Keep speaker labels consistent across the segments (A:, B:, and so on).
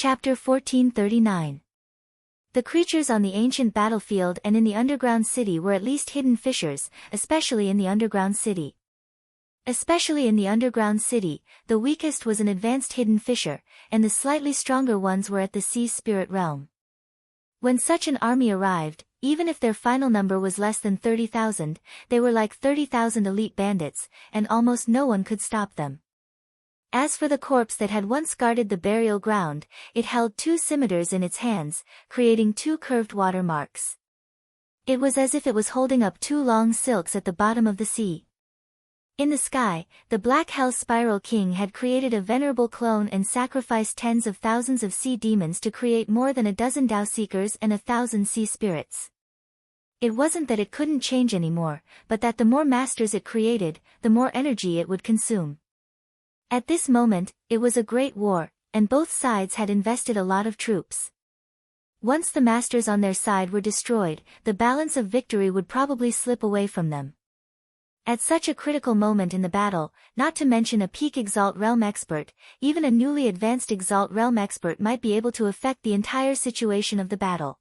A: Chapter 1439. The creatures on the ancient battlefield and in the underground city were at least hidden fissures, especially in the underground city. The weakest was an advanced hidden fissure, and the slightly stronger ones were at the sea spirit realm. When such an army arrived, even if their final number was less than 30,000, they were like 30,000 elite bandits, and almost no one could stop them. As for the corpse that had once guarded the burial ground, it held 2 scimitars in its hands, creating 2 curved water marks. It was as if it was holding up 2 long silks at the bottom of the sea. In the sky, the Black Hell Spiral King had created a venerable clone and sacrificed tens of thousands of sea demons to create more than a dozen Dao Seekers and 1,000 sea spirits. It wasn't that it couldn't change anymore, but that the more masters it created, the more energy it would consume. At this moment, it was a great war, and both sides had invested a lot of troops. Once the masters on their side were destroyed, the balance of victory would probably slip away from them. At such a critical moment in the battle, not to mention a peak Exalt Realm expert, even a newly advanced Exalt Realm expert might be able to affect the entire situation of the battle.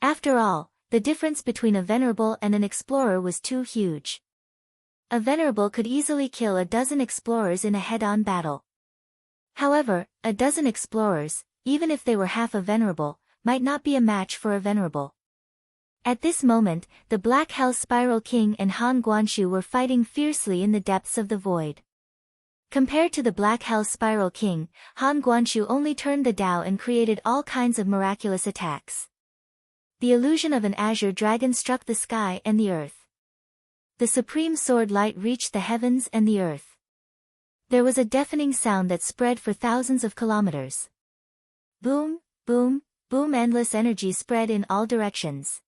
A: After all, the difference between a venerable and an explorer was too huge. A venerable could easily kill a dozen explorers in a head-on battle. However, a dozen explorers, even if they were half a venerable, might not be a match for a venerable. At this moment, the Black Hell Spiral King and Han Guanshu were fighting fiercely in the depths of the void. Compared to the Black Hell Spiral King, Han Guanshu only turned the Dao and created all kinds of miraculous attacks. The illusion of an azure dragon struck the sky and the earth. The supreme sword light reached the heavens and the earth. There was a deafening sound that spread for thousands of kilometers. Boom, boom, boom. Endless energy spread in all directions.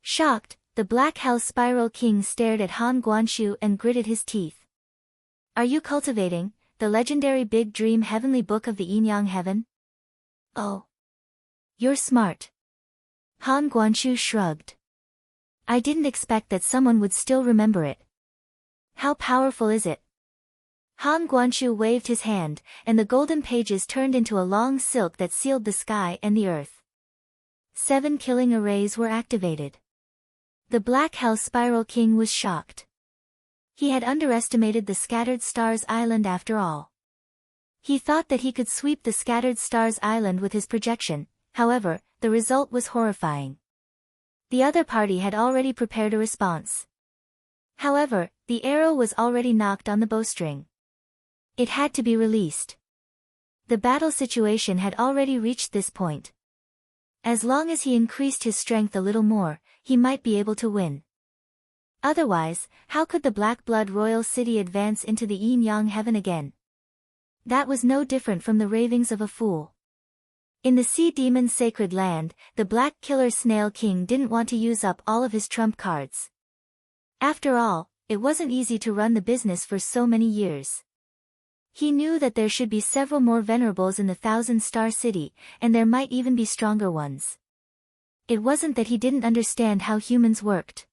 A: Shocked, the Black Hell Spiral King stared at Han Guanshu and gritted his teeth. Are you cultivating the legendary Big Dream Heavenly Book of the Yin-Yang Heaven? Oh. You're smart. Han Guanshu shrugged. I didn't expect that someone would still remember it. How powerful is it? Han Guanshu waved his hand, and the golden pages turned into a long silk that sealed the sky and the earth. 7 killing arrays were activated. The Black Hell Spiral King was shocked. He had underestimated the Scattered Stars Island after all. He thought that he could sweep the Scattered Stars Island with his projection, however, the result was horrifying. The other party had already prepared a response. However, the arrow was already knocked on the bowstring. It had to be released. The battle situation had already reached this point. As long as he increased his strength a little more, he might be able to win. Otherwise, how could the Black Blood Royal City advance into the Yin-Yang Heaven again? That was no different from the ravings of a fool. In the Sea Demon's sacred land, the Black Killer Snail King didn't want to use up all of his trump cards. After all, it wasn't easy to run the business for so many years. He knew that there should be several more venerables in the 1,000-star city, and there might even be stronger ones. It wasn't that he didn't understand how humans worked.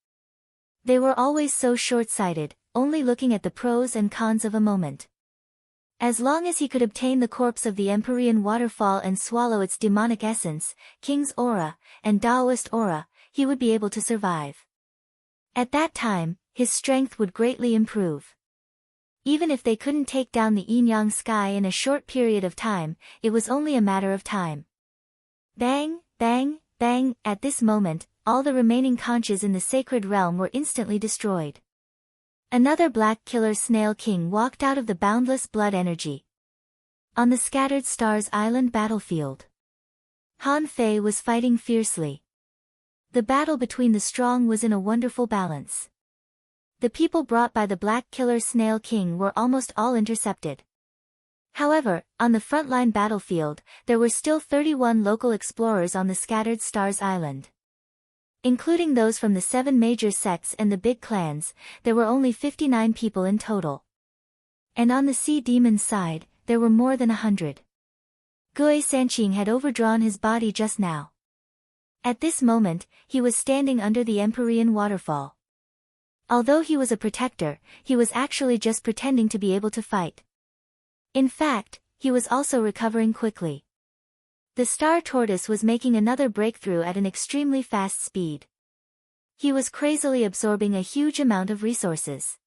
A: They were always so short-sighted, only looking at the pros and cons of a moment. As long as he could obtain the corpse of the Empyrean waterfall and swallow its demonic essence, King's aura, and Daoist aura, he would be able to survive. At that time, his strength would greatly improve. Even if they couldn't take down the Yin-Yang sky in a short period of time, it was only a matter of time. Bang, bang, bang. At this moment, all the remaining conches in the sacred realm were instantly destroyed. Another Black Killer Snail King walked out of the boundless blood energy. On the Scattered Stars Island battlefield, Han Fei was fighting fiercely. The battle between the strong was in a wonderful balance. The people brought by the Black Killer Snail King were almost all intercepted. However, on the frontline battlefield, there were still 31 local explorers on the Scattered Stars Island. Including those from the 7 major sects and the big clans, there were only 59 people in total. And on the Sea Demon's side, there were more than 100. Gui Sanqing had overdrawn his body just now. At this moment, he was standing under the Empyrean waterfall. Although he was a protector, he was actually just pretending to be able to fight. In fact, he was also recovering quickly. The star tortoise was making another breakthrough at an extremely fast speed. He was crazily absorbing a huge amount of resources.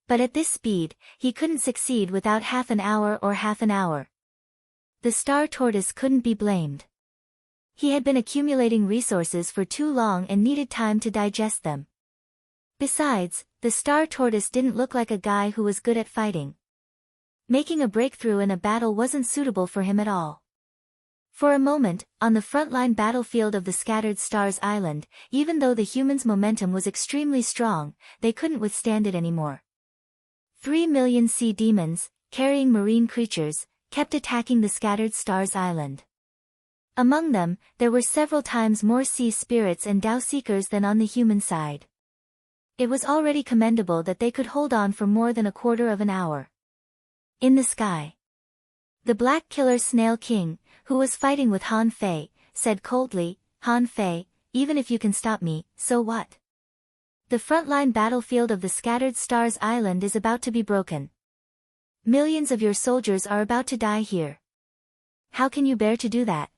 A: But at this speed, he couldn't succeed without half an hour. The star tortoise couldn't be blamed. He had been accumulating resources for too long and needed time to digest them. Besides, the star tortoise didn't look like a guy who was good at fighting. Making a breakthrough in a battle wasn't suitable for him at all. For a moment, on the frontline battlefield of the Scattered Stars Island, even though the humans' momentum was extremely strong, they couldn't withstand it anymore. 3 million sea demons, carrying marine creatures, kept attacking the Scattered Stars Island. Among them, there were several times more sea spirits and Tao Seekers than on the human side. It was already commendable that they could hold on for more than a quarter of an hour. In the sky, the Black Killer Snail King, who was fighting with Han Fei, said coldly, "Han Fei, even if you can stop me, so what? The frontline battlefield of the Scattered Stars Island is about to be broken. Millions of your soldiers are about to die here. How can you bear to do that?"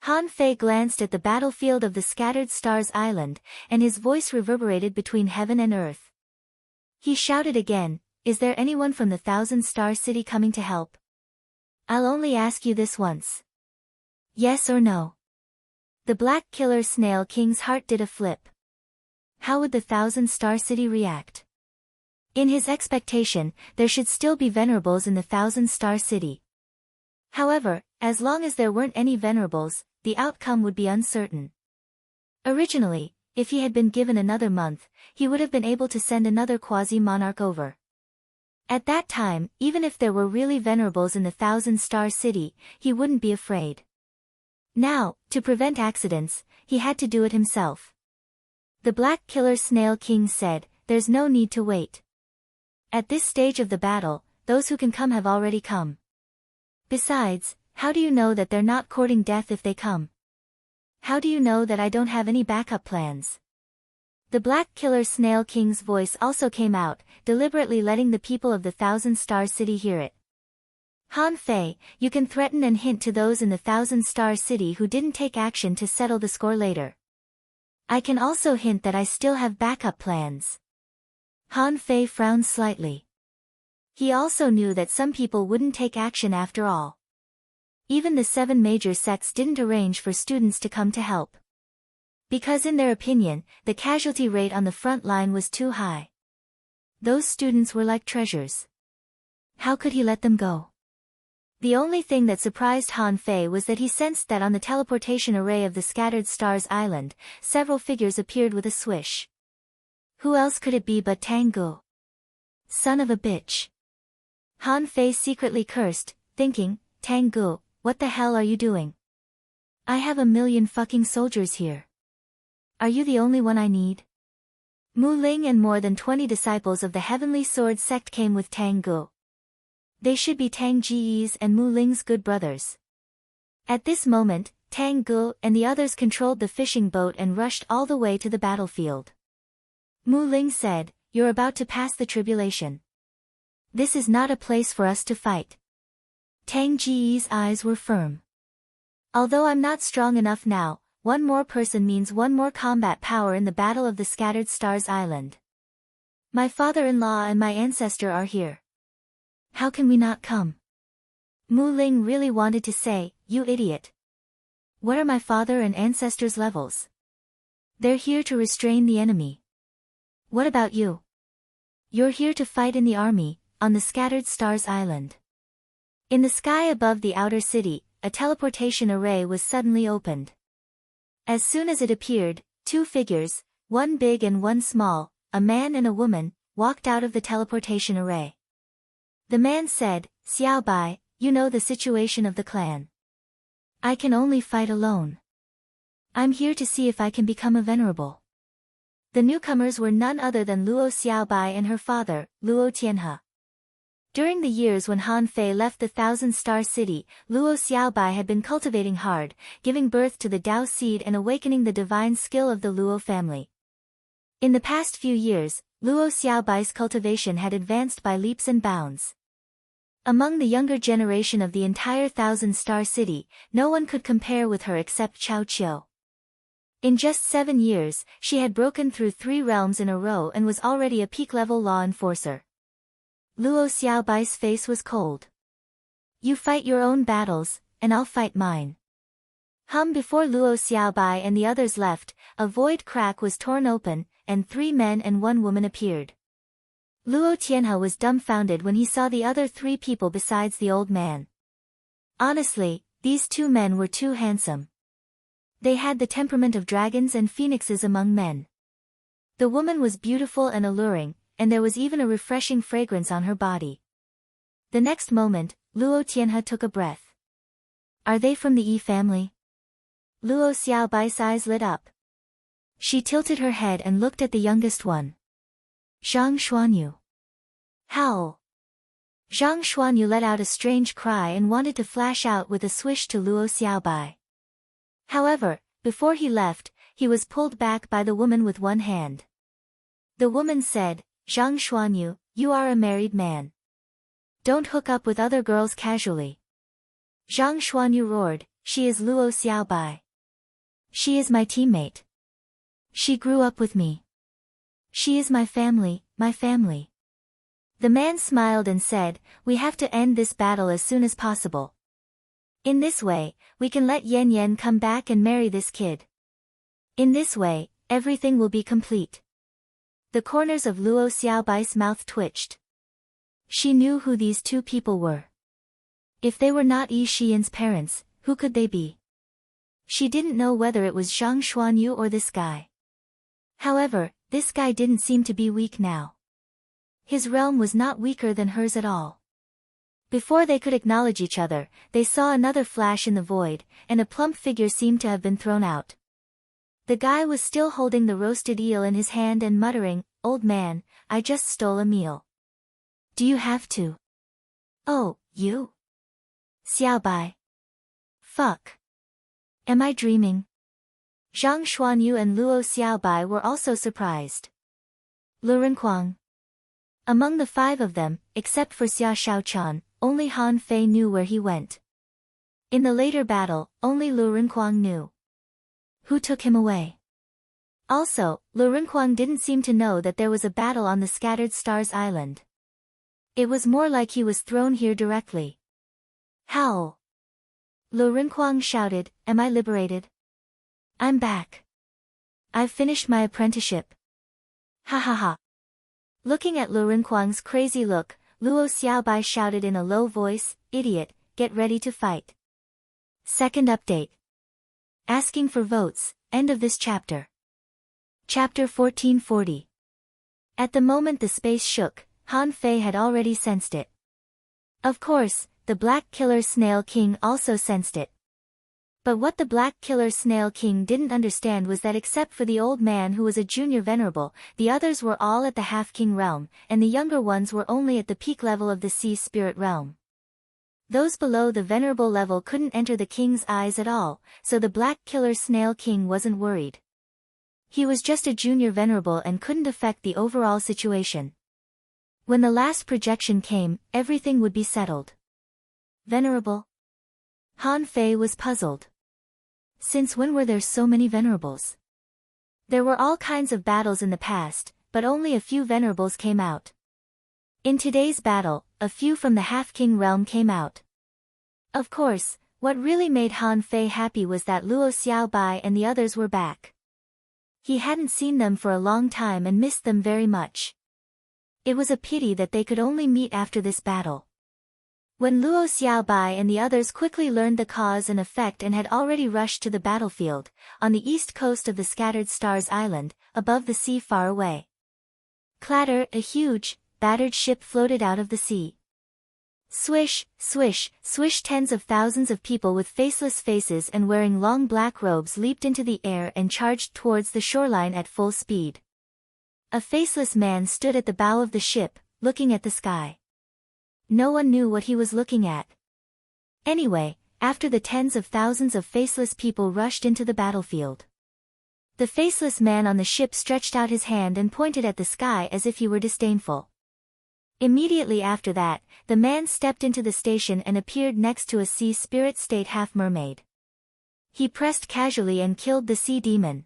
A: Han Fei glanced at the battlefield of the Scattered Stars Island, and his voice reverberated between heaven and earth. He shouted again, "Is there anyone from the Thousand Star City coming to help? I'll only ask you this once. Yes or no?" The Black Killer Snail King's heart did a flip. How would the Thousand Star City react? In his expectation, there should still be venerables in the Thousand Star City. However, as long as there weren't any venerables, the outcome would be uncertain. Originally, if he had been given another month, he would have been able to send another quasi-monarch over. At that time, even if there were really venerables in the Thousand Star City, he wouldn't be afraid. Now, to prevent accidents, he had to do it himself. The Black Killer Snail King said, "There's no need to wait. At this stage of the battle, those who can come have already come. Besides, how do you know that they're not courting death if they come? How do you know that I don't have any backup plans?" The Black Killer Snail King's voice also came out, deliberately letting the people of the Thousand Star City hear it. "Han Fei, you can threaten and hint to those in the Thousand Star City who didn't take action to settle the score later. I can also hint that I still have backup plans." Han Fei frowned slightly. He also knew that some people wouldn't take action after all. Even the 7 major sects didn't arrange for students to come to help. Because in their opinion, the casualty rate on the front line was too high. Those students were like treasures. How could he let them go? The only thing that surprised Han Fei was that he sensed that on the teleportation array of the Scattered Stars Island, several figures appeared with a swish. Who else could it be but Tang Gu? Son of a bitch. Han Fei secretly cursed, thinking, "Tang Gu, what the hell are you doing? I have 1,000,000 fucking soldiers here. Are you the only one I need?" Mu Ling and more than 20 disciples of the Heavenly Sword sect came with Tang Gu. They should be Tang Ji's and Mu Ling's good brothers. At this moment, Tang Gu and the others controlled the fishing boat and rushed all the way to the battlefield. Mu Ling said, "You're about to pass the tribulation. This is not a place for us to fight." Tang Ji's eyes were firm. "Although I'm not strong enough now, one more person means one more combat power in the battle of the Scattered Stars Island. My father-in-law and my ancestor are here. How can we not come?" Mu Ling really wanted to say, "You idiot. What are my father and ancestors' levels? They're here to restrain the enemy. What about you? You're here to fight in the army, on the Scattered Stars Island." In the sky above the outer city, a teleportation array was suddenly opened. As soon as it appeared, 2 figures, one big and one small, a man and a woman, walked out of the teleportation array. The man said, "Xiao Bai, you know the situation of the clan. I can only fight alone. I'm here to see if I can become a venerable." The newcomers were none other than Luo Xiaobai and her father, Luo Tianhe. During the years when Han Fei left the Thousand Star City, Luo Xiaobai had been cultivating hard, giving birth to the Tao seed and awakening the divine skill of the Luo family. In the past few years, Luo Xiaobai's cultivation had advanced by leaps and bounds. Among the younger generation of the entire Thousand-Star City, no one could compare with her except Chao Qiu. In just 7 years, she had broken through 3 realms in a row and was already a peak-level law enforcer. Luo Xiaobai's face was cold. You fight your own battles, and I'll fight mine. Before Luo Xiaobai and the others left, a void crack was torn open, and 3 men and 1 woman appeared. Luo Tianhe was dumbfounded when he saw the other 3 people besides the old man. Honestly, these 2 men were too handsome. They had the temperament of dragons and phoenixes among men. The woman was beautiful and alluring, and there was even a refreshing fragrance on her body. The next moment, Luo Tianhe took a breath. Are they from the Yi family? Luo Xiaobai's eyes lit up. She tilted her head and looked at the youngest one. Zhang Xuanyu. Howl. Zhang Xuanyu let out a strange cry and wanted to flash out with a swish to Luo Xiaobai. However, before he left, he was pulled back by the woman with one hand. The woman said, Zhang Xuanyu, you are a married man. Don't hook up with other girls casually. Zhang Xuanyu roared, she is Luo Xiaobai. She is my teammate. She grew up with me. She is my family, my family. The man smiled and said, we have to end this battle as soon as possible. In this way, we can let Yan Yan come back and marry this kid. In this way, everything will be complete. The corners of Luo Xiaobai's mouth twitched. She knew who these 2 people were. If they were not Yi Xian's parents, who could they be? She didn't know whether it was Zhang Xuanyu or this guy. However, this guy didn't seem to be weak now. His realm was not weaker than hers at all. Before they could acknowledge each other, they saw another flash in the void, and a plump figure seemed to have been thrown out. The guy was still holding the roasted eel in his hand and muttering, old man, I just stole a meal. Do you have to? Oh, you? Xiaobai. Fuck. Am I dreaming? Zhang Xuanyu and Luo Xiaobai were also surprised. Lu Renquang. Among the 5 of them, except for Xia Shaochan, only Han Fei knew where he went. In the later battle, only Lu Renquang knew. Who took him away? Also, Lu Renquang didn't seem to know that there was a battle on the Scattered Stars Island. It was more like he was thrown here directly. Howl! Lu Renquang shouted, am I liberated? I'm back. I've finished my apprenticeship. Ha ha ha. Looking at Lu Renquang's crazy look, Luo Xiaobai shouted in a low voice, idiot, get ready to fight. Second update. Asking for votes, end of this chapter. Chapter 1440. At the moment the space shook, Han Fei had already sensed it. Of course, the Black Killer Snail King also sensed it. But what the Black Killer Snail King didn't understand was that except for the old man who was a junior venerable, the others were all at the half-king realm, and the younger ones were only at the peak level of the sea spirit realm. Those below the venerable level couldn't enter the king's eyes at all, so the Black Killer Snail King wasn't worried. He was just a junior venerable and couldn't affect the overall situation. When the last projection came, everything would be settled. Venerable? Han Fei was puzzled. Since when were there so many venerables? There were all kinds of battles in the past, but only a few venerables came out. In today's battle, a few from the half-king realm came out. Of course, what really made Han Fei happy was that Luo Xiaobai and the others were back. He hadn't seen them for a long time and missed them very much. It was a pity that they could only meet after this battle. When Luo Xiaobai and the others quickly learned the cause and effect and had already rushed to the battlefield, on the east coast of the Scattered Stars Island, above the sea far away. Clatter, a huge, battered ship floated out of the sea. Swish, swish, swish, tens of thousands of people with faceless faces and wearing long black robes leaped into the air and charged towards the shoreline at full speed. A faceless man stood at the bow of the ship, looking at the sky. No one knew what he was looking at. Anyway, after the tens of thousands of faceless people rushed into the battlefield, the faceless man on the ship stretched out his hand and pointed at the sky as if he were disdainful. Immediately after that, the man stepped into the station and appeared next to a sea spirit state half-mermaid. He pressed casually and killed the sea demon.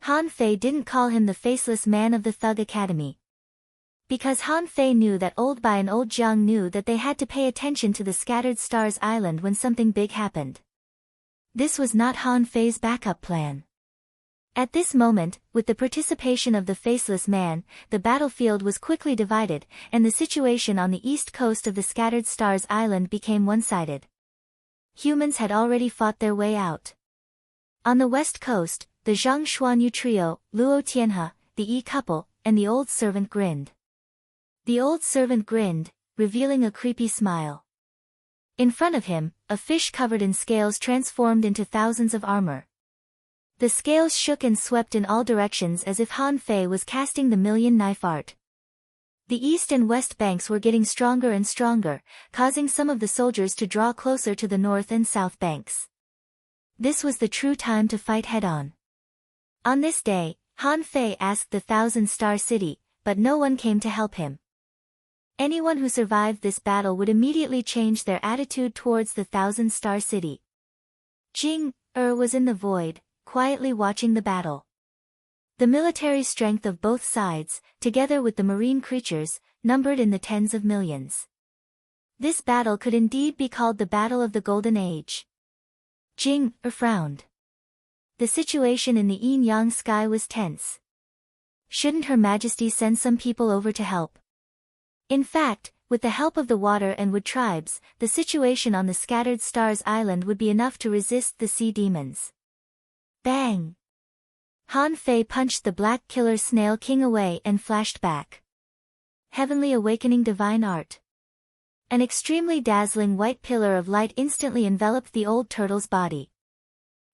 A: Han Fei didn't call him the faceless man of the Thug Academy. Because Han Fei knew that Old Bai and Old Jiang knew that they had to pay attention to the Scattered Stars Island when something big happened. This was not Han Fei's backup plan. At this moment, with the participation of the faceless man, the battlefield was quickly divided, and the situation on the east coast of the Scattered Stars Island became one-sided. Humans had already fought their way out. On the west coast, the Zhang Xuanyu trio, Luo Tianhe, the Yi couple, and the old servant grinned. The old servant grinned, revealing a creepy smile. In front of him, a fish covered in scales transformed into thousands of armor. The scales shook and swept in all directions as if Han Fei was casting the million knife art. The east and west banks were getting stronger and stronger, causing some of the soldiers to draw closer to the north and south banks. This was the true time to fight head-on. On this day, Han Fei asked the Thousand-Star City, but no one came to help him. Anyone who survived this battle would immediately change their attitude towards the Thousand-Star City. Jing Er was in the void, quietly watching the battle. The military strength of both sides, together with the marine creatures, numbered in the tens of millions. This battle could indeed be called the Battle of the Golden Age. Jing Er frowned. The situation in the yin-yang sky was tense. Shouldn't Her Majesty send some people over to help? In fact, with the help of the water and wood tribes, the situation on the Scattered Stars Island would be enough to resist the sea demons. Bang! Han Fei punched the Black Killer Snail King away and flashed back. Heavenly Awakening Divine Art. An extremely dazzling white pillar of light instantly enveloped the old turtle's body.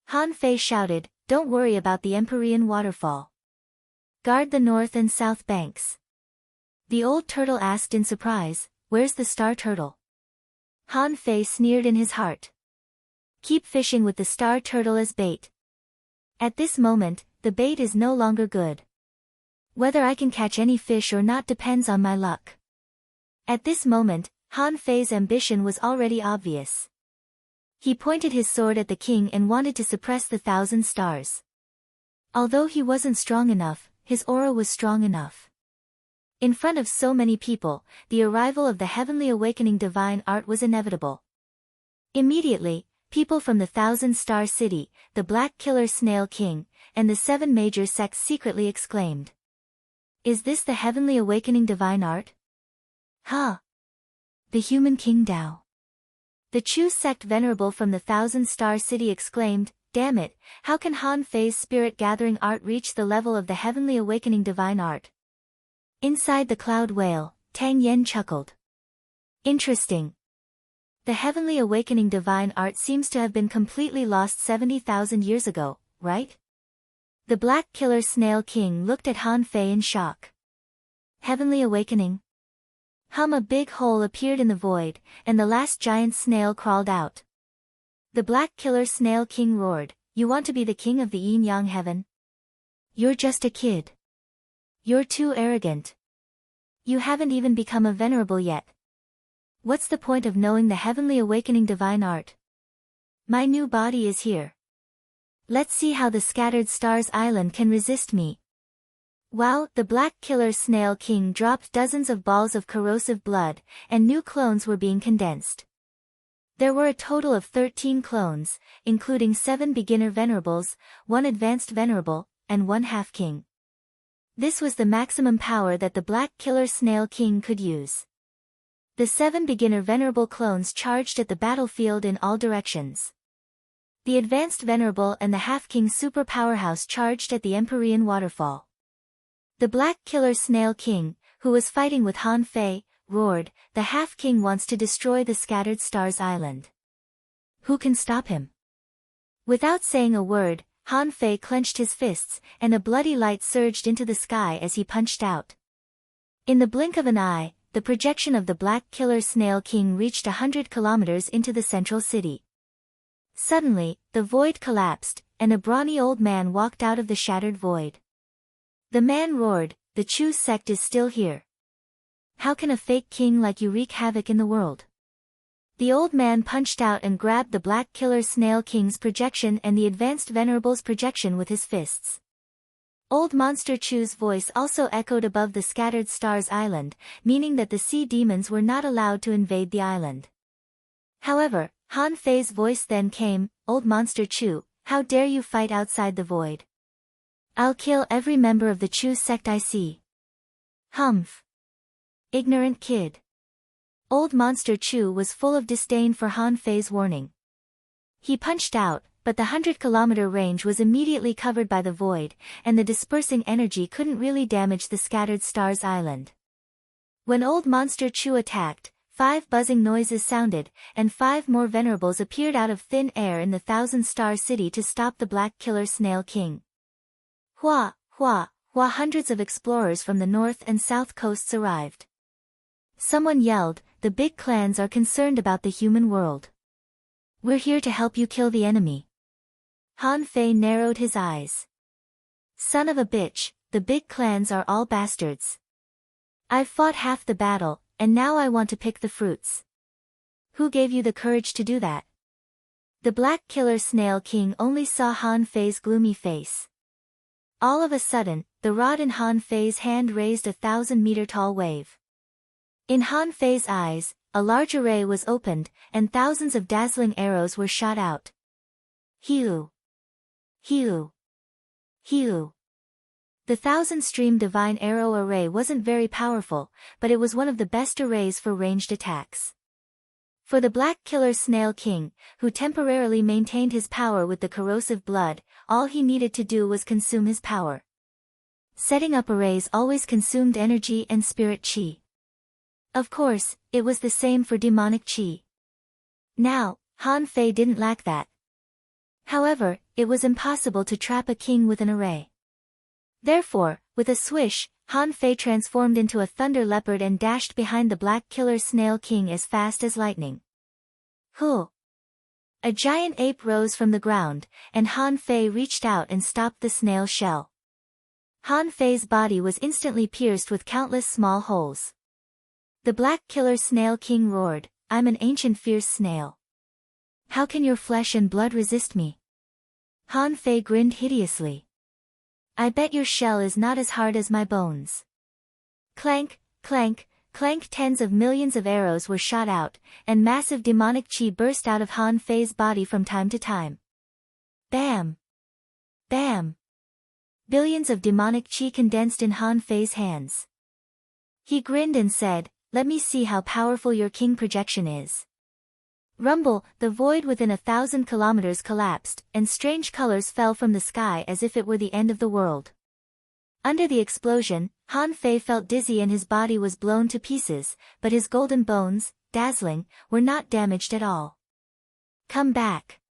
A: Han Fei shouted, "Don't worry about the Empyrean waterfall. Guard the north and south banks." The old turtle asked in surprise, "Where's the star turtle?" Han Fei sneered in his heart. "Keep fishing with the star turtle as bait. At this moment, the bait is no longer good. Whether I can catch any fish or not depends on my luck." At this moment, Han Fei's ambition was already obvious. He pointed his sword at the king and wanted to suppress the Thousand Stars. Although he wasn't strong enough, his aura was strong enough. In front of so many people, the arrival of the Heavenly Awakening Divine Art was inevitable. Immediately, people from the Thousand-Star City, the Black Killer Snail King, and the 7 major sects secretly exclaimed. "Is this the Heavenly Awakening Divine Art? Huh! The Human King Dao." The Chu sect venerable from the Thousand-Star City exclaimed, "Damn it, how can Han Fei's spirit-gathering art reach the level of the Heavenly Awakening Divine Art?" Inside the Cloud Whale, Tang Yen chuckled. "Interesting. The Heavenly Awakening Divine Art seems to have been completely lost 70,000 years ago, right?" The Black Killer Snail King looked at Han Fei in shock. "Heavenly Awakening?" A big hole appeared in the void, and the last giant snail crawled out. The Black Killer Snail King roared, "You want to be the king of the yin-yang heaven? You're just a kid. You're too arrogant. You haven't even become a venerable yet. What's the point of knowing the Heavenly Awakening Divine Art? My new body is here. Let's see how the Scattered Stars Island can resist me." Wow! The Black Killer Snail King dropped dozens of balls of corrosive blood, and new clones were being condensed. There were a total of 13 clones, including 7 beginner venerables, 1 advanced venerable, and 1 half-king. This was the maximum power that the Black Killer Snail King could use. The 7 beginner venerable clones charged at the battlefield in all directions. The advanced venerable and the half-king super powerhouse charged at the Empyrean waterfall. The Black Killer Snail King, who was fighting with Han Fei, roared, "The half-king wants to destroy the Scattered Stars Island. Who can stop him?" Without saying a word, Han Fei clenched his fists, and a bloody light surged into the sky as he punched out. In the blink of an eye, the projection of the Black Killer Snail King reached 100 kilometers into the central city. Suddenly, the void collapsed, and a brawny old man walked out of the shattered void. The man roared, "The Chu sect is still here. How can a fake king like you wreak havoc in the world? The old man punched out and grabbed the Black Killer Snail King's projection and the Advanced Venerable's projection with his fists. Old Monster Chu's voice also echoed above the scattered stars island, meaning that the sea demons were not allowed to invade the island. However, Han Fei's voice then came, "Old Monster Chu, how dare you fight outside the void? I'll kill every member of the Chu sect I see." Humph. Ignorant kid. Old Monster Chu was full of disdain for Han Fei's warning. He punched out, but the 100-kilometer range was immediately covered by the void, and the dispersing energy couldn't really damage the scattered stars island. When Old Monster Chu attacked, 5 buzzing noises sounded, and 5 more venerables appeared out of thin air in the Thousand-Star City to stop the Black Killer Snail King. Hua, hua, hua! Hundreds of explorers from the north and south coasts arrived. Someone yelled, "The big clans are concerned about the human world. We're here to help you kill the enemy." Han Fei narrowed his eyes. Son of a bitch, the big clans are all bastards. I've fought half the battle, and now I want to pick the fruits. Who gave you the courage to do that? The Black Killer Snail King only saw Han Fei's gloomy face. All of a sudden, the rod in Han Fei's hand raised a 1,000-meter-tall wave. In Han Fei's eyes, a large array was opened, and thousands of dazzling arrows were shot out. Hiu! Hiu! Hiu! The 1,000-stream divine arrow array wasn't very powerful, but it was one of the best arrays for ranged attacks. For the Black Killer Snail King, who temporarily maintained his power with the corrosive blood, all he needed to do was consume his power. Setting up arrays always consumed energy and spirit chi. Of course, it was the same for demonic chi. Now, Han Fei didn't lack that. However, it was impossible to trap a king with an array. Therefore, with a swish, Han Fei transformed into a thunder leopard and dashed behind the Black Killer Snail King as fast as lightning. Hu! A giant ape rose from the ground, and Han Fei reached out and stopped the snail shell. Han Fei's body was instantly pierced with countless small holes. The Black Killer Snail King roared, "I'm an ancient fierce snail. How can your flesh and blood resist me?" Han Fei grinned hideously. "I bet your shell is not as hard as my bones." Clank, clank, clank! Tens of millions of arrows were shot out, and massive demonic chi burst out of Han Fei's body from time to time. Bam! Bam! Billions of demonic chi condensed in Han Fei's hands. He grinned and said, "Let me see how powerful your king projection is." Rumble, the void within 1,000 kilometers collapsed, and strange colors fell from the sky as if it were the end of the world. Under the explosion, Han Fei felt dizzy and his body was blown to pieces, but his golden bones, dazzling, were not damaged at all. "Come back."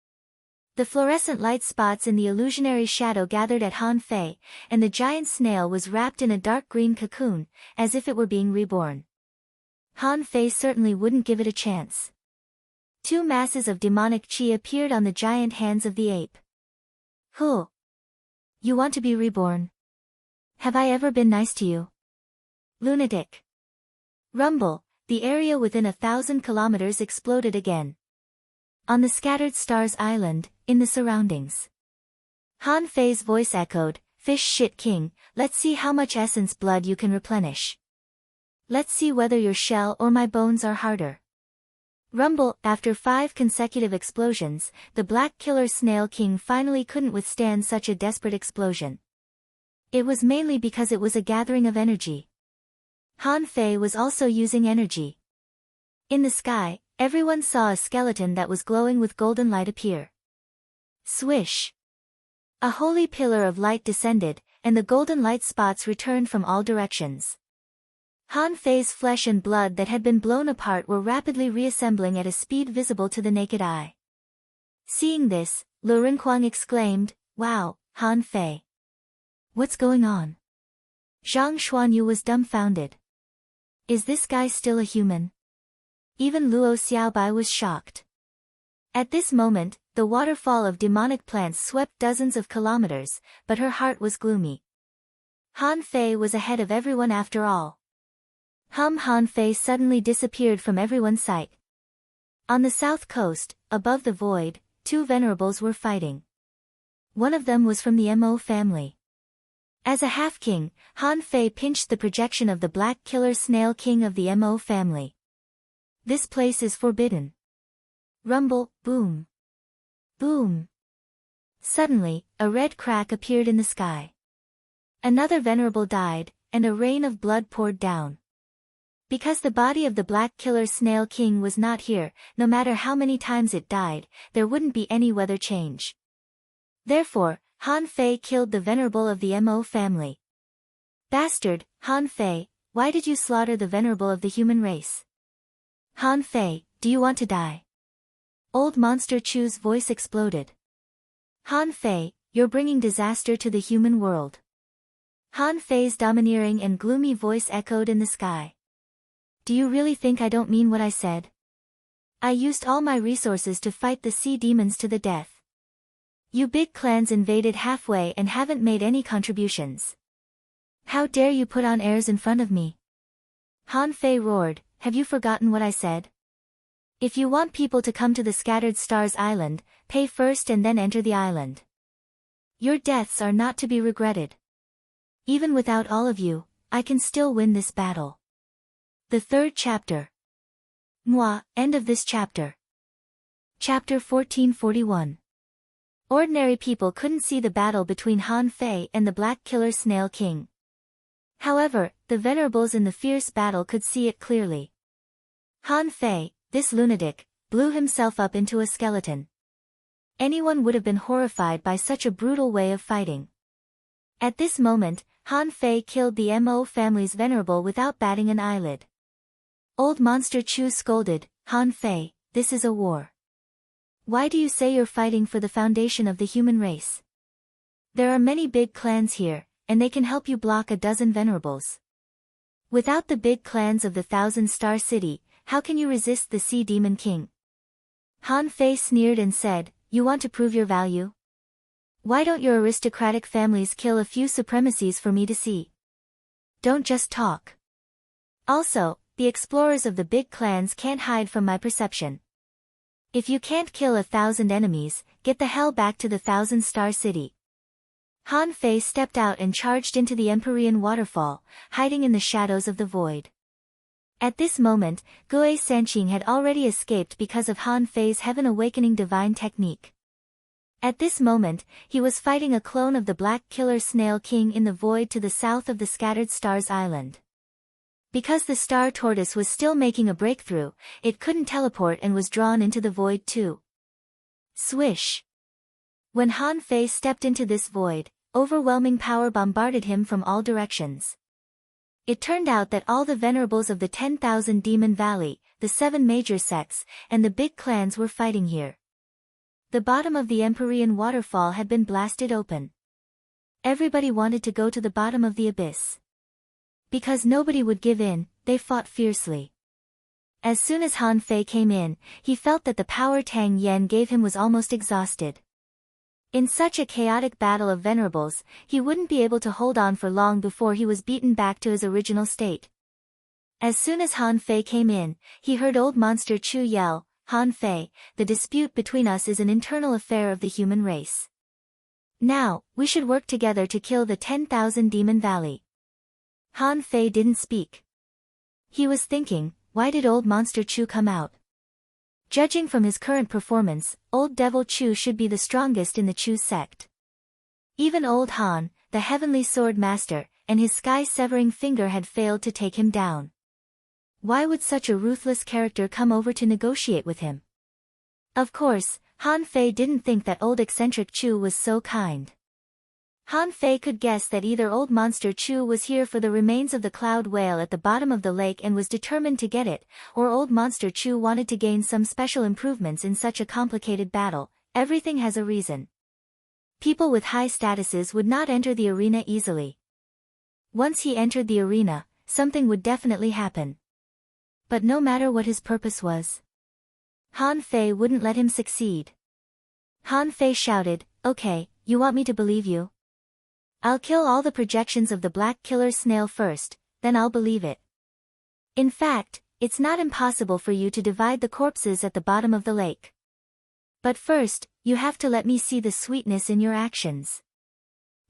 A: The fluorescent light spots in the illusionary shadow gathered at Han Fei, and the giant snail was wrapped in a dark green cocoon, as if it were being reborn. Han Fei certainly wouldn't give it a chance. 2 masses of demonic chi appeared on the giant hands of the ape. "Who? You want to be reborn? Have I ever been nice to you? Lunatic." Rumble, the area within 1,000 kilometers exploded again. On the scattered stars island, in the surroundings. Han Fei's voice echoed, "Fish shit king, let's see how much essence blood you can replenish. Let's see whether your shell or my bones are harder." Rumble, after 5 consecutive explosions, the Black Killer Snail King finally couldn't withstand such a desperate explosion. It was mainly because it was a gathering of energy. Han Fei was also using energy. In the sky, everyone saw a skeleton that was glowing with golden light appear. Swish! A holy pillar of light descended, and the golden light spots returned from all directions. Han Fei's flesh and blood that had been blown apart were rapidly reassembling at a speed visible to the naked eye. Seeing this, Lu Renquang exclaimed, "Wow, Han Fei. What's going on?" Zhang Xuanyu was dumbfounded. Is this guy still a human? Even Luo Xiaobai was shocked. At this moment, the waterfall of demonic plants swept dozens of kilometers, but her heart was gloomy. Han Fei was ahead of everyone after all. Han Fei suddenly disappeared from everyone's sight. On the south coast, above the void, two venerables were fighting. One of them was from the Mo family. As a half-king, Han Fei pinched the projection of the black killer snail king of the Mo family. This place is forbidden. Rumble, boom. Boom. Suddenly, a red crack appeared in the sky. Another venerable died, and a rain of blood poured down. Because the body of the black killer snail king was not here, no matter how many times it died, there wouldn't be any weather change. Therefore, Han Fei killed the venerable of the Mo family. Bastard, Han Fei, why did you slaughter the venerable of the human race? Han Fei, do you want to die? Old Monster Chu's voice exploded. Han Fei, you're bringing disaster to the human world. Han Fei's domineering and gloomy voice echoed in the sky. Do you really think I don't mean what I said? I used all my resources to fight the sea demons to the death. You big clans invaded halfway and haven't made any contributions. How dare you put on airs in front of me? Han Fei roared, have you forgotten what I said? If you want people to come to the Scattered Stars Island, pay first and then enter the island. Your deaths are not to be regretted. Even without all of you, I can still win this battle. The third chapter. End of this chapter. Chapter 1441. Ordinary people couldn't see the battle between Han Fei and the Black Killer Snail King. However, the venerables in the fierce battle could see it clearly. Han Fei, this lunatic, blew himself up into a skeleton. Anyone would have been horrified by such a brutal way of fighting. At this moment, Han Fei killed the Mo family's venerable without batting an eyelid. Old Monster Chu scolded, Han Fei, this is a war. Why do you say you're fighting for the foundation of the human race? There are many big clans here, and they can help you block a dozen venerables. Without the big clans of the Thousand-Star City, how can you resist the Sea Demon King? Han Fei sneered and said, you want to prove your value? Why don't your aristocratic families kill a few supremacies for me to see? Don't just talk. Also, the explorers of the big clans can't hide from my perception. If you can't kill 1,000 enemies, get the hell back to the Thousand-Star City. Han Fei stepped out and charged into the Empyrean waterfall, hiding in the shadows of the void. At this moment, Gue Sanqing had already escaped because of Han Fei's Heaven Awakening divine technique. At this moment, he was fighting a clone of the Black Killer Snail King in the void to the south of the Scattered Stars Island. Because the Star Tortoise was still making a breakthrough, it couldn't teleport and was drawn into the void too. Swish! When Han Fei stepped into this void, overwhelming power bombarded him from all directions. It turned out that all the venerables of the 10,000 Demon Valley, the 7 major sects, and the big clans were fighting here. The bottom of the Empyrean waterfall had been blasted open. Everybody wanted to go to the bottom of the abyss. Because nobody would give in, they fought fiercely. As soon as Han Fei came in, he felt that the power Tang Yen gave him was almost exhausted. In such a chaotic battle of venerables, he wouldn't be able to hold on for long before he was beaten back to his original state. As soon as Han Fei came in, he heard Old Monster Chu yell, Han Fei, the dispute between us is an internal affair of the human race. Now, we should work together to kill the 10,000 Demon Valley. Han Fei didn't speak. He was thinking, why did Old Monster Chu come out? Judging from his current performance, Old Devil Chu should be the strongest in the Chu sect. Even Old Han, the Heavenly Sword Master, and his sky-severing finger had failed to take him down. Why would such a ruthless character come over to negotiate with him? Of course, Han Fei didn't think that old eccentric Chu was so kind. Han Fei could guess that either Old Monster Chu was here for the remains of the cloud whale at the bottom of the lake and was determined to get it, or Old Monster Chu wanted to gain some special improvements in such a complicated battle. Everything has a reason. People with high statuses would not enter the arena easily. Once he entered the arena, something would definitely happen. But no matter what his purpose was, Han Fei wouldn't let him succeed. Han Fei shouted, okay, you want me to believe you? I'll kill all the projections of the Black Killer Snail first, then I'll believe it. In fact, it's not impossible for you to divide the corpses at the bottom of the lake. But first, you have to let me see the sweetness in your actions.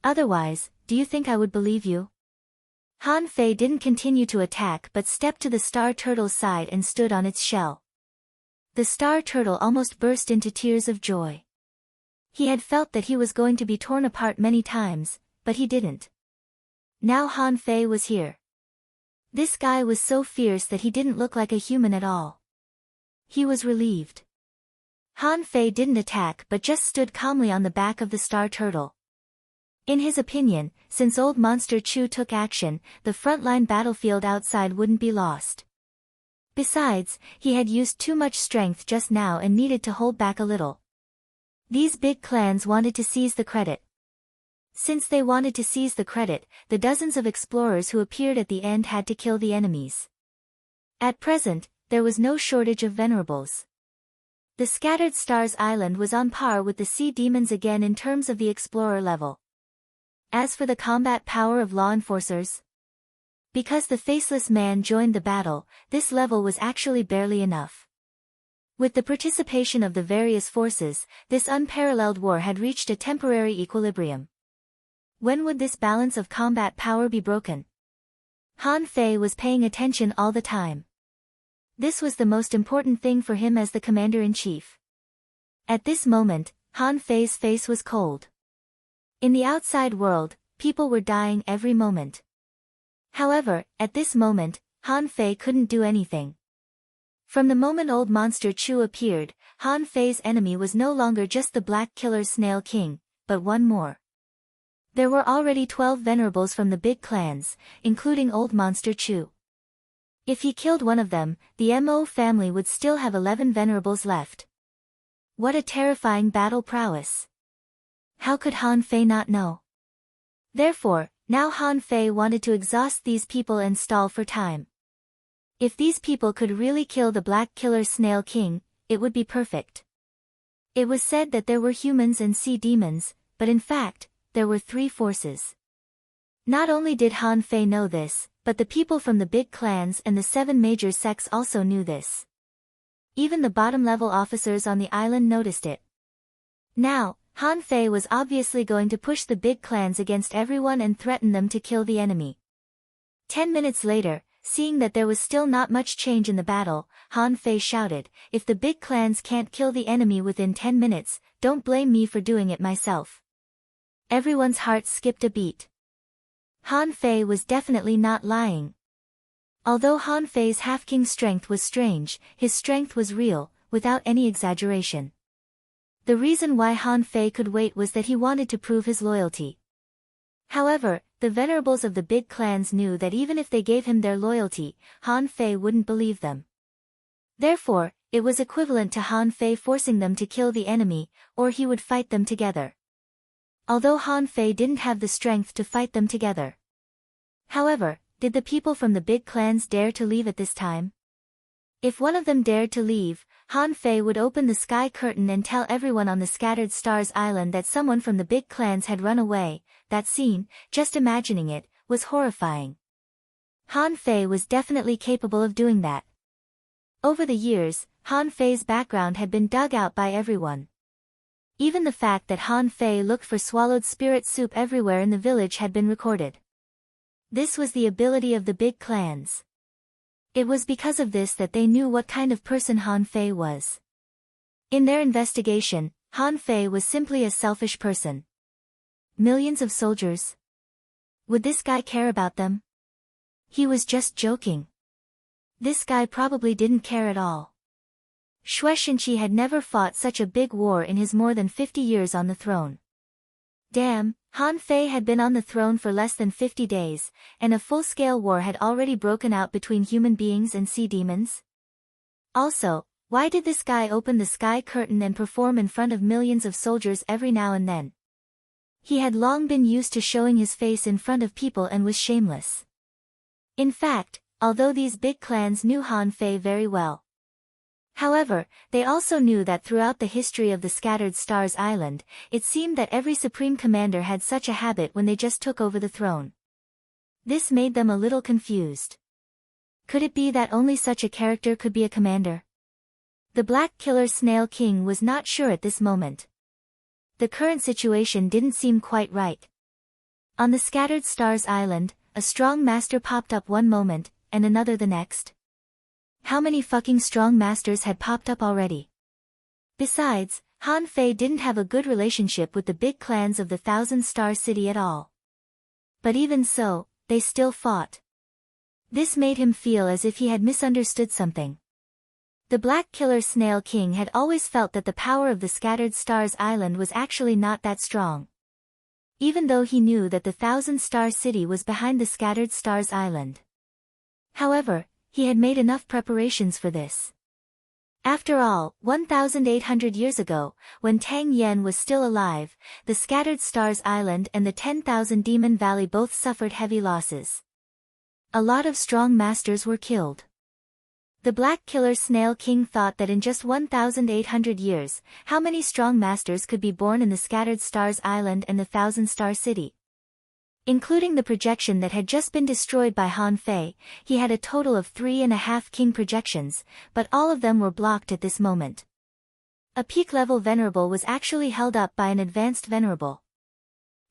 A: Otherwise, do you think I would believe you? Han Fei didn't continue to attack but stepped to the star turtle's side and stood on its shell. The star turtle almost burst into tears of joy. He had felt that he was going to be torn apart many times, but he didn't. Now Han Fei was here. This guy was so fierce that he didn't look like a human at all. He was relieved. Han Fei didn't attack but just stood calmly on the back of the star turtle. In his opinion, since old Monster Chu took action, the frontline battlefield outside wouldn't be lost. Besides, he had used too much strength just now and needed to hold back a little. These big clans wanted to seize the credit. Since they wanted to seize the credit, the dozens of explorers who appeared at the end had to kill the enemies. At present, there was no shortage of venerables. The Scattered Stars Island was on par with the sea demons again in terms of the explorer level. As for the combat power of law enforcers, because the Faceless Man joined the battle, this level was actually barely enough. With the participation of the various forces, this unparalleled war had reached a temporary equilibrium. When would this balance of combat power be broken? Han Fei was paying attention all the time. This was the most important thing for him as the commander-in-chief. At this moment, Han Fei's face was cold. In the outside world, people were dying every moment. However, at this moment, Han Fei couldn't do anything. From the moment old Monster Chu appeared, Han Fei's enemy was no longer just the Black Killer Snail King, but one more. There were already 12 venerables from the big clans, including old Monster Chu. If he killed one of them, the Mo family would still have 11 venerables left. What a terrifying battle prowess! How could Han Fei not know? Therefore, now Han Fei wanted to exhaust these people and stall for time. If these people could really kill the Black Killer Snail King, it would be perfect. It was said that there were humans and sea demons, but in fact, there were 3 forces. Not only did Han Fei know this, but the people from the big clans and the 7 major sects also knew this. Even the bottom-level officers on the island noticed it. Now, Han Fei was obviously going to push the big clans against everyone and threaten them to kill the enemy. 10 minutes later, seeing that there was still not much change in the battle, Han Fei shouted, "If the big clans can't kill the enemy within 10 minutes, don't blame me for doing it myself." Everyone's heart skipped a beat. Han Fei was definitely not lying. Although Han Fei's half-king strength was strange, his strength was real, without any exaggeration. The reason why Han Fei could wait was that he wanted to prove his loyalty. However, the venerables of the big clans knew that even if they gave him their loyalty, Han Fei wouldn't believe them. Therefore, it was equivalent to Han Fei forcing them to kill the enemy, or he would fight them together. Although Han Fei didn't have the strength to fight them together. However, did the people from the big clans dare to leave at this time? If one of them dared to leave, Han Fei would open the sky curtain and tell everyone on the Scattered Stars Island that someone from the big clans had run away. That scene, just imagining it, was horrifying. Han Fei was definitely capable of doing that. Over the years, Han Fei's background had been dug out by everyone. Even the fact that Han Fei looked for swallowed spirit soup everywhere in the village had been recorded. This was the ability of the big clans. It was because of this that they knew what kind of person Han Fei was. In their investigation, Han Fei was simply a selfish person. Millions of soldiers? Would this guy care about them? He was just joking. This guy probably didn't care at all. Xue Shenqi had never fought such a big war in his more than 50 years on the throne. Damn, Han Fei had been on the throne for less than 50 days, and a full-scale war had already broken out between human beings and sea demons? Also, why did this guy open the sky curtain and perform in front of millions of soldiers every now and then? He had long been used to showing his face in front of people and was shameless. In fact, although these big clans knew Han Fei very well. However, they also knew that throughout the history of the Scattered Stars Island, it seemed that every supreme commander had such a habit when they just took over the throne. This made them a little confused. Could it be that only such a character could be a commander? The Black Killer Snail King was not sure at this moment. The current situation didn't seem quite right. On the Scattered Stars Island, a strong master popped up one moment, and another the next. How many fucking strong masters had popped up already? Besides, Han Fei didn't have a good relationship with the big clans of the Thousand Star City at all. But even so, they still fought. This made him feel as if he had misunderstood something. The Black Killer Snail King had always felt that the power of the Scattered Stars Island was actually not that strong. Even though he knew that the Thousand Star City was behind the Scattered Stars Island. However, he had made enough preparations for this. After all, 1,800 years ago, when Tang Yen was still alive, the Scattered Stars Island and the 10,000 Demon Valley both suffered heavy losses. A lot of strong masters were killed. The Black Killer Snail King thought that in just 1,800 years, how many strong masters could be born in the Scattered Stars Island and the Thousand Star City? Including the projection that had just been destroyed by Han Fei, he had a total of 3.5 king projections, but all of them were blocked at this moment. A peak-level venerable was actually held up by an advanced venerable.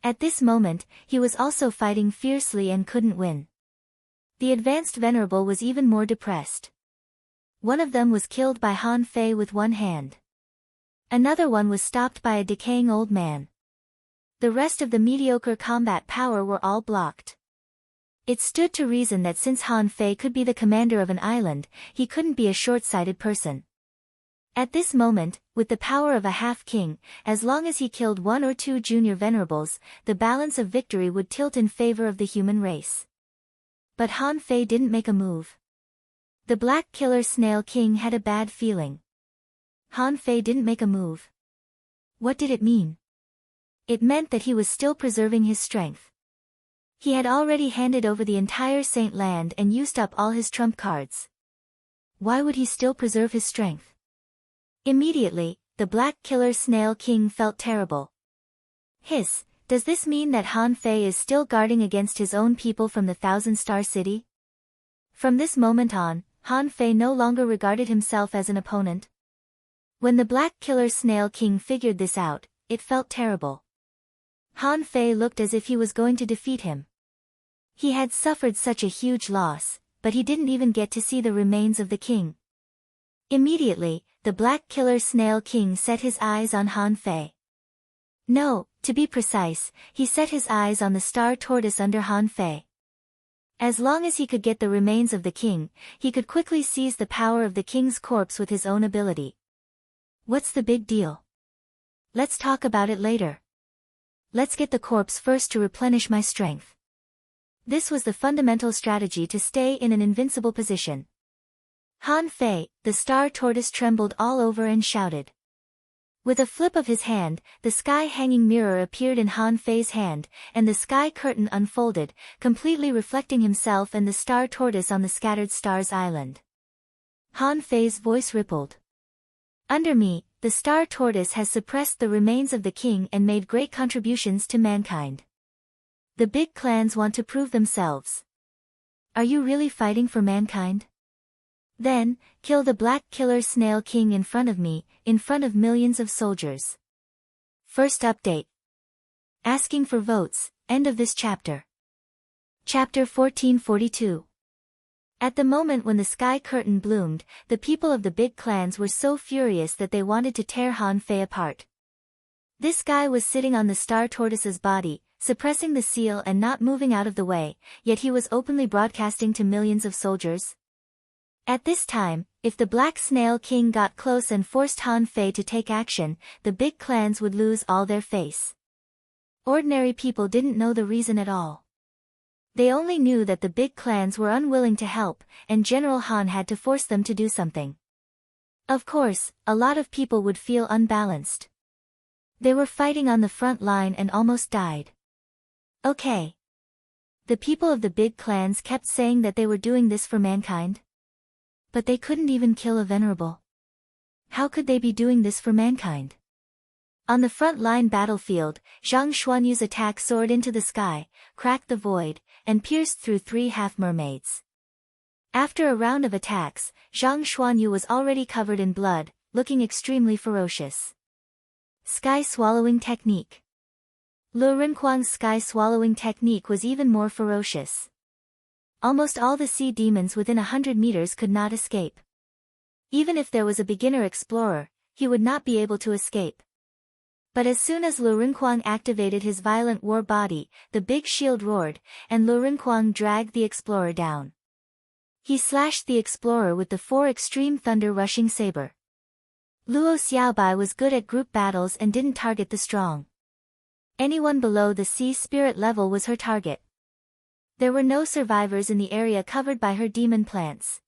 A: At this moment, he was also fighting fiercely and couldn't win. The advanced venerable was even more depressed. One of them was killed by Han Fei with one hand. Another one was stopped by a decaying old man. The rest of the mediocre combat power were all blocked. It stood to reason that since Han Fei could be the commander of an island, he couldn't be a short-sighted person. At this moment, with the power of a half-king, as long as he killed one or two junior venerables, the balance of victory would tilt in favor of the human race. But Han Fei didn't make a move. The Black Killer Snail King had a bad feeling. Han Fei didn't make a move. What did it mean? It meant that he was still preserving his strength. He had already handed over the entire Saint Land and used up all his trump cards. Why would he still preserve his strength? Immediately, the Black Killer Snail King felt terrible. Hiss, does this mean that Han Fei is still guarding against his own people from the Thousand Star City? From this moment on, Han Fei no longer regarded himself as an opponent. When the Black Killer Snail King figured this out, it felt terrible. Han Fei looked as if he was going to defeat him. He had suffered such a huge loss, but he didn't even get to see the remains of the king. Immediately, the Black Killer Snail King set his eyes on Han Fei. No, to be precise, he set his eyes on the star tortoise under Han Fei. As long as he could get the remains of the king, he could quickly seize the power of the king's corpse with his own ability. What's the big deal? Let's talk about it later. Let's get the corpse first to replenish my strength. This was the fundamental strategy to stay in an invincible position. Han Fei, the star tortoise, trembled all over and shouted. With a flip of his hand, the sky-hanging mirror appeared in Han Fei's hand, and the sky curtain unfolded, completely reflecting himself and the star tortoise on the Scattered Stars Island. Han Fei's voice rippled. Under me, the star tortoise has suppressed the remains of the king and made great contributions to mankind. The big clans want to prove themselves. Are you really fighting for mankind? Then, kill the Black Killer Snail King in front of me, in front of millions of soldiers. First update. Asking for votes, end of this chapter. Chapter 1442. At the moment when the sky curtain bloomed, the people of the big clans were so furious that they wanted to tear Han Fei apart. This guy was sitting on the star tortoise's body, suppressing the seal and not moving out of the way, yet he was openly broadcasting to millions of soldiers. At this time, if the Black Snail King got close and forced Han Fei to take action, the big clans would lose all their face. Ordinary people didn't know the reason at all. They only knew that the big clans were unwilling to help, and General Han had to force them to do something. Of course, a lot of people would feel unbalanced. They were fighting on the front line and almost died. Okay. The people of the big clans kept saying that they were doing this for mankind. But they couldn't even kill a venerable. How could they be doing this for mankind? On the front-line battlefield, Zhang Xuanyu's attack soared into the sky, cracked the void, and pierced through 3 half-mermaids. After a round of attacks, Zhang Xuanyu was already covered in blood, looking extremely ferocious. Sky-swallowing technique. Lu Rinquang's sky-swallowing technique was even more ferocious. Almost all the sea demons within 100 meters could not escape. Even if there was a beginner explorer, he would not be able to escape. But as soon as Lu Rinquang activated his violent war body, the big shield roared, and Lu Rinquang dragged the explorer down. He slashed the explorer with the 4 extreme thunder rushing saber. Luo Xiaobai was good at group battles and didn't target the strong. Anyone below the sea spirit level was her target. There were no survivors in the area covered by her demon plants.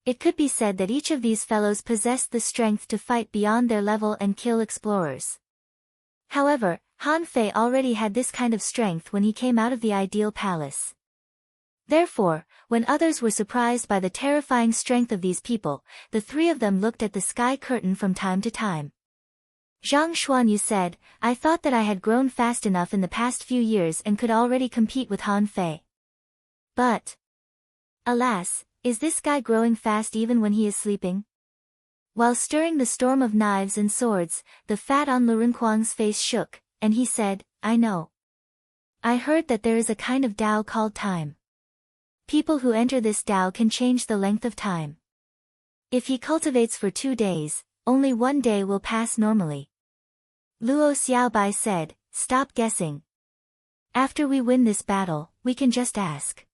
A: It could be said that each of these fellows possessed the strength to fight beyond their level and kill explorers. However, Han Fei already had this kind of strength when he came out of the ideal palace. Therefore, when others were surprised by the terrifying strength of these people, the 3 of them looked at the sky curtain from time to time. Zhang Xuanyu said, "I thought that I had grown fast enough in the past few years and could already compete with Han Fei. But, alas, is this guy growing fast even when he is sleeping?" While stirring the storm of knives and swords, the fat on Lu Rinquang's face shook, and he said, "I know. I heard that there is a kind of Tao called time. People who enter this Tao can change the length of time. If he cultivates for 2 days, only 1 day will pass normally." Luo Xiaobai said, "Stop guessing. After we win this battle, we can just ask."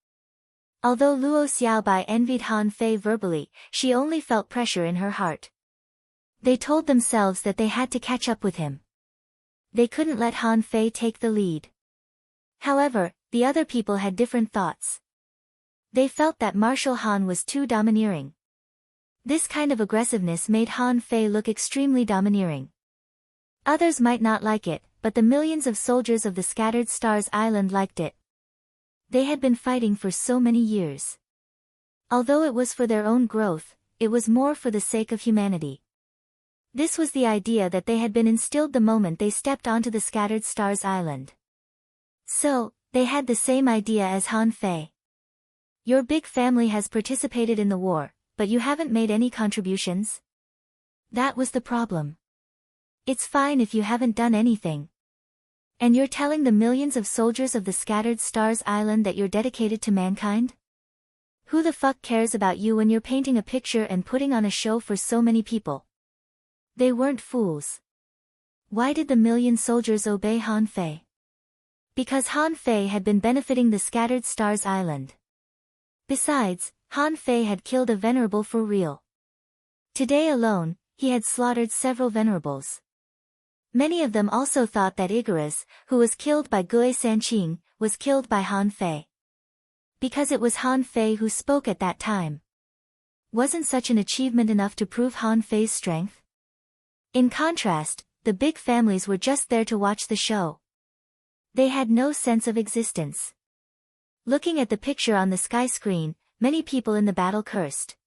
A: Although Luo Xiaobai envied Han Fei verbally, she only felt pressure in her heart. They told themselves that they had to catch up with him. They couldn't let Han Fei take the lead. However, the other people had different thoughts. They felt that Marshal Han was too domineering. This kind of aggressiveness made Han Fei look extremely domineering. Others might not like it, but the millions of soldiers of the Scattered Stars Island liked it. They had been fighting for so many years. Although it was for their own growth, it was more for the sake of humanity. This was the idea that they had been instilled the moment they stepped onto the Scattered Stars Island. So, they had the same idea as Han Fei. "Your big family has participated in the war, but you haven't made any contributions?" That was the problem. It's fine if you haven't done anything. And you're telling the millions of soldiers of the Scattered Stars Island that you're dedicated to mankind? Who the fuck cares about you when you're painting a picture and putting on a show for so many people? They weren't fools. Why did the million soldiers obey Han Fei? Because Han Fei had been benefiting the Scattered Stars Island. Besides, Han Fei had killed a venerable for real. Today alone, he had slaughtered several venerables. Many of them also thought that Icarus, who was killed by Gui Sanqing, was killed by Han Fei. Because it was Han Fei who spoke at that time. Wasn't such an achievement enough to prove Han Fei's strength? In contrast, the big families were just there to watch the show. They had no sense of existence. Looking at the picture on the sky screen, many people in the battle cursed.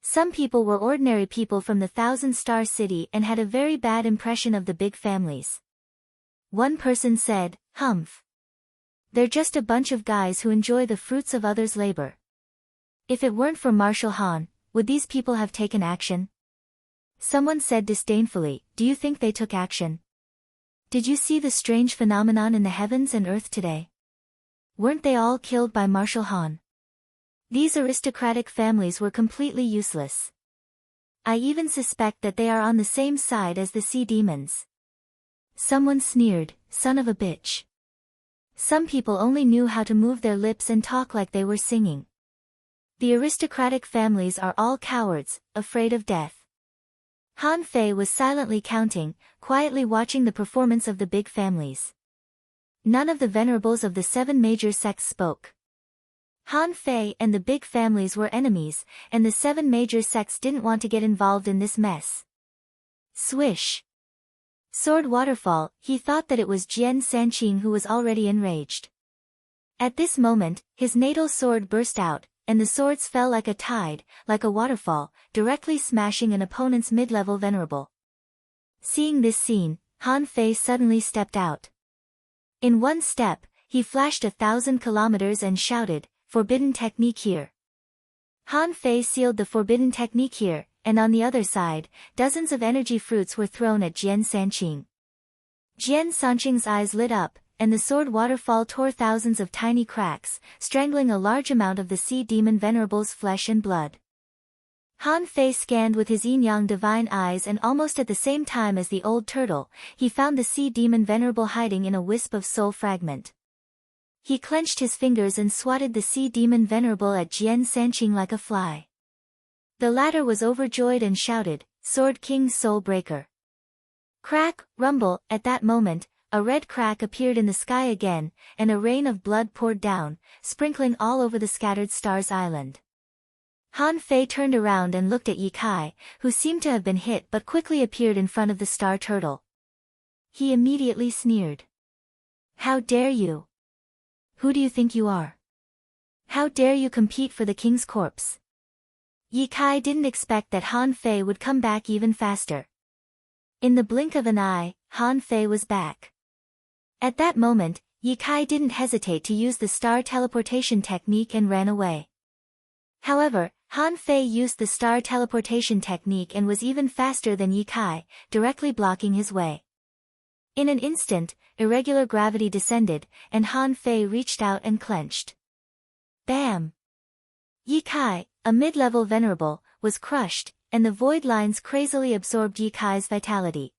A: Some people were ordinary people from the Thousand-Star City and had a very bad impression of the big families. One person said, "Humph. They're just a bunch of guys who enjoy the fruits of others' labor." If it weren't for Marshal Han, would these people have taken action? Someone said disdainfully, "Do you think they took action? Did you see the strange phenomenon in the heavens and earth today? Weren't they all killed by Marshal Han? These aristocratic families were completely useless. I even suspect that they are on the same side as the sea demons." Someone sneered, "Son of a bitch." Some people only knew how to move their lips and talk like they were singing. The aristocratic families are all cowards, afraid of death. Han Fei was silently counting, quietly watching the performance of the big families. None of the venerables of the 7 major sects spoke. Han Fei and the big families were enemies, and the 7 major sects didn't want to get involved in this mess. Swish! Sword waterfall. He thought that it was Jian Sanqing who was already enraged. At this moment, his natal sword burst out, and the swords fell like a tide, like a waterfall, directly smashing an opponent's mid-level venerable. Seeing this scene, Han Fei suddenly stepped out. In one step, he flashed 1,000 kilometers and shouted, "Forbidden technique here." Han Fei sealed the forbidden technique here, and on the other side, dozens of energy fruits were thrown at Jian Sanqing. Jian Sanqing's eyes lit up, and the sword waterfall tore thousands of tiny cracks, strangling a large amount of the sea demon venerable's flesh and blood. Han Fei scanned with his yin-yang divine eyes, and almost at the same time as the old turtle, he found the sea demon venerable hiding in a wisp of soul fragment. He clenched his fingers and swatted the sea demon venerable at Jian Sanqing like a fly. The latter was overjoyed and shouted, "Sword King's soul breaker!" Crack, rumble, at that moment, a red crack appeared in the sky again, and a rain of blood poured down, sprinkling all over the scattered stars island. Han Fei turned around and looked at Ye Kai, who seemed to have been hit but quickly appeared in front of the star turtle. He immediately sneered. "How dare you? Who do you think you are? How dare you compete for the king's corpse?" Ye Kai didn't expect that Han Fei would come back even faster. In the blink of an eye, Han Fei was back. At that moment, Ye Kai didn't hesitate to use the star teleportation technique and ran away. However, Han Fei used the star teleportation technique and was even faster than Ye Kai, directly blocking his way. In an instant, irregular gravity descended, and Han Fei reached out and clenched. Bam! Ye Kai, a mid-level venerable, was crushed, and the void lines crazily absorbed Ye Kai's vitality.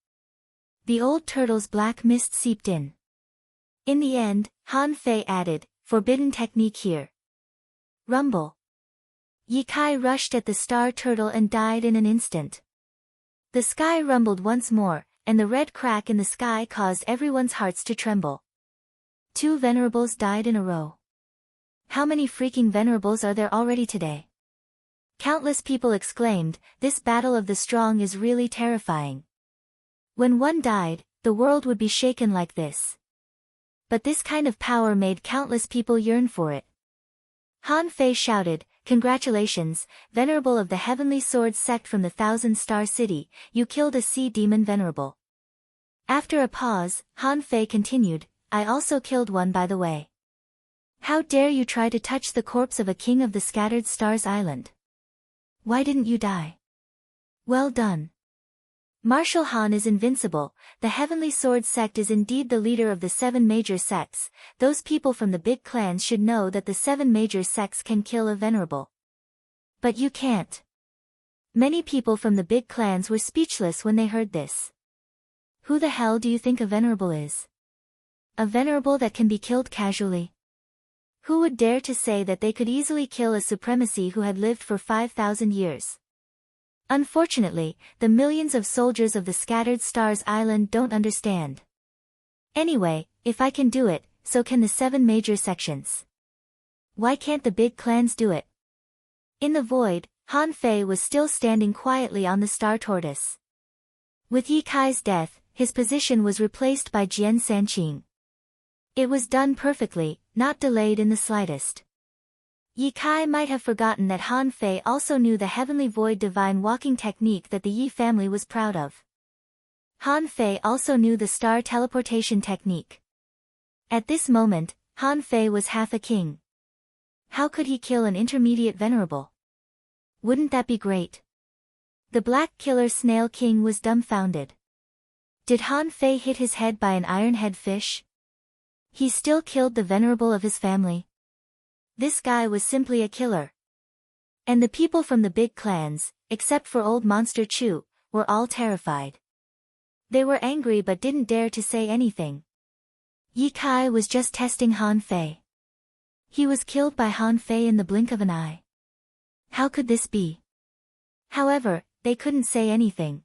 A: The old turtle's black mist seeped in. In the end, Han Fei added, "Forbidden technique here." Rumble. Ye Kai rushed at the star turtle and died in an instant. The sky rumbled once more, and the red crack in the sky caused everyone's hearts to tremble. 2 venerables died in a row. How many freaking venerables are there already today? Countless people exclaimed, "This battle of the strong is really terrifying." When one died, the world would be shaken like this. But this kind of power made countless people yearn for it. Han Fei shouted, "Congratulations, Venerable of the Heavenly Sword sect from the Thousand-Star City, you killed a sea demon venerable." After a pause, Han Fei continued, "I also killed one by the way. How dare you try to touch the corpse of a king of the Scattered Stars Island? Why didn't you die? Well done. Martial Han is invincible. The Heavenly Sword sect is indeed the leader of the 7 major sects. Those people from the big clans should know that the 7 major sects can kill a venerable. But you can't." Many people from the big clans were speechless when they heard this. Who the hell do you think a venerable is? A venerable that can be killed casually? Who would dare to say that they could easily kill a supremacy who had lived for 5,000 years? Unfortunately, the millions of soldiers of the Scattered Stars Island don't understand. Anyway, if I can do it, so can the 7 major sections. Why can't the big clans do it? In the void, Han Fei was still standing quietly on the star tortoise. With Ye Kai's death, his position was replaced by Jian Sanqing. It was done perfectly, not delayed in the slightest. Ye Kai might have forgotten that Han Fei also knew the heavenly void divine walking technique that the Yi family was proud of. Han Fei also knew the star teleportation technique. At this moment, Han Fei was half a king. How could he kill an intermediate venerable? Wouldn't that be great? The Black Killer Snail King was dumbfounded. Did Han Fei hit his head by an ironhead fish? He still killed the venerable of his family. This guy was simply a killer. And the people from the big clans, except for old Monster Chu, were all terrified. They were angry but didn't dare to say anything. Ye Kai was just testing Han Fei. He was killed by Han Fei in the blink of an eye. How could this be? However, they couldn't say anything.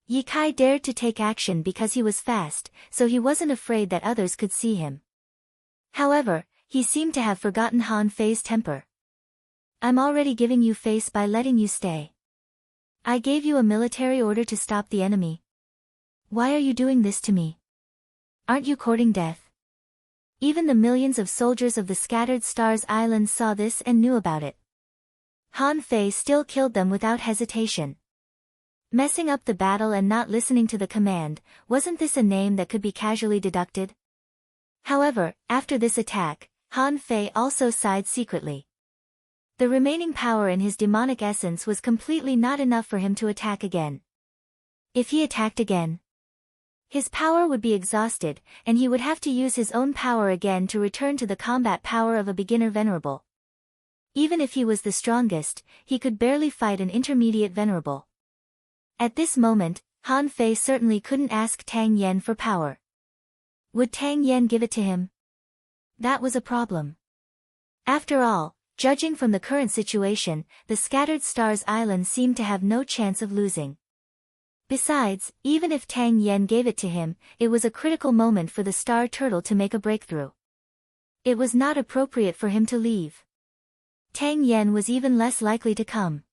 A: Ye Kai dared to take action because he was fast, so he wasn't afraid that others could see him. However, he seemed to have forgotten Han Fei's temper. "I'm already giving you face by letting you stay. I gave you a military order to stop the enemy. Why are you doing this to me? Aren't you courting death?" Even the millions of soldiers of the Scattered Stars Island saw this and knew about it. Han Fei still killed them without hesitation. Messing up the battle and not listening to the command, wasn't this a name that could be casually deducted? However, after this attack, Han Fei also sighed secretly. The remaining power in his demonic essence was completely not enough for him to attack again. If he attacked again, his power would be exhausted, and he would have to use his own power again to return to the combat power of a beginner venerable. Even if he was the strongest, he could barely fight an intermediate venerable. At this moment, Han Fei certainly couldn't ask Tang Yen for power. Would Tang Yen give it to him? That was a problem. After all, judging from the current situation, the Scattered Stars Island seemed to have no chance of losing. Besides, even if Tang Yen gave it to him, it was a critical moment for the Star Turtle to make a breakthrough. It was not appropriate for him to leave. Tang Yen was even less likely to come.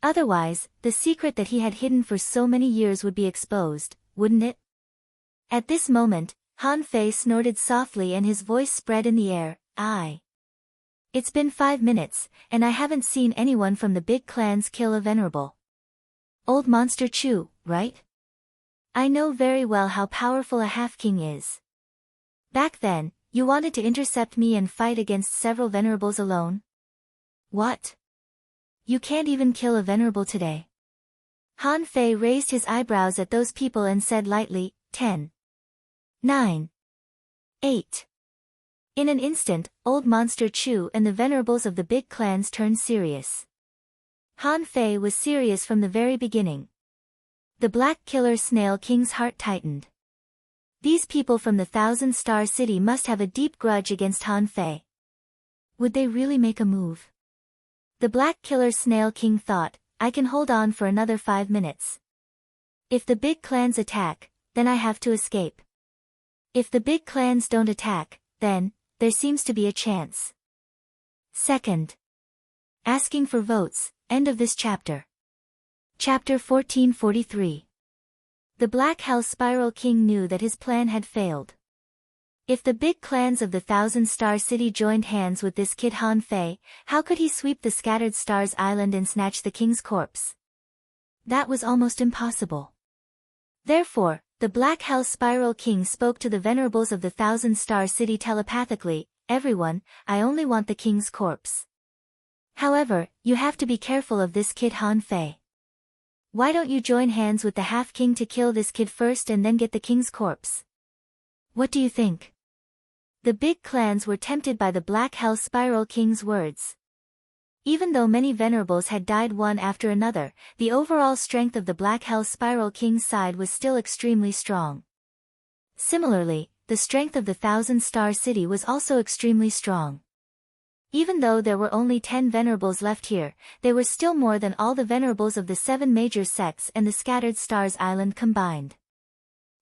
A: Otherwise, the secret that he had hidden for so many years would be exposed, wouldn't it? At this moment, Han Fei snorted softly and his voice spread in the air, It's been 5 minutes, and I haven't seen anyone from the big clans kill a venerable. Old Monster Chu, right? I know very well how powerful a half-king is. Back then, you wanted to intercept me and fight against several venerables alone? What? You can't even kill a venerable today. Han Fei raised his eyebrows at those people and said lightly, 10. 9. 8. In an instant, Old Monster Chu and the venerables of the big clans turned serious. Han Fei was serious from the very beginning. The Black Killer Snail King's heart tightened. These people from the Thousand Star City must have a deep grudge against Han Fei. Would they really make a move? The Black Killer Snail King thought, I can hold on for another 5 minutes. If the big clans attack, then I have to escape. If the big clans don't attack, then there seems to be a chance. Second. Asking for votes, end of this chapter. Chapter 1443. The Black Hell Spiral King knew that his plan had failed. If the big clans of the Thousand Star City joined hands with this kid Han Fei, how could he sweep the Scattered Stars Island and snatch the king's corpse? That was almost impossible. Therefore, the Black Hell Spiral King spoke to the venerables of the Thousand Star City telepathically, everyone, I only want the king's corpse. However, you have to be careful of this kid Han Fei. Why don't you join hands with the half-king to kill this kid first and then get the king's corpse? What do you think? The big clans were tempted by the Black Hell Spiral King's words. Even though many venerables had died one after another, the overall strength of the Black Hell Spiral King's side was still extremely strong. Similarly, the strength of the Thousand Star City was also extremely strong. Even though there were only 10 venerables left here, they were still more than all the venerables of the 7 major sects and the Scattered Stars Island combined.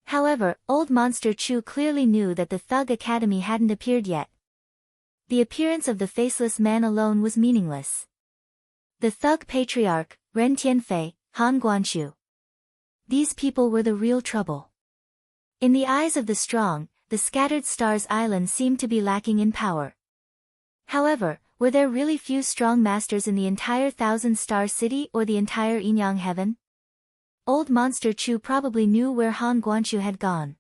A: However, Old Monster Chu clearly knew that the Thug Academy hadn't appeared yet. The appearance of the faceless man alone was meaningless. The Thug Patriarch, Ren Tianfei, Han Guanxu. These people were the real trouble. In the eyes of the strong, the Scattered Stars Island seemed to be lacking in power. However, were there really few strong masters in the entire Thousand Star City or the entire Yinyang Heaven? Old Monster Chu probably knew where Han Guanxu had gone.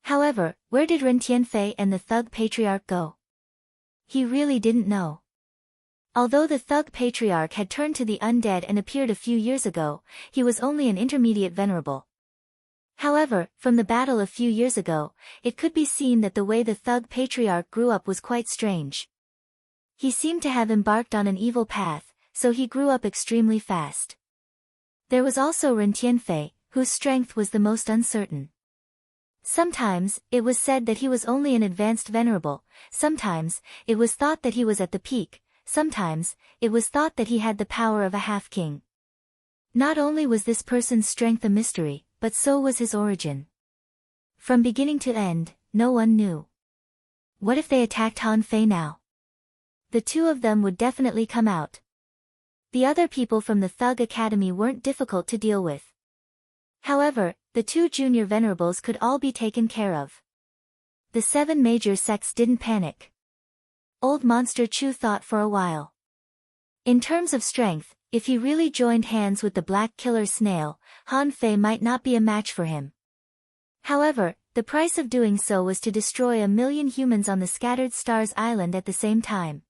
A: However, where did Ren Tianfei and the Thug Patriarch go? He really didn't know. Although the Thug Patriarch had turned to the undead and appeared a few years ago, he was only an intermediate venerable. However, from the battle a few years ago, it could be seen that the way the Thug Patriarch grew up was quite strange. He seemed to have embarked on an evil path, so he grew up extremely fast. There was also Ren Tianfei, whose strength was the most uncertain. Sometimes, it was said that he was only an advanced venerable, sometimes, it was thought that he was at the peak, sometimes, it was thought that he had the power of a half-king. Not only was this person's strength a mystery, but so was his origin. From beginning to end, no one knew. What if they attacked Han Fei now? The two of them would definitely come out. The other people from the Thug Academy weren't difficult to deal with. However, the 2 junior venerables could all be taken care of. The 7 major sects didn't panic. Old Monster Chu thought for a while. In terms of strength, if he really joined hands with the Black Killer Snail, Han Fei might not be a match for him. However, the price of doing so was to destroy 1 million humans on the Scattered Stars Island at the same time.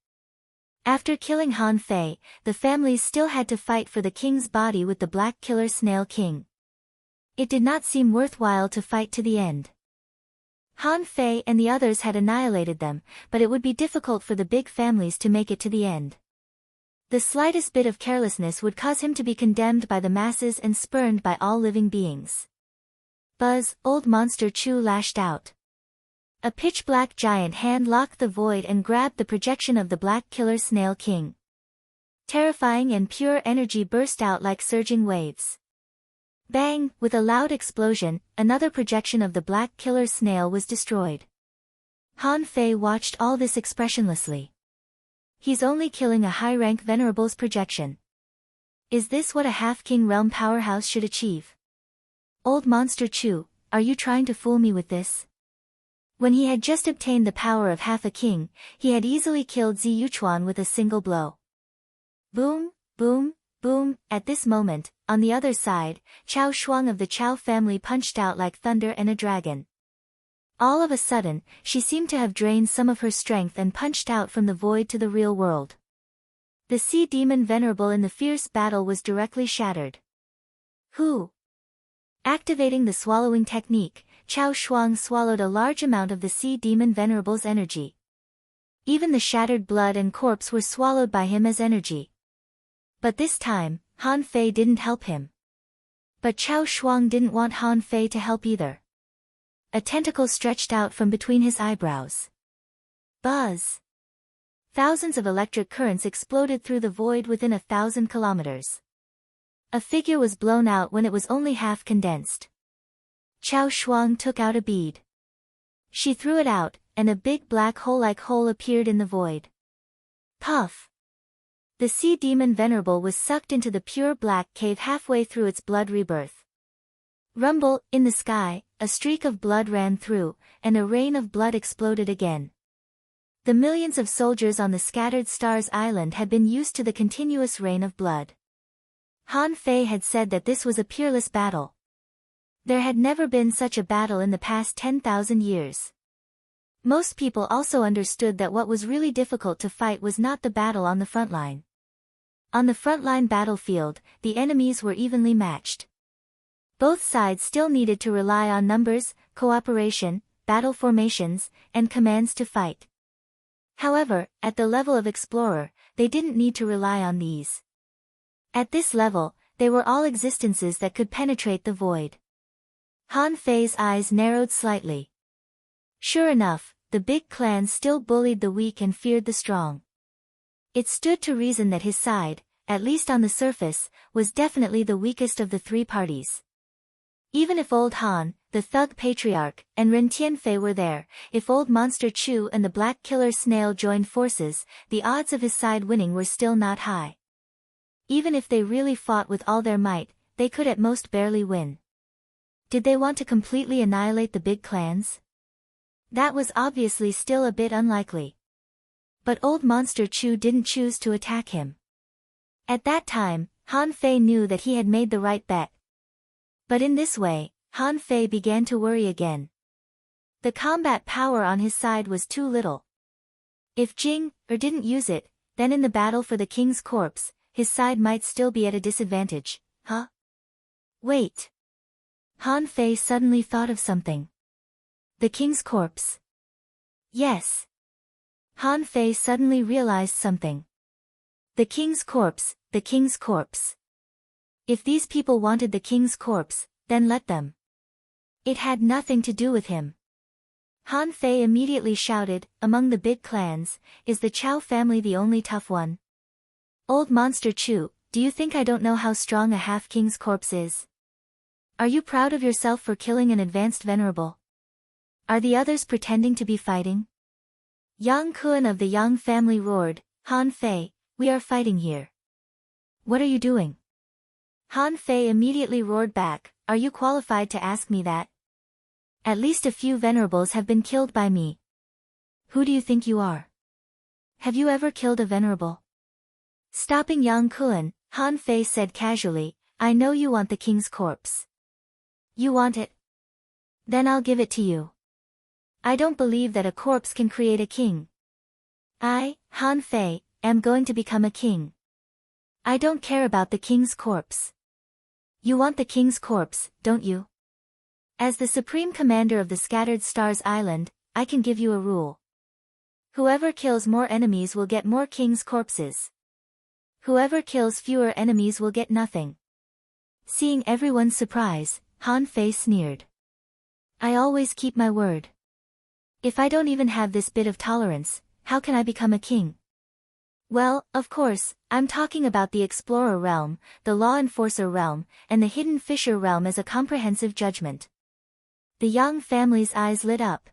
A: After killing Han Fei, the families still had to fight for the king's body with the Black Killer Snail King. It did not seem worthwhile to fight to the end. Han Fei and the others had annihilated them, but it would be difficult for the big families to make it to the end. The slightest bit of carelessness would cause him to be condemned by the masses and spurned by all living beings. Buzz, old monster Chu lashed out. A pitch-black giant hand locked the void and grabbed the projection of the Black Killer Snail King. Terrifying and pure energy burst out like surging waves. Bang! With a loud explosion, another projection of the Black Killer Snail was destroyed. Han Fei watched all this expressionlessly. He's only killing a high-rank venerable's projection. Is this what a half-king realm powerhouse should achieve? Old monster Chu, are you trying to fool me with this? When he had just obtained the power of half a king, he had easily killed Zi Yuchuan with a single blow. Boom, boom, boom. At this moment, on the other side, Chao Shuang of the Chao family punched out like thunder and a dragon. All of a sudden, she seemed to have drained some of her strength and punched out from the void to the real world. The sea demon venerable in the fierce battle was directly shattered. Who? Activating the swallowing technique, Chao Shuang swallowed a large amount of the sea demon venerable's energy. Even the shattered blood and corpse were swallowed by him as energy. But this time, Han Fei didn't help him. But Chao Shuang didn't want Han Fei to help either. A tentacle stretched out from between his eyebrows. Buzz! Thousands of electric currents exploded through the void within 1,000 kilometers. A figure was blown out when it was only half condensed. Chao Shuang took out a bead. She threw it out, and a big black hole-like hole appeared in the void. Puff! The sea demon venerable was sucked into the pure black cave halfway through its blood rebirth. Rumble, in the sky, a streak of blood ran through, and a rain of blood exploded again. The millions of soldiers on the scattered stars island had been used to the continuous rain of blood. Han Fei had said that this was a peerless battle. There had never been such a battle in the past 10,000 years. Most people also understood that what was really difficult to fight was not the battle on the front line. On the frontline battlefield, the enemies were evenly matched. Both sides still needed to rely on numbers, cooperation, battle formations, and commands to fight. However, at the level of explorer, they didn't need to rely on these. At this level, they were all existences that could penetrate the void. Han Fei's eyes narrowed slightly. Sure enough, the big clans still bullied the weak and feared the strong. It stood to reason that his side, at least on the surface, was definitely the weakest of the three parties. Even if old Han, the thug patriarch, and Ren Tianfei were there, if old monster Chu and the black killer snail joined forces, the odds of his side winning were still not high. Even if they really fought with all their might, they could at most barely win. Did they want to completely annihilate the big clans? That was obviously still a bit unlikely. But old monster Chu didn't choose to attack him. At that time, Han Fei knew that he had made the right bet. But in this way, Han Fei began to worry again. The combat power on his side was too little. If Jing didn't use it, then in the battle for the king's corpse, his side might still be at a disadvantage. Huh? Wait. Han Fei suddenly thought of something. The king's corpse. Yes. Han Fei suddenly realized something. The king's corpse, the king's corpse. If these people wanted the king's corpse, then let them. It had nothing to do with him. Han Fei immediately shouted, among the big clans, is the Chao family the only tough one? Old monster Chu, do you think I don't know how strong a half-king's corpse is? Are you proud of yourself for killing an advanced venerable? Are the others pretending to be fighting? Yang Kuan of the Yang family roared, Han Fei, we are fighting here. What are you doing? Han Fei immediately roared back, are you qualified to ask me that? At least a few venerables have been killed by me. Who do you think you are? Have you ever killed a venerable? Stopping Yang Kuan, Han Fei said casually, I know you want the king's corpse. You want it? Then I'll give it to you. I don't believe that a corpse can create a king. I, Han Fei, am going to become a king. I don't care about the king's corpse. You want the king's corpse, don't you? As the supreme commander of the Scattered Stars Island, I can give you a rule. Whoever kills more enemies will get more king's corpses. Whoever kills fewer enemies will get nothing. Seeing everyone's surprise, Han Fei sneered. I always keep my word. If I don't even have this bit of tolerance, how can I become a king? Well, of course, I'm talking about the Explorer realm, the Law Enforcer realm, and the Hidden Fisher realm as a comprehensive judgment. The Yang family's eyes lit up.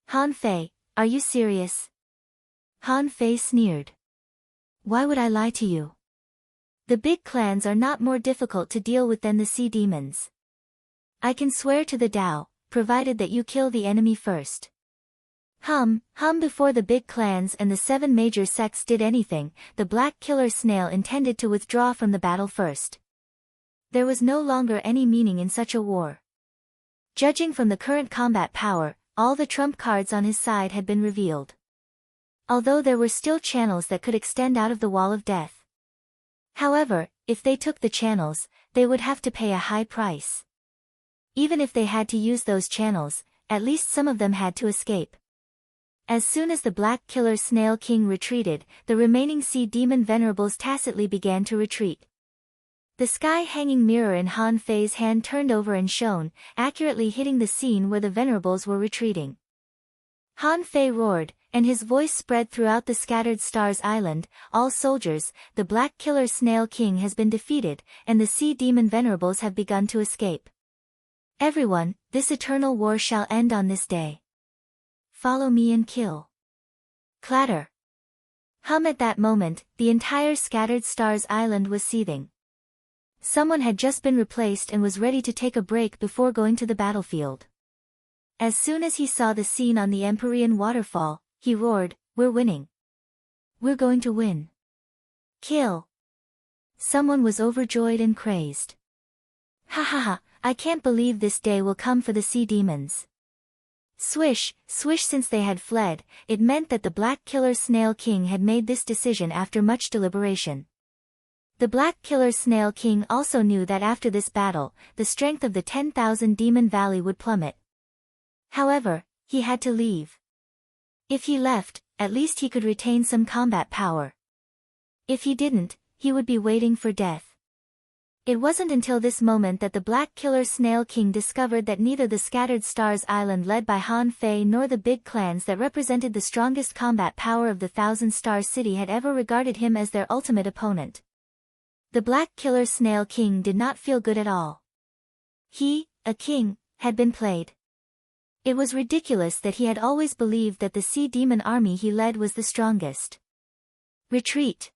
A: Han Fei, are you serious? Han Fei sneered. Why would I lie to you? The big clans are not more difficult to deal with than the sea demons. I can swear to the Tao, provided that you kill the enemy first. Before the big clans and the 7 major sects did anything, the black killer snail intended to withdraw from the battle first. There was no longer any meaning in such a war. Judging from the current combat power, all the trump cards on his side had been revealed. Although there were still channels that could extend out of the wall of death. However, if they took the channels, they would have to pay a high price. Even if they had to use those channels, at least some of them had to escape. As soon as the Black Killer Snail King retreated, the remaining sea demon venerables tacitly began to retreat. The sky-hanging mirror in Han Fei's hand turned over and shone, accurately hitting the scene where the venerables were retreating. Han Fei roared, and his voice spread throughout the Scattered Stars Island, all soldiers, the Black Killer Snail King has been defeated, and the sea demon venerables have begun to escape. Everyone, this eternal war shall end on this day. Follow me and kill. Clatter. At that moment, the entire Scattered Stars Island was seething. Someone had just been replaced and was ready to take a break before going to the battlefield. As soon as he saw the scene on the Empyrean waterfall, he roared, "We're winning. We're going to win. Kill." Someone was overjoyed and crazed. Ha ha ha, I can't believe this day will come for the sea demons. Swish, swish. Since they had fled, it meant that the Black Killer Snail King had made this decision after much deliberation. The Black Killer Snail King also knew that after this battle, the strength of the 10,000 Demon Valley would plummet. However, he had to leave. If he left, at least he could retain some combat power. If he didn't, he would be waiting for death. It wasn't until this moment that the Black Killer Snail King discovered that neither the Scattered Stars Island led by Han Fei nor the big clans that represented the strongest combat power of the Thousand Star City had ever regarded him as their ultimate opponent. The Black Killer Snail King did not feel good at all. He, a king, had been played. It was ridiculous that he had always believed that the sea demon army he led was the strongest. Retreat.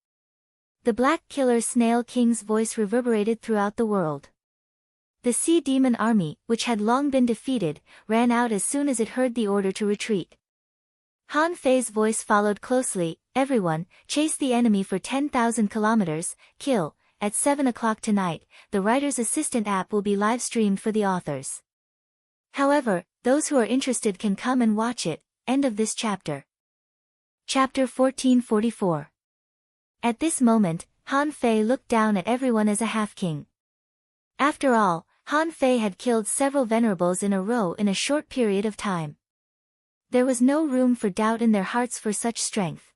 A: The Black Killer Snail King's voice reverberated throughout the world. The sea demon army, which had long been defeated, ran out as soon as it heard the order to retreat. Han Fei's voice followed closely, "Everyone, chase the enemy for 10,000 kilometers, kill." At 7 o'clock tonight, the Writer's Assistant app will be live-streamed for the authors. However, those who are interested can come and watch it. End of this chapter. Chapter 1444. At this moment, Han Fei looked down at everyone as a half-king. After all, Han Fei had killed several venerables in a row in a short period of time. There was no room for doubt in their hearts for such strength.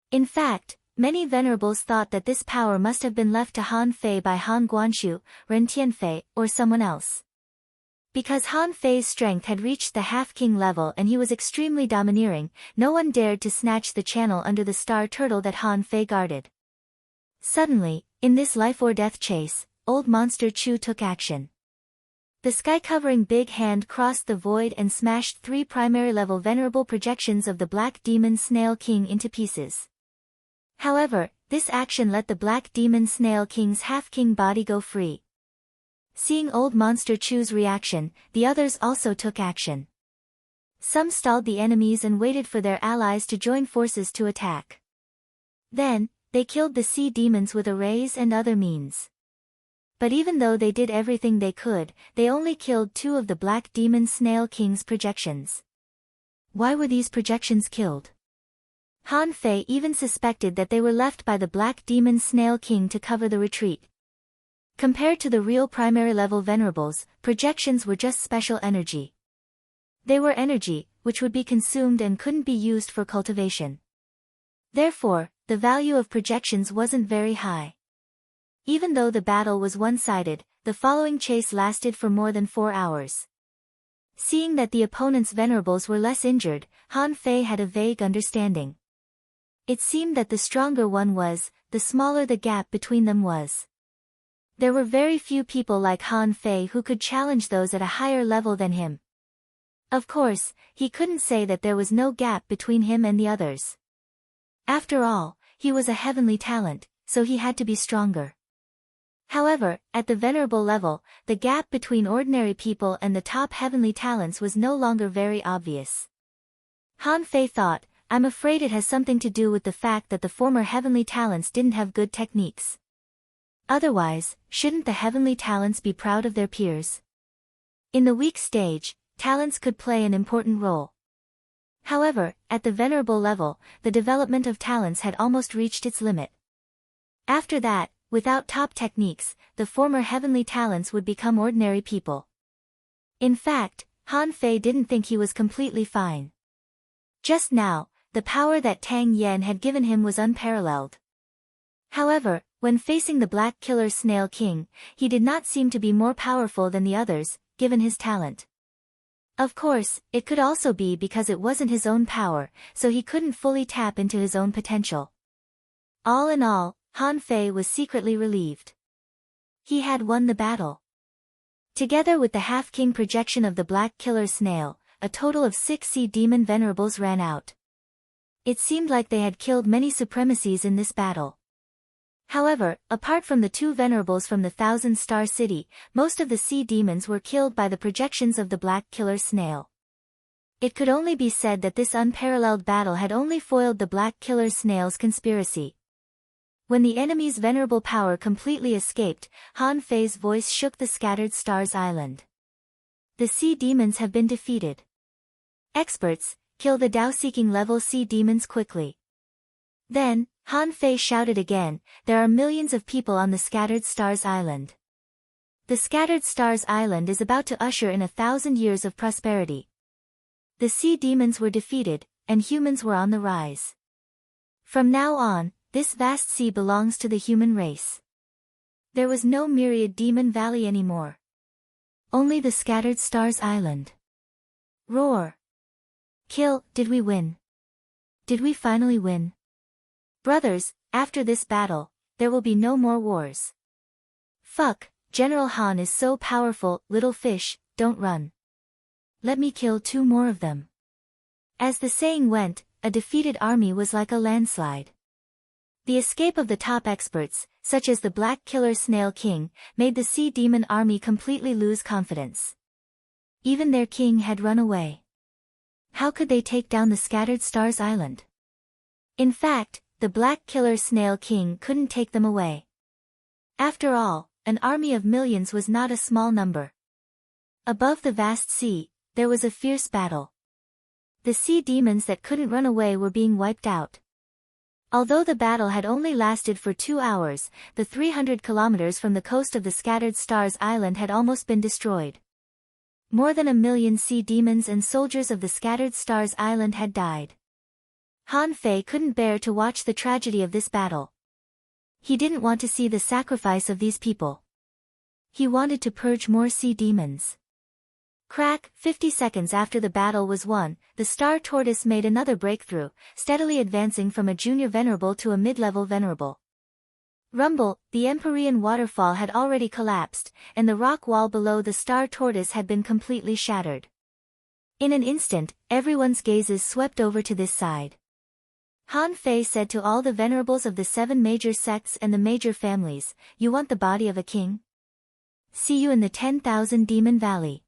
A: In fact, many venerables thought that this power must have been left to Han Fei by Han Guanshu, Ren Tianfei, or someone else. Because Han Fei's strength had reached the half-king level and he was extremely domineering, no one dared to snatch the channel under the star turtle that Han Fei guarded. Suddenly, in this life-or-death chase, Old Monster Chu took action. The sky-covering big hand crossed the void and smashed 3 primary-level venerable projections of the Black Demon Snail King into pieces. However, this action let the Black Demon Snail King's half-king body go free. Seeing Old Monster Chu's reaction, the others also took action. Some stalled the enemies and waited for their allies to join forces to attack. Then, they killed the sea demons with arrays and other means. But even though they did everything they could, they only killed 2 of the Black Demon Snail King's projections. Why were these projections killed? Han Fei even suspected that they were left by the Black Demon Snail King to cover the retreat. Compared to the real primary level venerables, projections were just special energy. They were energy, which would be consumed and couldn't be used for cultivation. Therefore, the value of projections wasn't very high. Even though the battle was one-sided, the following chase lasted for more than 4 hours. Seeing that the opponent's venerables were less injured, Han Fei had a vague understanding. It seemed that the stronger one was, the smaller the gap between them was. There were very few people like Han Fei who could challenge those at a higher level than him. Of course, he couldn't say that there was no gap between him and the others. After all, he was a heavenly talent, so he had to be stronger. However, at the venerable level, the gap between ordinary people and the top heavenly talents was no longer very obvious. Han Fei thought, I'm afraid it has something to do with the fact that the former heavenly talents didn't have good techniques. Otherwise, shouldn't the heavenly talents be proud of their peers? In the weak stage, talents could play an important role. However, at the venerable level, the development of talents had almost reached its limit. After that, without top techniques, the former heavenly talents would become ordinary people. In fact, Han Fei didn't think he was completely fine. Just now, the power that Tang Yan had given him was unparalleled. However, when facing the Black Killer Snail King, he did not seem to be more powerful than the others, given his talent. Of course, it could also be because it wasn't his own power, so he couldn't fully tap into his own potential. All in all, Han Fei was secretly relieved. He had won the battle. Together with the half-king projection of the Black Killer Snail, a total of 6 sea demon venerables ran out. It seemed like they had killed many supremacies in this battle. However, apart from the 2 venerables from the Thousand Star City, most of the sea demons were killed by the projections of the Black Killer Snail. It could only be said that this unparalleled battle had only foiled the Black Killer Snail's conspiracy. When the enemy's venerable power completely escaped, Han Fei's voice shook the scattered stars island. The sea demons have been defeated. Experts, kill the Dao-seeking level sea demons quickly. Then, Han Fei shouted again, there are millions of people on the Scattered Stars Island. The Scattered Stars Island is about to usher in 1,000 years of prosperity. The sea demons were defeated, and humans were on the rise. From now on, this vast sea belongs to the human race. There was no myriad demon valley anymore. Only the Scattered Stars Island. Roar. Kill, did we win? Did we finally win? Brothers, after this battle, there will be no more wars. Fuck, General Han is so powerful, little fish, don't run. Let me kill 2 more of them. As the saying went, a defeated army was like a landslide. The escape of the top experts, such as the Black Killer Snail King, made the Sea Demon army completely lose confidence. Even their king had run away. How could they take down the Scattered Stars Island? In fact, the Black Killer Snail King couldn't take them away. After all, an army of millions was not a small number. Above the vast sea, there was a fierce battle. The sea demons that couldn't run away were being wiped out. Although the battle had only lasted for 2 hours, the 300 kilometers from the coast of the Scattered Stars Island had almost been destroyed. More than 1 million sea demons and soldiers of the Scattered Stars Island had died. Han Fei couldn't bear to watch the tragedy of this battle. He didn't want to see the sacrifice of these people. He wanted to purge more sea demons. Crack, 50 seconds after the battle was won, the Star Tortoise made another breakthrough, steadily advancing from a junior venerable to a mid-level venerable. Rumble, the Empyrean waterfall had already collapsed, and the rock wall below the Star Tortoise had been completely shattered. In an instant, everyone's gazes swept over to this side. Han Fei said to all the venerables of the 7 major sects and the major families, you want the body of a king? See you in the 10,000 Demon Valley.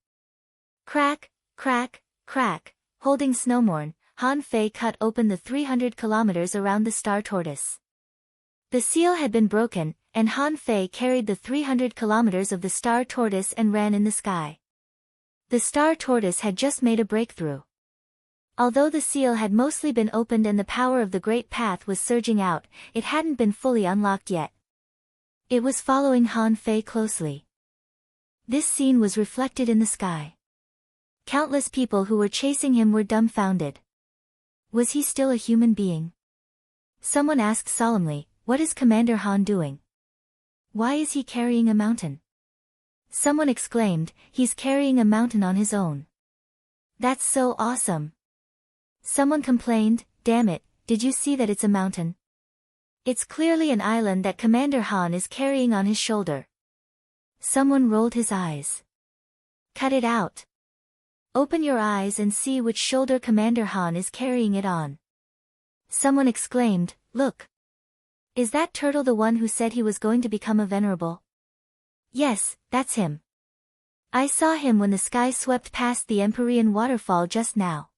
A: Crack, crack, crack, holding Snowmorn, Han Fei cut open the 300 kilometers around the Star Tortoise. The seal had been broken, and Han Fei carried the 300 kilometers of the Star Tortoise and ran in the sky. The Star Tortoise had just made a breakthrough. Although the seal had mostly been opened and the power of the Great Path was surging out, it hadn't been fully unlocked yet. It was following Han Fei closely. This scene was reflected in the sky. Countless people who were chasing him were dumbfounded. Was he still a human being? Someone asked solemnly, "What is Commander Han doing? Why is he carrying a mountain?" Someone exclaimed, "He's carrying a mountain on his own. That's so awesome." Someone complained, "Damn it, did you see that it's a mountain? It's clearly an island that Commander Han is carrying on his shoulder." Someone rolled his eyes. "Cut it out. Open your eyes and see which shoulder Commander Han is carrying it on." Someone exclaimed, "Look. Is that turtle the one who said he was going to become a venerable?" "Yes, that's him. I saw him when the sky swept past the Empyrean waterfall just now."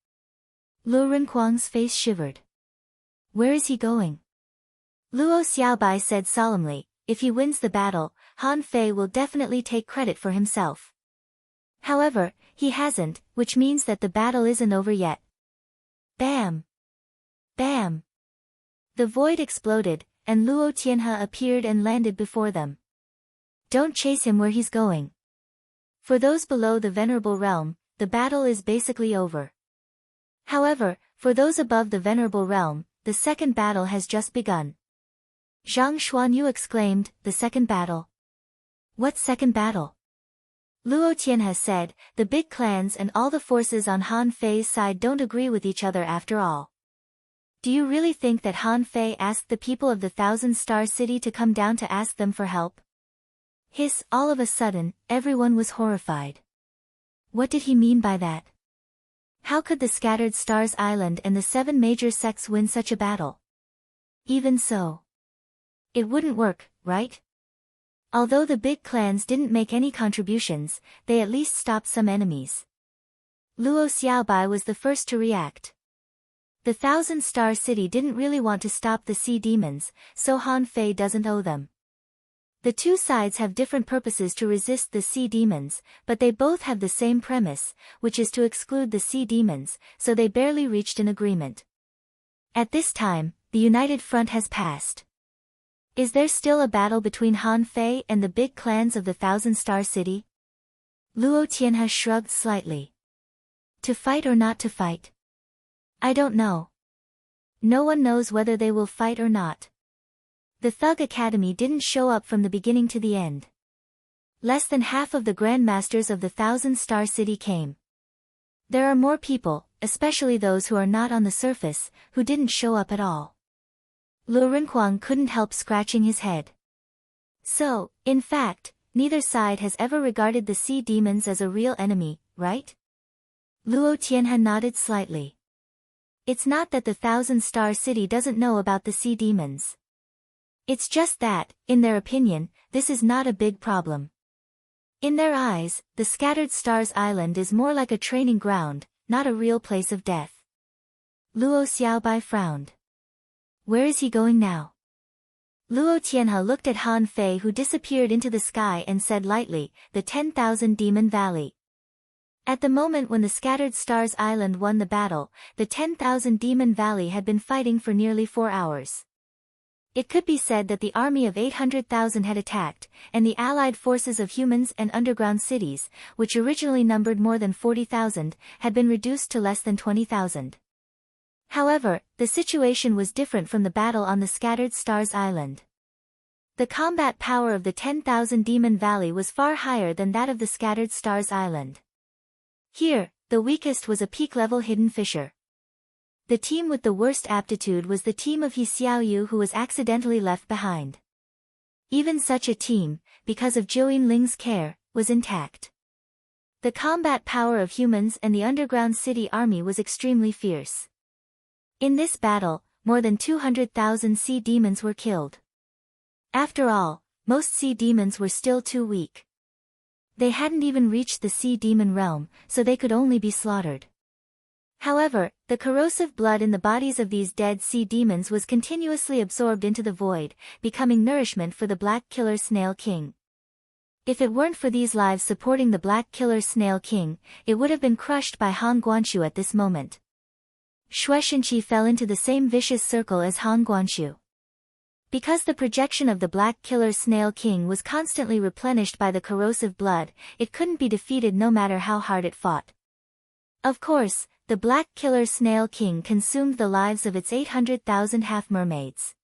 A: Luo Renquang's face shivered. "Where is he going?" Luo Xiaobai said solemnly, "If he wins the battle, Han Fei will definitely take credit for himself. However, he hasn't, which means that the battle isn't over yet." Bam! Bam! The void exploded, and Luo Tianhe appeared and landed before them. "Don't chase him where he's going. For those below the Venerable Realm, the battle is basically over. However, for those above the Venerable Realm, the second battle has just begun." Zhang Xuanyu exclaimed, "The second battle? What second battle?" Luo Tianhe said, "The big clans and all the forces on Han Fei's side don't agree with each other after all. Do you really think that Han Fei asked the people of the Thousand-Star City to come down to ask them for help?" Hiss! All of a sudden, everyone was horrified. What did he mean by that? How could the Scattered Stars Island and the 7 major sects win such a battle? Even so, it wouldn't work, right? Although the big clans didn't make any contributions, they at least stopped some enemies. Luo Xiaobai was the first to react. The Thousand-Star City didn't really want to stop the sea demons, so Han Fei doesn't owe them. The two sides have different purposes to resist the sea demons, but they both have the same premise, which is to exclude the sea demons, so they barely reached an agreement. At this time, the united front has passed. Is there still a battle between Han Fei and the big clans of the Thousand-Star City? Luo Tianhe shrugged slightly. To fight or not to fight? I don't know. No one knows whether they will fight or not. The Thug Academy didn't show up from the beginning to the end. Less than half of the Grandmasters of the Thousand-Star City came. There are more people, especially those who are not on the surface, who didn't show up at all. Luo Renquang couldn't help scratching his head. So, in fact, neither side has ever regarded the sea demons as a real enemy, right? Luo Tianhe nodded slightly. It's not that the Thousand-Star City doesn't know about the sea demons. It's just that, in their opinion, this is not a big problem. In their eyes, the Scattered Stars Island is more like a training ground, not a real place of death. Luo Xiaobai frowned. Where is he going now? Luo Tianhe looked at Han Fei, who disappeared into the sky, and said lightly, "The 10,000 Demon Valley." At the moment when the Scattered Stars Island won the battle, the 10,000 Demon Valley had been fighting for nearly 4 hours. It could be said that the army of 800,000 had attacked, and the allied forces of humans and underground cities, which originally numbered more than 40,000, had been reduced to less than 20,000. However, the situation was different from the battle on the Scattered Stars Island. The combat power of the 10,000 Demon Valley was far higher than that of the Scattered Stars Island. Here, the weakest was a peak-level hidden fisher. The team with the worst aptitude was the team of He Xiaoyu, who was accidentally left behind. Even such a team, because of Zhou Yinling's care, was intact. The combat power of humans and the underground city army was extremely fierce. In this battle, more than 200,000 sea demons were killed. After all, most sea demons were still too weak. They hadn't even reached the sea demon realm, so they could only be slaughtered. However, the corrosive blood in the bodies of these dead sea demons was continuously absorbed into the void, becoming nourishment for the Black Killer Snail King. If it weren't for these lives supporting the Black Killer Snail King, it would have been crushed by Han Guanshu at this moment. Shueishanqi fell into the same vicious circle as Han Guanshu. Because the projection of the Black Killer Snail King was constantly replenished by the corrosive blood, it couldn't be defeated no matter how hard it fought. Of course, the Black Killer Snail King consumed the lives of its 800,000 half-mermaids.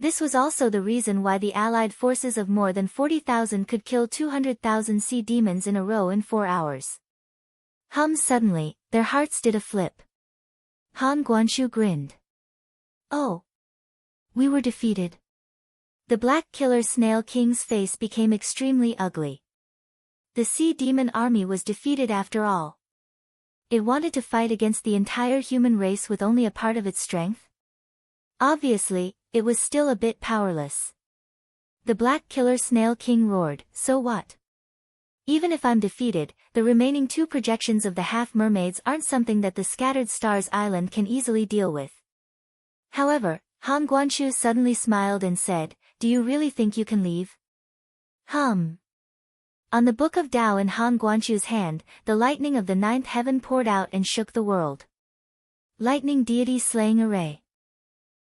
A: This was also the reason why the allied forces of more than 40,000 could kill 200,000 sea demons in a row in 4 hours. Suddenly, their hearts did a flip. Han Guanshu grinned. Oh. We were defeated. The Black Killer Snail King's face became extremely ugly. The sea demon army was defeated after all. It wanted to fight against the entire human race with only a part of its strength? Obviously, it was still a bit powerless. The Black Killer Snail King roared, so what? Even if I'm defeated, the remaining 2 projections of the half-mermaids aren't something that the Scattered Stars Island can easily deal with. However, Han Guanshu suddenly smiled and said, do you really think you can leave? On the Book of Tao in Han Guanshu's hand, the lightning of the 9th heaven poured out and shook the world. Lightning deity slaying array.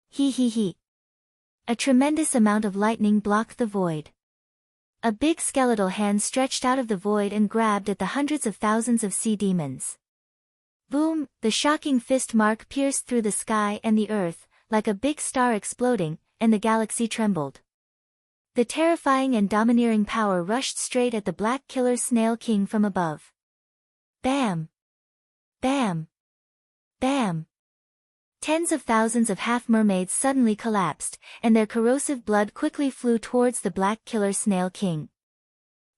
A: He. A tremendous amount of lightning blocked the void. A big skeletal hand stretched out of the void and grabbed at the hundreds of thousands of sea demons. Boom, the shocking fist mark pierced through the sky and the earth, like a big star exploding, and the galaxy trembled. The terrifying and domineering power rushed straight at the Black Killer Snail King from above. Bam! Bam! Bam! Tens of thousands of half-mermaids suddenly collapsed, and their corrosive blood quickly flew towards the Black Killer Snail King.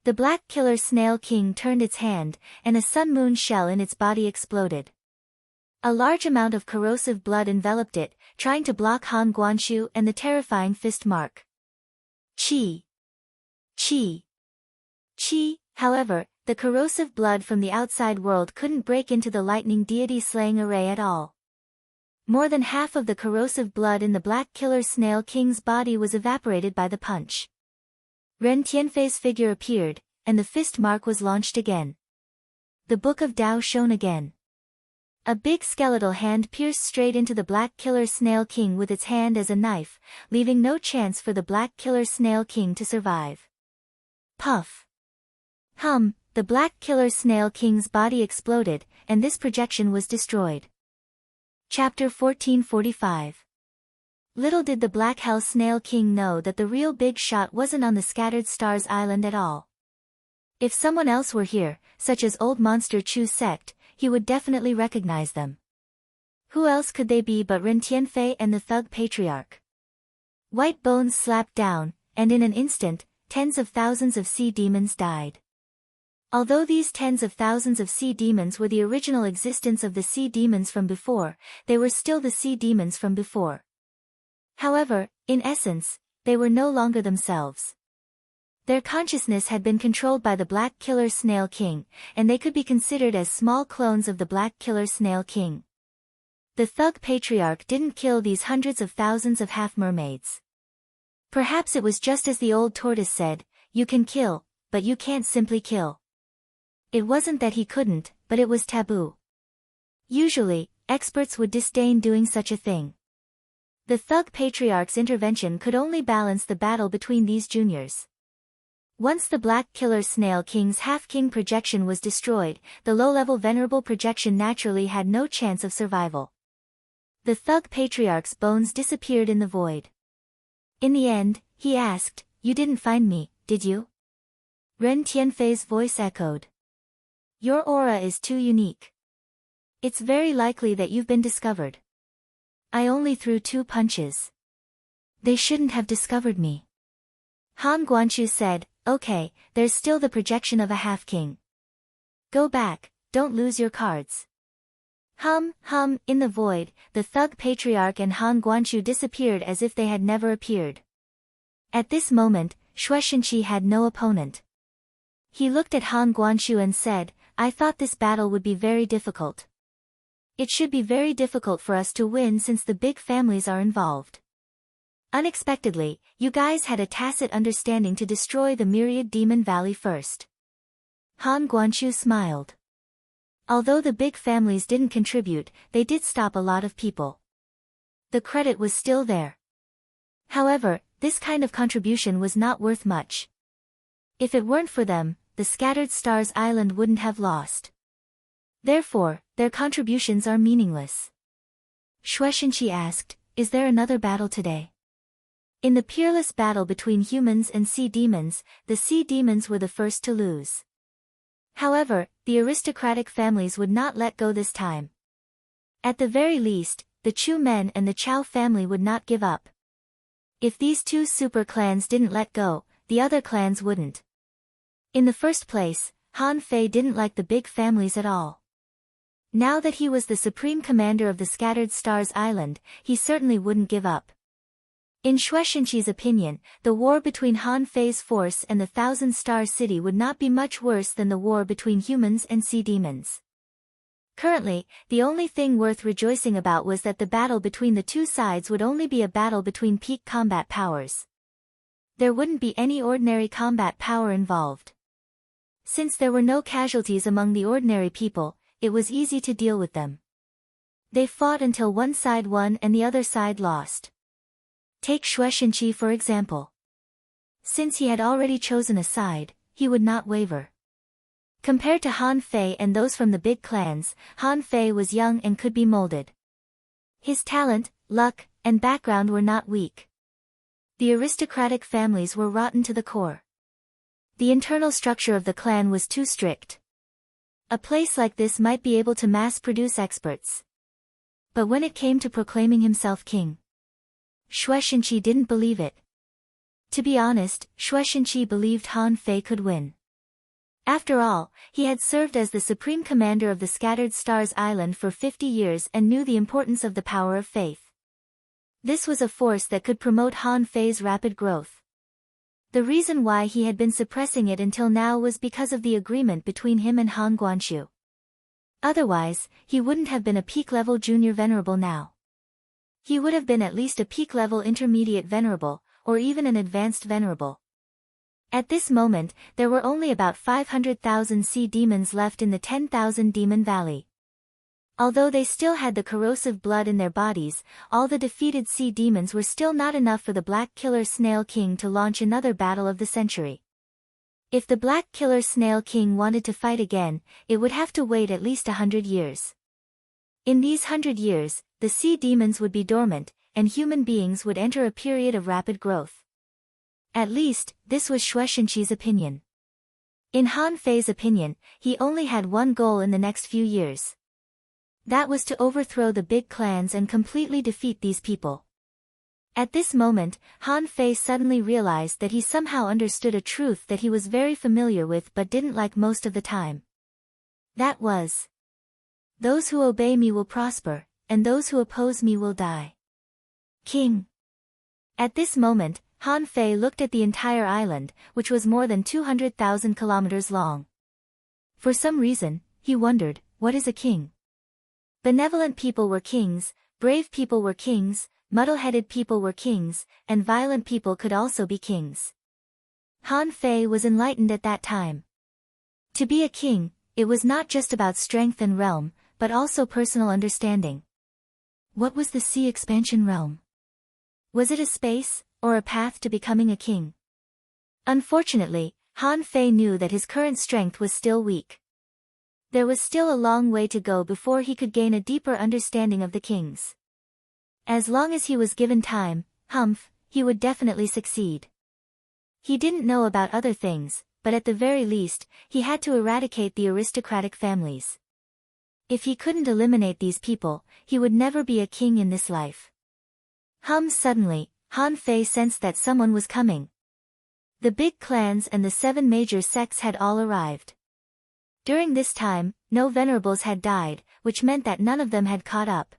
A: The Black Killer Snail King turned its hand, and a sun-moon shell in its body exploded. A large amount of corrosive blood enveloped it, trying to block Han Guanshu and the terrifying fist mark. Chi! However, the corrosive blood from the outside world couldn't break into the lightning deity slaying array at all. More than half of the corrosive blood in the Black Killer Snail King's body was evaporated by the punch. Ren Tianfei's figure appeared, and the fist mark was launched again. The Book of Tao shone again. A big skeletal hand pierced straight into the Black Killer Snail King with its hand as a knife, leaving no chance for the Black Killer Snail King to survive. Puff! The Black Killer Snail King's body exploded, and this projection was destroyed. Chapter 1445. Little did the Black Hell Snail King know that the real big shot wasn't on the Scattered Stars Island at all. If someone else were here, such as Old Monster Chu's sect, he would definitely recognize them. Who else could they be but Ren Tianfei and the Thug Patriarch? White bones slapped down, and in an instant, tens of thousands of sea demons died. Although these tens of thousands of sea demons were the original existence of the sea demons from before, they were still the sea demons from before. However, in essence, they were no longer themselves. Their consciousness had been controlled by the Black Killer Snail King, and they could be considered as small clones of the Black Killer Snail King. The Thug Patriarch didn't kill these hundreds of thousands of half-mermaids. Perhaps it was just as the old tortoise said, you can kill, but you can't simply kill. It wasn't that he couldn't, but it was taboo. Usually, experts would disdain doing such a thing. The Thug Patriarch's intervention could only balance the battle between these juniors. Once the Black Killer Snail King's half-king projection was destroyed, the low-level Venerable projection naturally had no chance of survival. The Thug Patriarch's bones disappeared in the void. In the end, he asked, you didn't find me, did you? Ren Tianfei's voice echoed. Your aura is too unique. It's very likely that you've been discovered. I only threw 2 punches. They shouldn't have discovered me. Han Guanshu said, okay, there's still the projection of a half-king. Go back, don't lose your cards. In the void, the Thug Patriarch and Han Guanshu disappeared as if they had never appeared. At this moment, Shueishanqi had no opponent. He looked at Han Guanshu and said, I thought this battle would be very difficult. It should be very difficult for us to win since the big families are involved. Unexpectedly, you guys had a tacit understanding to destroy the Myriad Demon Valley first. Han Guanshu smiled. Although the big families didn't contribute, they did stop a lot of people. The credit was still there. However, this kind of contribution was not worth much. If it weren't for them, the scattered stars island wouldn't have lost. Therefore, their contributions are meaningless. Shueishenqi asked, "Is there another battle today?" In the peerless battle between humans and sea demons, the sea demons were the first to lose. However, the aristocratic families would not let go this time. At the very least, the Chu men and the Chao family would not give up. If these two super clans didn't let go, the other clans wouldn't. In the first place, Han Fei didn't like the big families at all. Now that he was the supreme commander of the Scattered Stars Island, he certainly wouldn't give up. In Shueishenqi's opinion, the war between Han Fei's force and the Thousand Star City would not be much worse than the war between humans and sea demons. Currently, the only thing worth rejoicing about was that the battle between the two sides would only be a battle between peak combat powers. There wouldn't be any ordinary combat power involved. Since there were no casualties among the ordinary people, it was easy to deal with them. They fought until one side won and the other side lost. Take Shueishenqi for example. Since he had already chosen a side, he would not waver. Compared to Han Fei and those from the big clans, Han Fei was young and could be molded. His talent, luck, and background were not weak. The aristocratic families were rotten to the core. The internal structure of the clan was too strict. A place like this might be able to mass-produce experts. But when it came to proclaiming himself king, Shueishenqi didn't believe it. To be honest, Shueishenqi believed Han Fei could win. After all, he had served as the supreme commander of the Scattered Stars Island for 50 years and knew the importance of the power of faith. This was a force that could promote Han Fei's rapid growth. The reason why he had been suppressing it until now was because of the agreement between him and Han Guanshu. Otherwise, he wouldn't have been a peak-level junior venerable now. He would have been at least a peak-level intermediate venerable, or even an advanced venerable. At this moment, there were only about 500,000 sea demons left in the 10,000 Demon Valley. Although they still had the corrosive blood in their bodies, all the defeated sea demons were still not enough for the Black Killer Snail King to launch another battle of the century. If the Black Killer Snail King wanted to fight again, it would have to wait at least 100 years. In these 100 years, the sea demons would be dormant, and human beings would enter a period of rapid growth. At least, this was Shueishenqi's opinion. In Han Fei's opinion, he only had one goal in the next few years. That was to overthrow the big clans and completely defeat these people. At this moment, Han Fei suddenly realized that he somehow understood a truth that he was very familiar with but didn't like most of the time. That was, "Those who obey me will prosper, and those who oppose me will die." King. At this moment, Han Fei looked at the entire island, which was more than 200,000 kilometers long. For some reason, he wondered, what is a king? Benevolent people were kings, brave people were kings, muddle-headed people were kings, and violent people could also be kings. Han Fei was enlightened at that time. To be a king, it was not just about strength and realm, but also personal understanding. What was the Sea Expansion Realm? Was it a space, or a path to becoming a king? Unfortunately, Han Fei knew that his current strength was still weak. There was still a long way to go before he could gain a deeper understanding of the kings. As long as he was given time, he would definitely succeed. He didn't know about other things, but at the very least, he had to eradicate the aristocratic families. If he couldn't eliminate these people, he would never be a king in this life. Suddenly, Han Fei sensed that someone was coming. The big clans and the 7 major sects had all arrived. During this time, no venerables had died, which meant that none of them had caught up.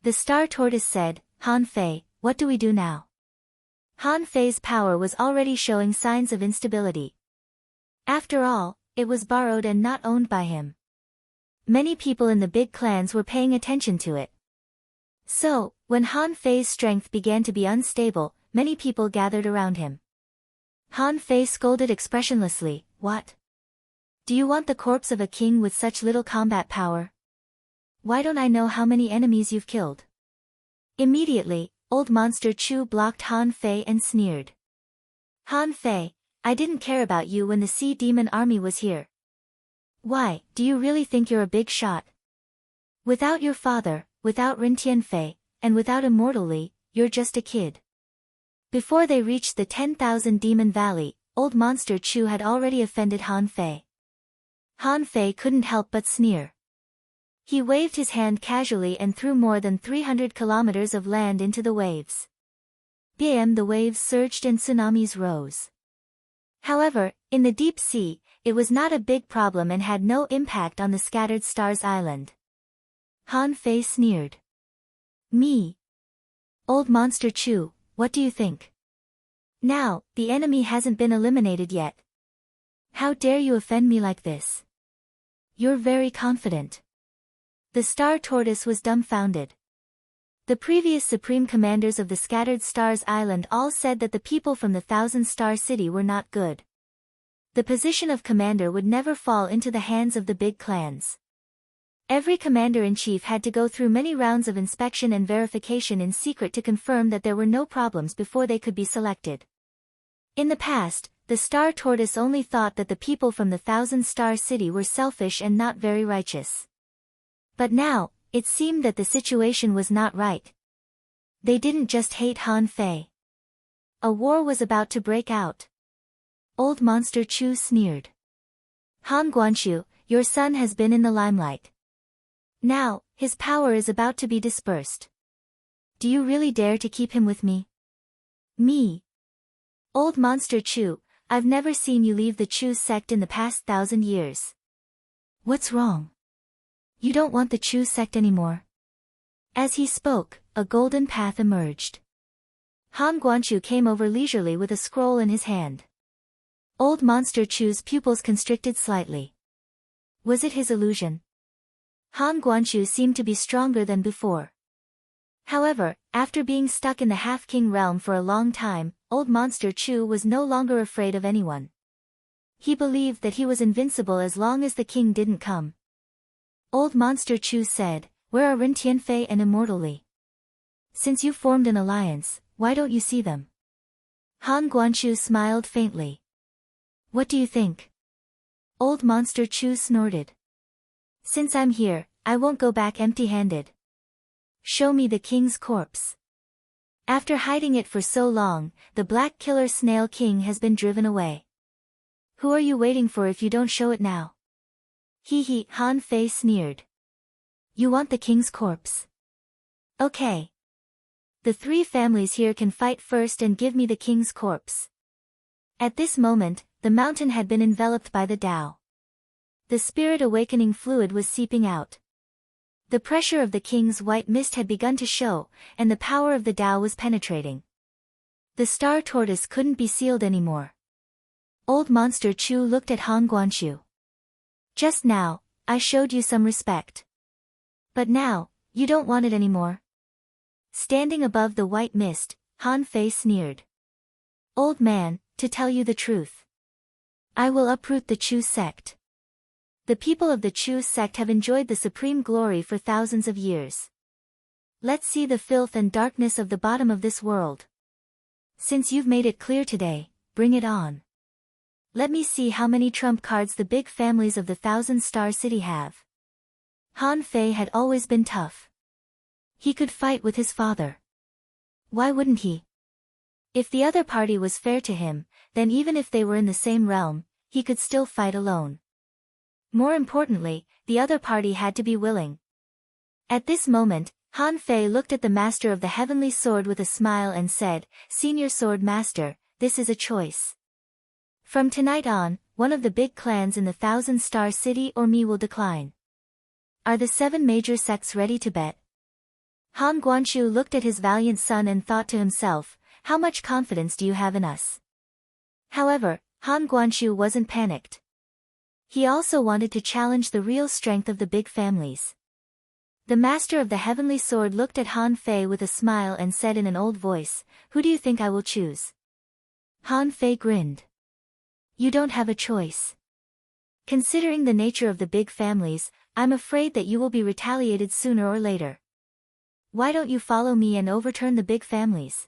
A: The Star Tortoise said, "Han Fei, what do we do now?" Han Fei's power was already showing signs of instability. After all, it was borrowed and not owned by him. Many people in the big clans were paying attention to it. So, when Han Fei's strength began to be unstable, many people gathered around him. Han Fei scolded expressionlessly, "What? Do you want the corpse of a king with such little combat power? Why don't I know how many enemies you've killed? Immediately, old monster Chu blocked Han Fei and sneered. Han Fei, I didn't care about you when the sea demon army was here. Why, do you really think you're a big shot? Without your father, without Ren Tianfei, and without Immortal Li, you're just a kid. Before they reached the 10,000 Demon Valley, old monster Chu had already offended Han Fei. Han Fei couldn't help but sneer. He waved his hand casually and threw more than 300 kilometers of land into the waves. Bam! The waves surged and tsunamis rose. However, in the deep sea, it was not a big problem and had no impact on the scattered stars island. Han Fei sneered. Me? Old monster Chu, what do you think? Now, the enemy hasn't been eliminated yet. How dare you offend me like this? You're very confident. The star tortoise was dumbfounded. The previous supreme commanders of the scattered stars island all said that the people from the Thousand Star City were not good. The position of commander would never fall into the hands of the big clans. Every commander-in-chief had to go through many rounds of inspection and verification in secret to confirm that there were no problems before they could be selected. In the past, the star tortoise only thought that the people from the Thousand Star City were selfish and not very righteous. But now, it seemed that the situation was not right. They didn't just hate Han Fei. A war was about to break out. Old monster Chu sneered. Han Guanshu, your son has been in the limelight. Now, his power is about to be dispersed. Do you really dare to keep him with me? Me? Old monster Chu, I've never seen you leave the Chu sect in the past 1,000 years. What's wrong? You don't want the Chu sect anymore? As he spoke, a golden path emerged. Han Guanshu came over leisurely with a scroll in his hand. Old monster Chu's pupils constricted slightly. Was it his illusion? Han Guanshu seemed to be stronger than before. However, after being stuck in the half-king realm for a long time, old monster Chu was no longer afraid of anyone. He believed that he was invincible as long as the king didn't come. Old monster Chu said, where are Ren Tianfei and Immortal Li? Since you formed an alliance, why don't you see them? Han Guanshu smiled faintly. What do you think? Old monster Chu snorted. Since I'm here, I won't go back empty-handed. Show me the king's corpse. After hiding it for so long, the black killer snail king has been driven away. Who are you waiting for if you don't show it now? Hee hee, Han Fei sneered. You want the king's corpse? Okay. The three families here can fight first and give me the king's corpse. At this moment, the mountain had been enveloped by the Tao. The spirit awakening fluid was seeping out. The pressure of the king's white mist had begun to show, and the power of the Tao was penetrating. The star tortoise couldn't be sealed anymore. Old monster Chu looked at Han Guanshu. Just now, I showed you some respect. But now, you don't want it anymore. Standing above the white mist, Han Fei sneered. Old man, to tell you the truth, I will uproot the Chu sect. The people of the Chu sect have enjoyed the supreme glory for thousands of years. Let's see the filth and darkness of the bottom of this world. Since you've made it clear today, bring it on. Let me see how many trump cards the big families of the Thousand Star City have. Han Fei had always been tough. He could fight with his father. Why wouldn't he? If the other party was fair to him, then even if they were in the same realm, he could still fight alone. More importantly, the other party had to be willing. At this moment, Han Fei looked at the master of the heavenly sword with a smile and said, Senior Sword Master, this is a choice. From tonight on, one of the big clans in the Thousand Star City or me will decline. Are the 7 major sects ready to bet? Han Guanshu looked at his valiant son and thought to himself, how much confidence do you have in us? However, Han Guanshu wasn't panicked. He also wanted to challenge the real strength of the big families. The master of the heavenly sword looked at Han Fei with a smile and said in an old voice, Who do you think I will choose? Han Fei grinned. You don't have a choice. Considering the nature of the big families, I'm afraid that you will be retaliated sooner or later. Why don't you follow me and overturn the big families?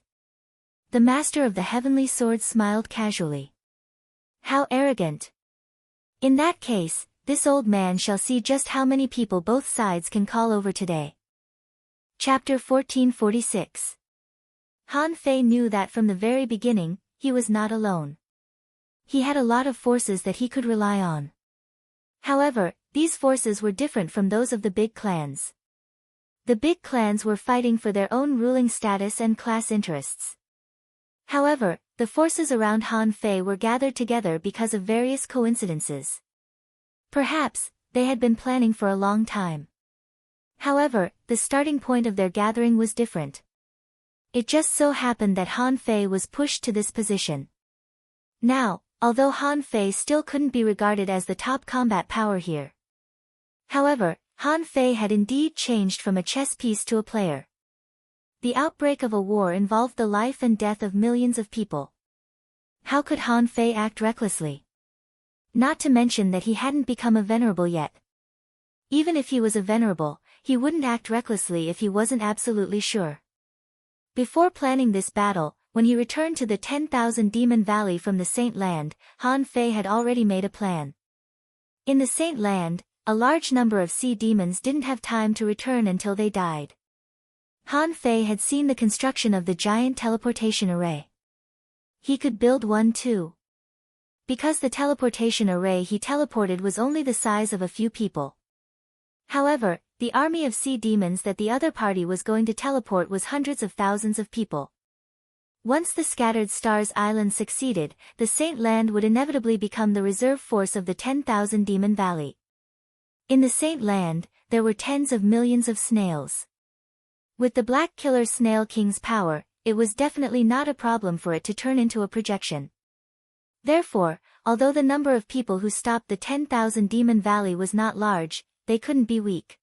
A: The master of the heavenly sword smiled casually. How arrogant. In that case, this old man shall see just how many people both sides can call over today. Chapter 1446. Han Fei knew that from the very beginning, he was not alone. He had a lot of forces that he could rely on. However, these forces were different from those of the big clans. The big clans were fighting for their own ruling status and class interests. However, the forces around Han Fei were gathered together because of various coincidences. Perhaps, they had been planning for a long time. However, the starting point of their gathering was different. It just so happened that Han Fei was pushed to this position. Now, although Han Fei still couldn't be regarded as the top combat power here. However, Han Fei had indeed changed from a chess piece to a player. The outbreak of a war involved the life and death of millions of people. How could Han Fei act recklessly? Not to mention that he hadn't become a venerable yet. Even if he was a venerable, he wouldn't act recklessly if he wasn't absolutely sure. Before planning this battle, when he returned to the 10,000 Demon Valley from the Saint Land, Han Fei had already made a plan. In the Saint Land, a large number of sea demons didn't have time to return until they died. Han Fei had seen the construction of the giant teleportation array. He could build one too. Because the teleportation array he teleported was only the size of a few people. However, the army of sea demons that the other party was going to teleport was hundreds of thousands of people. Once the Scattered Stars Island succeeded, the Saint Land would inevitably become the reserve force of the 10,000 Demon Valley. In the Saint Land, there were tens of millions of snails. With the Black Killer Snail King's power, it was definitely not a problem for it to turn into a projection. Therefore, although the number of people who stopped the 10,000 Demon Valley was not large, they couldn't be weak.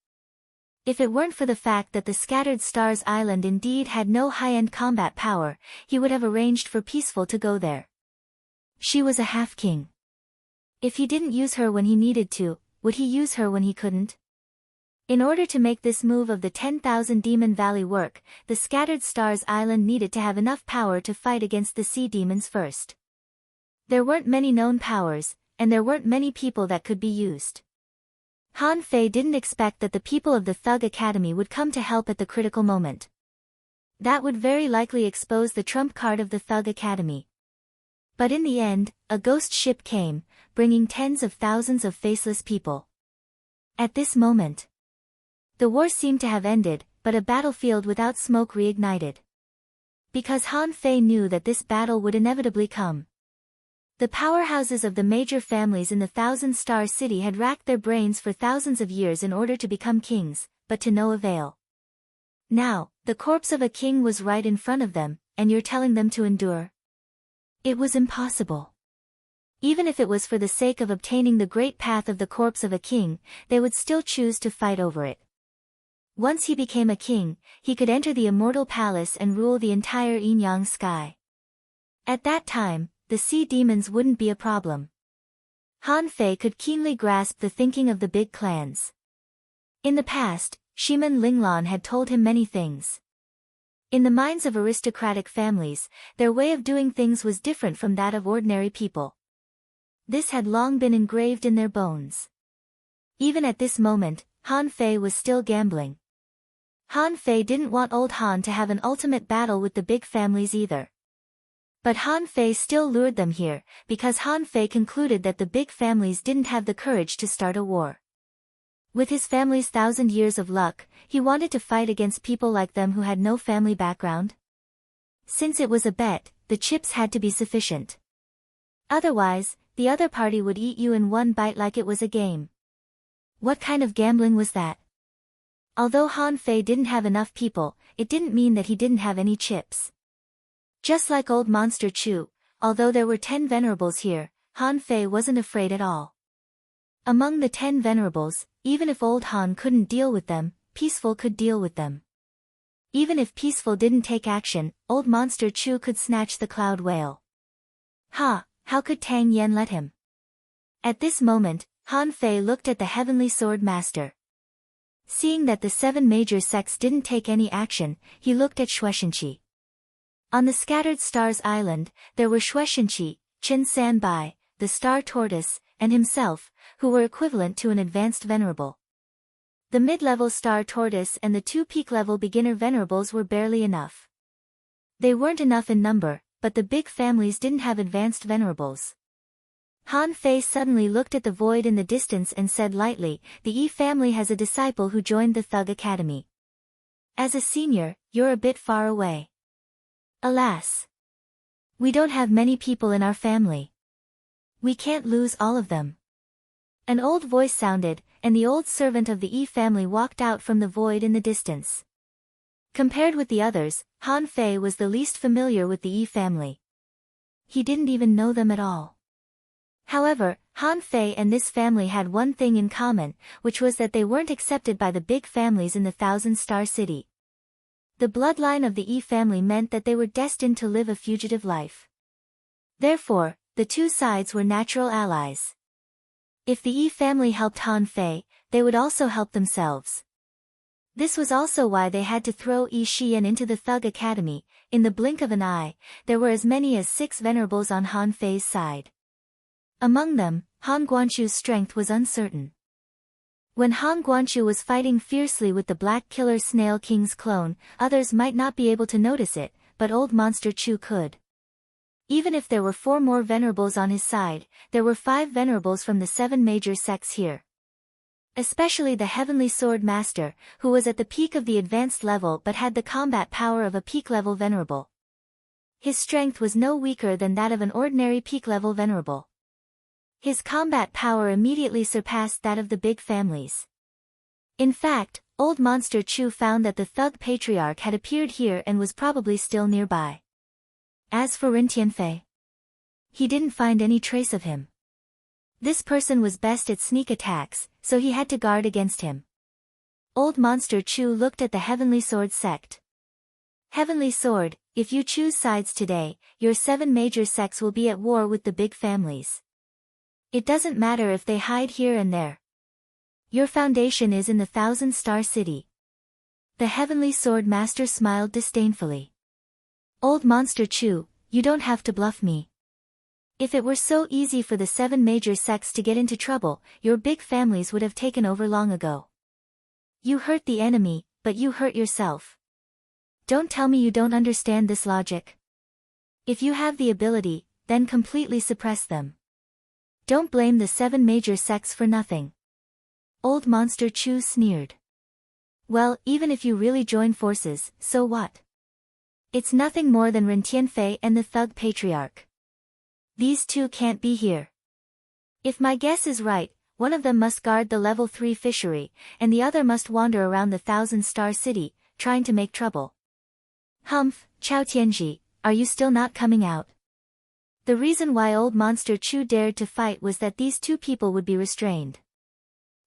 A: If it weren't for the fact that the Scattered Stars Island indeed had no high-end combat power, he would have arranged for Peaceful to go there. She was a half-king. If he didn't use her when he needed to, would he use her when he couldn't? In order to make this move of the 10,000 Demon Valley work, the Scattered Stars Island needed to have enough power to fight against the sea demons first. There weren't many known powers, and there weren't many people that could be used. Han Fei didn't expect that the people of the Thug Academy would come to help at the critical moment. That would very likely expose the trump card of the Thug Academy. But in the end, a ghost ship came, bringing tens of thousands of faceless people. At this moment, the war seemed to have ended, but a battlefield without smoke reignited. Because Han Fei knew that this battle would inevitably come. The powerhouses of the major families in the Thousand Star City had racked their brains for thousands of years in order to become kings, but to no avail. Now, the corpse of a king was right in front of them, and you're telling them to endure? It was impossible. Even if it was for the sake of obtaining the great path of the corpse of a king, they would still choose to fight over it. Once he became a king, he could enter the immortal palace and rule the entire Yin-Yang sky. At that time, the sea demons wouldn't be a problem. Han Fei could keenly grasp the thinking of the big clans. In the past, Shiman Linglan had told him many things. In the minds of aristocratic families, their way of doing things was different from that of ordinary people. This had long been engraved in their bones. Even at this moment, Han Fei was still gambling. Han Fei didn't want old Han to have an ultimate battle with the big families either. But Han Fei still lured them here, because Han Fei concluded that the big families didn't have the courage to start a war. With his family's 1,000 years of luck, he wanted to fight against people like them who had no family background. Since it was a bet, the chips had to be sufficient. Otherwise, the other party would eat you in one bite like it was a game. What kind of gambling was that? Although Han Fei didn't have enough people, it didn't mean that he didn't have any chips. Just like old Monster Chu, although there were 10 venerables here, Han Fei wasn't afraid at all. Among the 10 venerables, even if old Han couldn't deal with them, Peaceful could deal with them. Even if Peaceful didn't take action, old Monster Chu could snatch the Cloud Whale. How could Tang Yen let him? At this moment, Han Fei looked at the Heavenly Sword Master. Seeing that the 7 major sects didn't take any action, he looked at Shueishenqi. On the Scattered Stars Island, there were Shueishenqi, Qin Sanbai, the Star Tortoise, and himself, who were equivalent to an advanced venerable. The mid-level Star Tortoise and the 2 peak-level beginner venerables were barely enough. They weren't enough in number, but the big families didn't have advanced venerables. Han Fei suddenly looked at the void in the distance and said lightly, "The Yi family has a disciple who joined the Thug Academy. As a senior, you're a bit far away. Alas. We don't have many people in our family. We can't lose all of them." An old voice sounded, and the old servant of the Yi family walked out from the void in the distance. Compared with the others, Han Fei was the least familiar with the Yi family. He didn't even know them at all. However, Han Fei and this family had one thing in common, which was that they weren't accepted by the big families in the Thousand-Star City. The bloodline of the Yi family meant that they were destined to live a fugitive life. Therefore, the two sides were natural allies. If the Yi family helped Han Fei, they would also help themselves. This was also why they had to throw Yi Xian into the Thug Academy. In the blink of an eye, there were as many as 6 venerables on Han Fei's side. Among them, Han Guanchu's strength was uncertain. When Han Guanchu was fighting fiercely with the Black Killer Snail King's clone, others might not be able to notice it, but Old Monster Chu could. Even if there were 4 more venerables on his side, there were 5 venerables from the 7 major sects here. Especially the Heavenly Sword Master, who was at the peak of the advanced level but had the combat power of a peak-level venerable. His strength was no weaker than that of an ordinary peak-level venerable. His combat power immediately surpassed that of the big families. In fact, Old Monster Chu found that the Thug Patriarch had appeared here and was probably still nearby. As for Rin Tianfei, he didn't find any trace of him. This person was best at sneak attacks, so he had to guard against him. Old Monster Chu looked at the Heavenly Sword sect. Heavenly Sword, if you choose sides today, your 7 major sects will be at war with the big families. It doesn't matter if they hide here and there. Your foundation is in the Thousand-Star City. The Heavenly Sword Master smiled disdainfully. Old Monster Chu, you don't have to bluff me. If it were so easy for the 7 major sects to get into trouble, your big families would have taken over long ago. You hurt the enemy, but you hurt yourself. Don't tell me you don't understand this logic. If you have the ability, then completely suppress them. Don't blame the 7 major sects for nothing. Old Monster Chu sneered. Well, even if you really join forces, so what? It's nothing more than Ren Tianfei and the Thug Patriarch. These 2 can't be here. If my guess is right, one of them must guard the level 3 fishery, and the other must wander around the Thousand-Star City, trying to make trouble. Humph, Chao Tianji, are you still not coming out? The reason why Old Monster Chu dared to fight was that these 2 people would be restrained.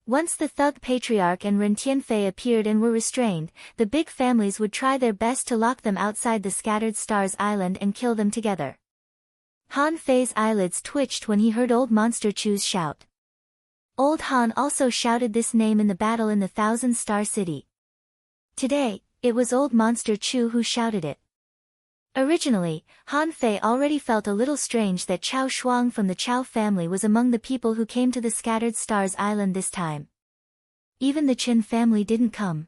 A: Once the Thug Patriarch and Ren Tianfei appeared and were restrained, the big families would try their best to lock them outside the Scattered Stars Island and kill them together. Han Fei's eyelids twitched when he heard Old Monster Chu's shout. Old Han also shouted this name in the battle in the Thousand-Star City. Today, it was Old Monster Chu who shouted it. Originally, Han Fei already felt a little strange that Chao Shuang from the Chao family was among the people who came to the Scattered Stars Island this time. Even the Qin family didn't come.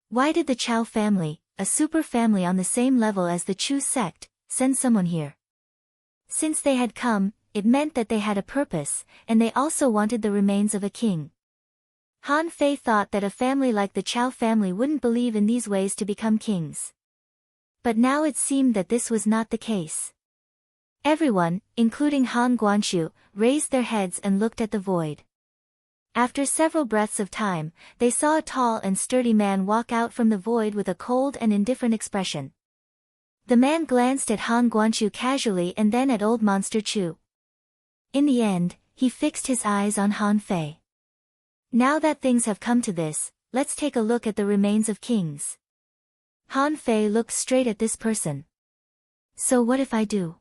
A: Why did the Chao family, a super family on the same level as the Chu sect, send someone here? Since they had come, it meant that they had a purpose, and they also wanted the remains of a king. Han Fei thought that a family like the Chao family wouldn't believe in these ways to become kings. But now it seemed that this was not the case. Everyone, including Han Guanchu, raised their heads and looked at the void. After several breaths of time, they saw a tall and sturdy man walk out from the void with a cold and indifferent expression. The man glanced at Han Guanchu casually and then at Old Monster Chu. In the end, he fixed his eyes on Han Fei. Now that things have come to this, let's take a look at the remains of kings. Han Fei looked straight at this person. So what if I do?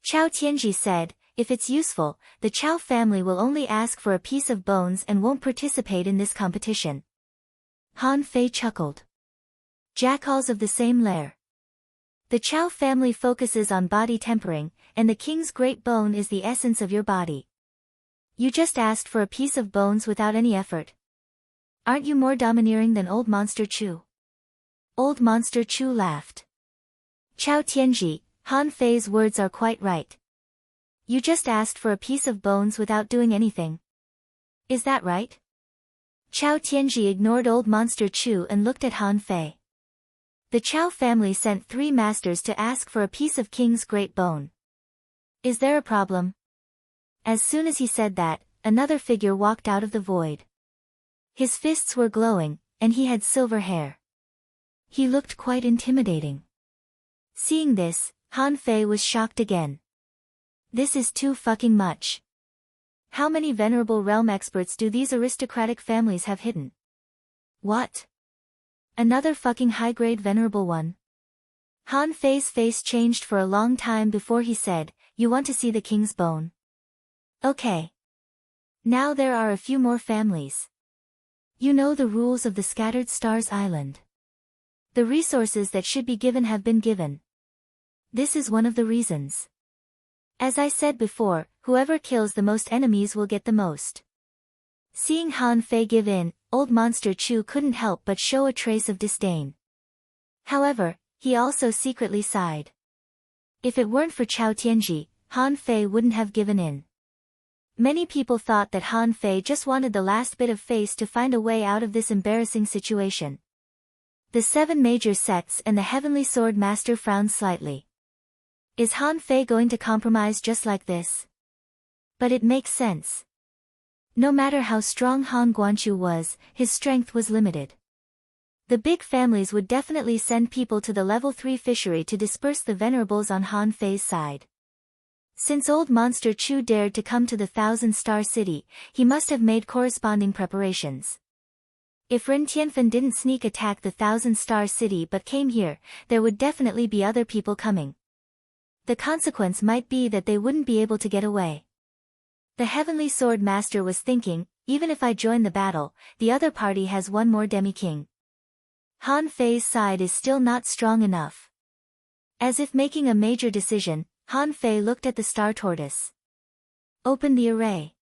A: Chao Tianji said, if it's useful, the Chow family will only ask for a piece of bones and won't participate in this competition. Han Fei chuckled. Jackals of the same lair. The Chow family focuses on body tempering, and the king's great bone is the essence of your body. You just asked for a piece of bones without any effort. Aren't you more domineering than Old Monster Chu? Old Monster Chu laughed. Chow Tianji, Han Fei's words are quite right. You just asked for a piece of bones without doing anything. Is that right? Chow Tianji ignored Old Monster Chu and looked at Han Fei. The Chow family sent 3 masters to ask for a piece of king's great bone. Is there a problem? As soon as he said that, another figure walked out of the void. His fists were glowing, and he had silver hair. He looked quite intimidating. Seeing this, Han Fei was shocked again. This is too fucking much. How many venerable realm experts do these aristocratic families have hidden? What? Another fucking high-grade venerable one? Han Fei's face changed for a long time before he said, "You want to see the king's bone? Okay. Now there are a few more families. You know the rules of the Scattered Stars Island. The resources that should be given have been given. This is one of the reasons. As I said before, whoever kills the most enemies will get the most." Seeing Han Fei give in, Old Monster Chu couldn't help but show a trace of disdain. However, he also secretly sighed. If it weren't for Chow Tianji, Han Fei wouldn't have given in. Many people thought that Han Fei just wanted the last bit of face to find a way out of this embarrassing situation. The 7 major sects and the Heavenly Sword Master frowned slightly. Is Han Fei going to compromise just like this? But it makes sense. No matter how strong Han Guanchu was, his strength was limited. The big families would definitely send people to the level 3 fishery to disperse the venerables on Han Fei's side. Since Old Monster Chu dared to come to the 1,000-star city, he must have made corresponding preparations. If Ren Tianfen didn't sneak attack the 1,000-star city but came here, there would definitely be other people coming. The consequence might be that they wouldn't be able to get away. The Heavenly Sword Master was thinking, even if I join the battle, the other party has one more demi-king. Han Fei's side is still not strong enough. As if making a major decision, Han Fei looked at the star tortoise. Open the array.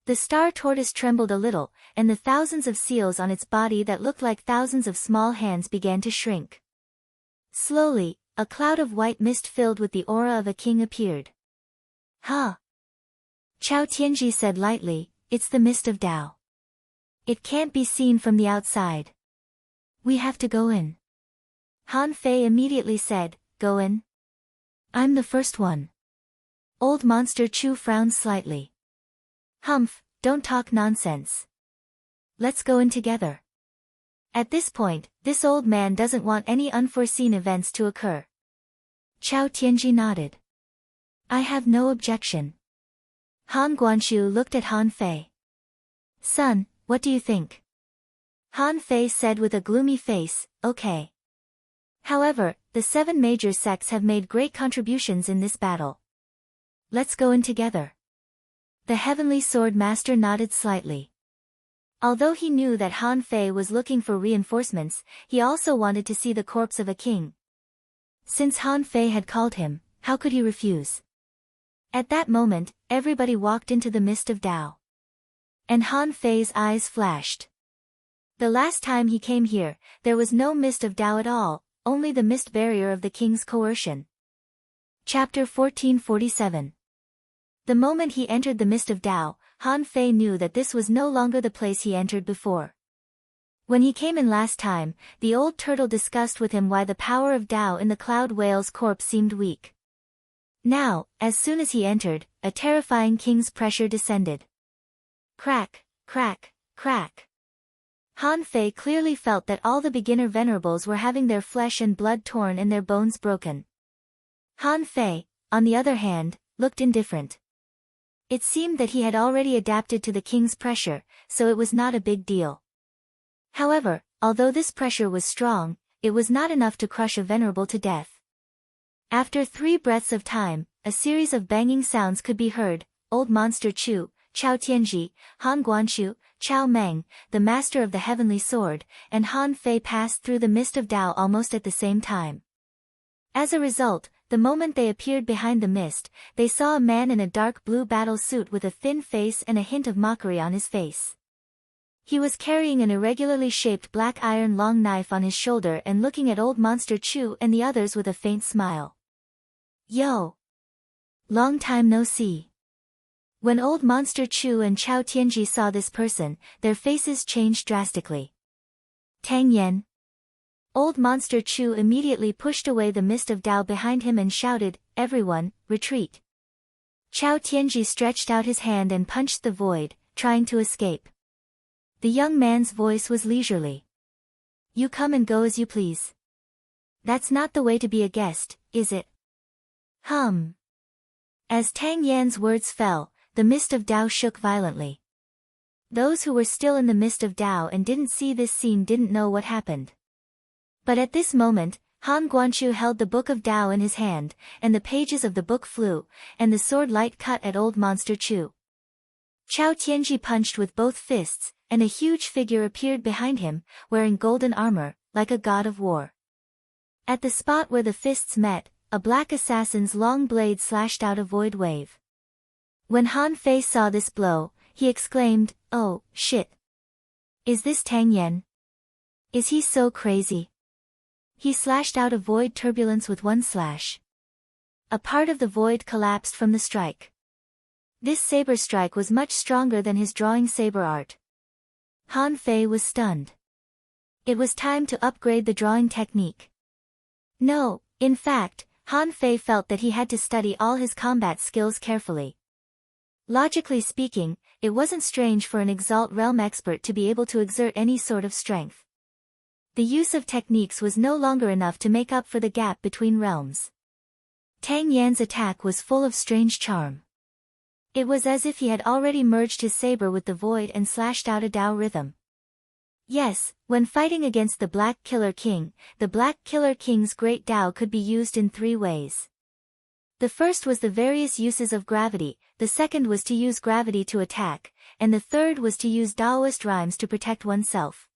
A: The star tortoise trembled a little, and the thousands of seals on its body that looked like thousands of small hands began to shrink. Slowly, a cloud of white mist filled with the aura of a king appeared. Huh? Chow Tianji said lightly, "It's the mist of Tao. It can't be seen from the outside. We have to go in." Han Fei immediately said, "Go in? I'm the first one." Old Monster Chu frowned slightly. "Humph, don't talk nonsense. Let's go in together." At this point, this old man doesn't want any unforeseen events to occur. Chow Tianji nodded. "I have no objection." Han Guanchu looked at Han Fei. "Son, what do you think?" Han Fei said with a gloomy face, "Okay." However, the 7 major sects have made great contributions in this battle. Let's go in together. The Heavenly Sword Master nodded slightly. Although he knew that Han Fei was looking for reinforcements, he also wanted to see the corpse of a king. Since Han Fei had called him, how could he refuse? At that moment, everybody walked into the mist of Tao. And Han Fei's eyes flashed. The last time he came here, there was no mist of Tao at all, only the mist barrier of the king's coercion. Chapter 1447. The moment he entered the mist of Tao, Han Fei knew that this was no longer the place he entered before. When he came in last time, the old turtle discussed with him why the power of Tao in the cloud whale's corpse seemed weak. Now, as soon as he entered, a terrifying king's pressure descended. Crack, crack, crack. Han Fei clearly felt that all the beginner venerables were having their flesh and blood torn and their bones broken. Han Fei, on the other hand, looked indifferent. It seemed that he had already adapted to the king's pressure, so it was not a big deal. However, although this pressure was strong, it was not enough to crush a venerable to death. After 3 breaths of time, a series of banging sounds could be heard. Old Monster Chu, Chao Tianji, Han Guanchu, Chao Meng, the master of the heavenly sword, and Han Fei passed through the mist of Tao almost at the same time. As a result, the moment they appeared behind the mist, they saw a man in a dark blue battle suit with a thin face and a hint of mockery on his face. He was carrying an irregularly shaped black iron long knife on his shoulder and looking at Old Monster Chu and the others with a faint smile. Yo! Long time no see. When Old Monster Chu and Chao Tianji saw this person, their faces changed drastically. Tang Yan. Old Monster Chu immediately pushed away the mist of Tao behind him and shouted, "Everyone, retreat." Chao Tianji stretched out his hand and punched the void, trying to escape. The young man's voice was leisurely. "You come and go as you please. That's not the way to be a guest, is it?" Hum. As Tang Yan's words fell, the mist of Tao shook violently. Those who were still in the mist of Tao and didn't see this scene didn't know what happened. But at this moment, Han Guanchu held the book of Tao in his hand, and the pages of the book flew, and the sword light cut at Old Monster Chu. Chao Tianji punched with both fists, and a huge figure appeared behind him, wearing golden armor, like a god of war. At the spot where the fists met, a black assassin's long blade slashed out a void wave. When Han Fei saw this blow, he exclaimed, "Oh, shit! Is this Tang Yan? Is he so crazy?" He slashed out a void turbulence with one slash. A part of the void collapsed from the strike. This saber strike was much stronger than his drawing saber art. Han Fei was stunned. It was time to upgrade the drawing technique. No, in fact, Han Fei felt that he had to study all his combat skills carefully. Logically speaking, it wasn't strange for an Exalt Realm expert to be able to exert any sort of strength. The use of techniques was no longer enough to make up for the gap between realms. Tang Yan's attack was full of strange charm. It was as if he had already merged his saber with the void and slashed out a Tao rhythm. Yes, when fighting against the Black Killer King, the Black Killer King's great Tao could be used in three ways. The first was the various uses of gravity, the second was to use gravity to attack, and the third was to use Taoist rhymes to protect oneself.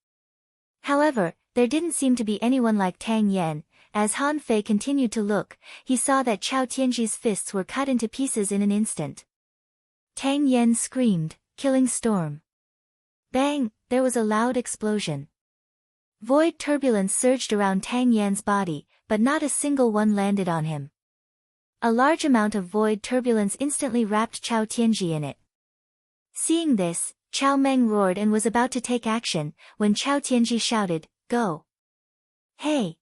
A: However, there didn't seem to be anyone like Tang Yan. As Han Fei continued to look, he saw that Chao Tianji's fists were cut into pieces in an instant. Tang Yan screamed, "Killing storm!" Bang! There was a loud explosion. Void turbulence surged around Tang Yan's body, but not a single one landed on him. A large amount of void turbulence instantly wrapped Chao Tianji in it. Seeing this, Chao Meng roared and was about to take action, when Chao Tianji shouted, "Go! Hey!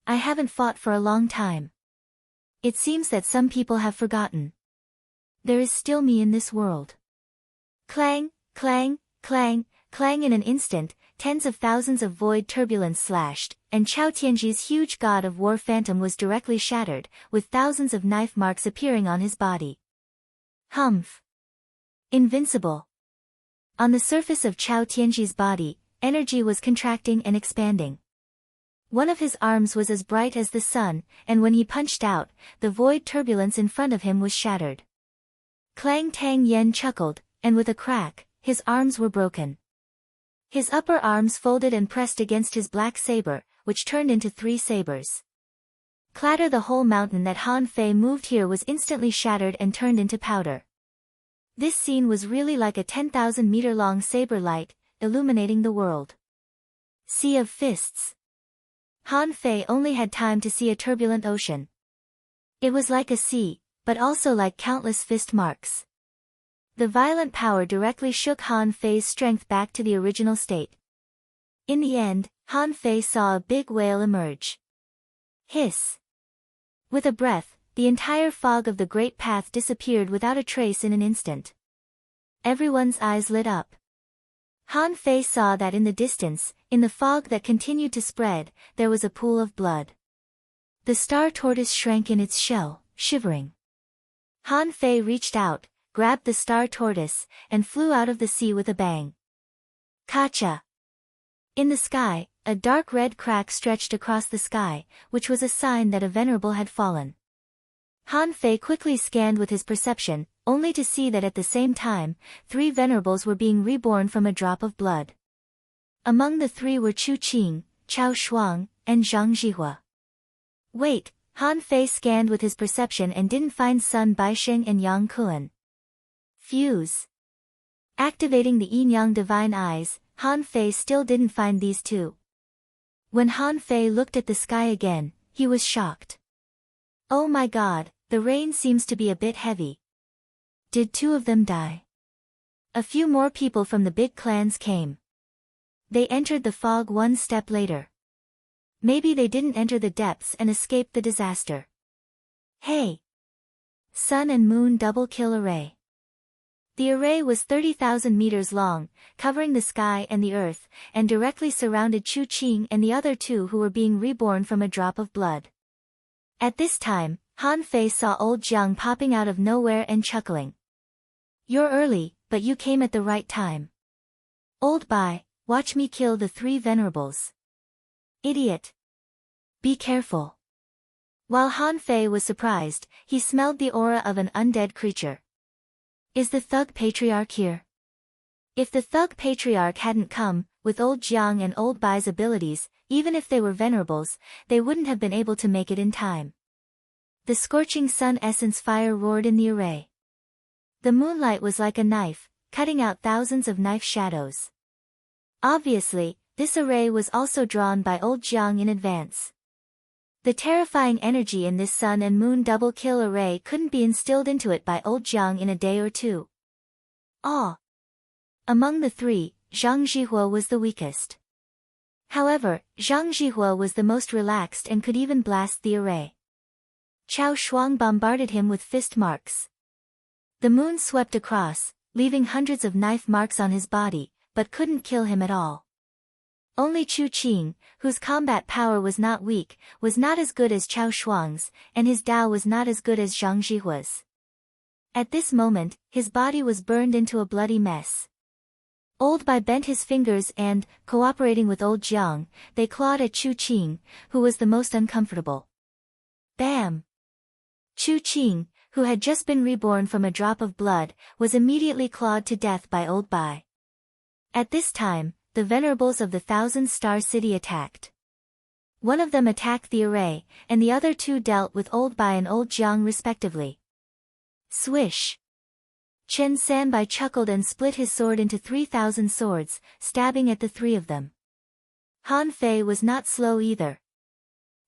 A: I haven't fought for a long time. It seems that some people have forgotten. There is still me in this world." Clang, clang, clang, clang. In an instant, tens of thousands of void turbulence slashed, and Chao Tianji's huge god of war phantom was directly shattered, with thousands of knife marks appearing on his body. Humph! Invincible! On the surface of Chao Tianji's body, energy was contracting and expanding. One of his arms was as bright as the sun, and when he punched out, the void turbulence in front of him was shattered. Clang! Tang Yan chuckled, and with a crack, his arms were broken. His upper arms folded and pressed against his black saber, which turned into three sabers. Clatter! The whole mountain that Han Fei moved here was instantly shattered and turned into powder. This scene was really like a 10,000-meter-long saber light, illuminating the world. Sea of fists. Han Fei only had time to see a turbulent ocean. It was like a sea, but also like countless fist marks. The violent power directly shook Han Fei's strength back to the original state. In the end, Han Fei saw a big whale emerge. Hiss! With a breath, the entire fog of the Great Path disappeared without a trace in an instant. Everyone's eyes lit up. Han Fei saw that in the distance, in the fog that continued to spread, there was a pool of blood. The star tortoise shrank in its shell, shivering. Han Fei reached out, grabbed the star tortoise, and flew out of the sea with a bang. Kacha! In the sky, a dark red crack stretched across the sky, which was a sign that a venerable had fallen. Han Fei quickly scanned with his perception, only to see that at the same time, 3 venerables were being reborn from a drop of blood. Among the 3 were Chu Qing, Chao Shuang, and Zhang Zhihua. Wait, Han Fei scanned with his perception and didn't find Sun Baisheng and Yang Kuan. Fuse. Activating the yin-yang divine eyes, Han Fei still didn't find these 2. When Han Fei looked at the sky again, he was shocked. Oh my god, the rain seems to be a bit heavy. Did 2 of them die? A few more people from the big clans came. They entered the fog one step later. Maybe they didn't enter the depths and escape the disaster. Hey! Sun and Moon Double Kill Array. The array was 30,000 meters long, covering the sky and the earth, and directly surrounded Chu Qing and the other 2 who were being reborn from a drop of blood. At this time, Han Fei saw old Jiang popping out of nowhere and chuckling. You're early, but you came at the right time. Old Bai, watch me kill the 3 venerables. Idiot. Be careful. While Han Fei was surprised, he smelled the aura of an undead creature. Is the Thug Patriarch here? If the Thug Patriarch hadn't come, with old Jiang and old Bai's abilities, even if they were venerables, they wouldn't have been able to make it in time. The scorching sun essence fire roared in the array. The moonlight was like a knife, cutting out thousands of knife shadows. Obviously, this array was also drawn by old Jiang in advance. The terrifying energy in this sun and moon double kill array couldn't be instilled into it by old Jiang in a day or 2. Among the 3, Zhang Zhihua was the weakest. However, Zhang Zhihua was the most relaxed and could even blast the array. Chao Shuang bombarded him with fist marks. The moon swept across, leaving hundreds of knife marks on his body, but couldn't kill him at all. Only Chu Qing, whose combat power was not weak, was not as good as Chao Shuang's, and his Dao was not as good as Zhang Zhihua's. At this moment, his body was burned into a bloody mess. Old Bai bent his fingers and, cooperating with old Jiang, they clawed at Chu Qing, who was the most uncomfortable. Bam! Chu Qing, who had just been reborn from a drop of blood, was immediately clawed to death by old Bai. At this time, the venerables of the Thousand Star City attacked. One of them attacked the array, and the other 2 dealt with old Bai and old Jiang respectively. Swish! Chen Sanbai chuckled and split his sword into 3,000 swords, stabbing at the 3 of them. Han Fei was not slow either.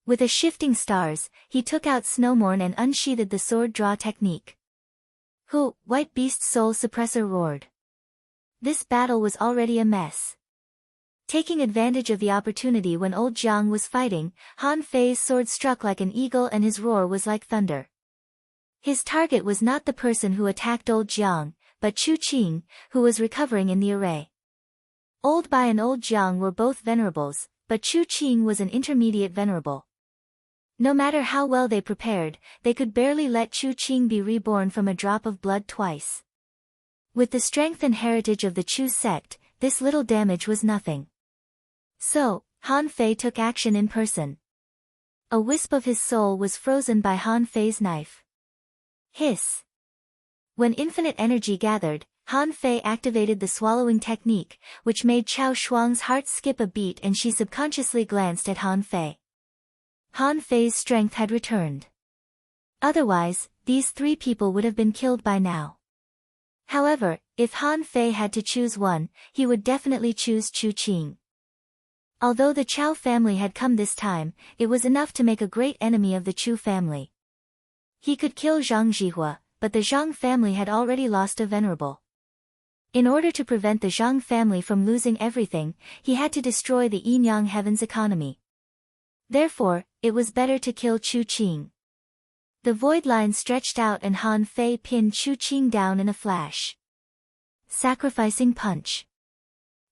A: With a shifting stars, he took out Snowmorn and unsheathed the sword draw technique. Hu, White Beast Soul Suppressor roared. This battle was already a mess. Taking advantage of the opportunity when old Jiang was fighting, Han Fei's sword struck like an eagle and his roar was like thunder. His target was not the person who attacked old Jiang, but Chu Qing, who was recovering in the array. Old Bai and old Jiang were both venerables, but Chu Qing was an intermediate venerable. No matter how well they prepared, they could barely let Chu Qing be reborn from a drop of blood twice. With the strength and heritage of the Chu sect, this little damage was nothing. So, Han Fei took action in person. A wisp of his soul was frozen by Han Fei's knife. Hiss! When infinite energy gathered, Han Fei activated the swallowing technique, which made Chao Shuang's heart skip a beat and she subconsciously glanced at Han Fei. Han Fei's strength had returned. Otherwise, these 3 people would have been killed by now. However, if Han Fei had to choose one, he would definitely choose Chu Qing. Although the Chao family had come this time, it was enough to make a great enemy of the Chu family. He could kill Zhang Zhihua, but the Zhang family had already lost a venerable. In order to prevent the Zhang family from losing everything, he had to destroy the yin-yang heaven's economy. Therefore, it was better to kill Chu Qing. The void line stretched out and Han Fei pinned Chu Qing down in a flash. Sacrificing punch.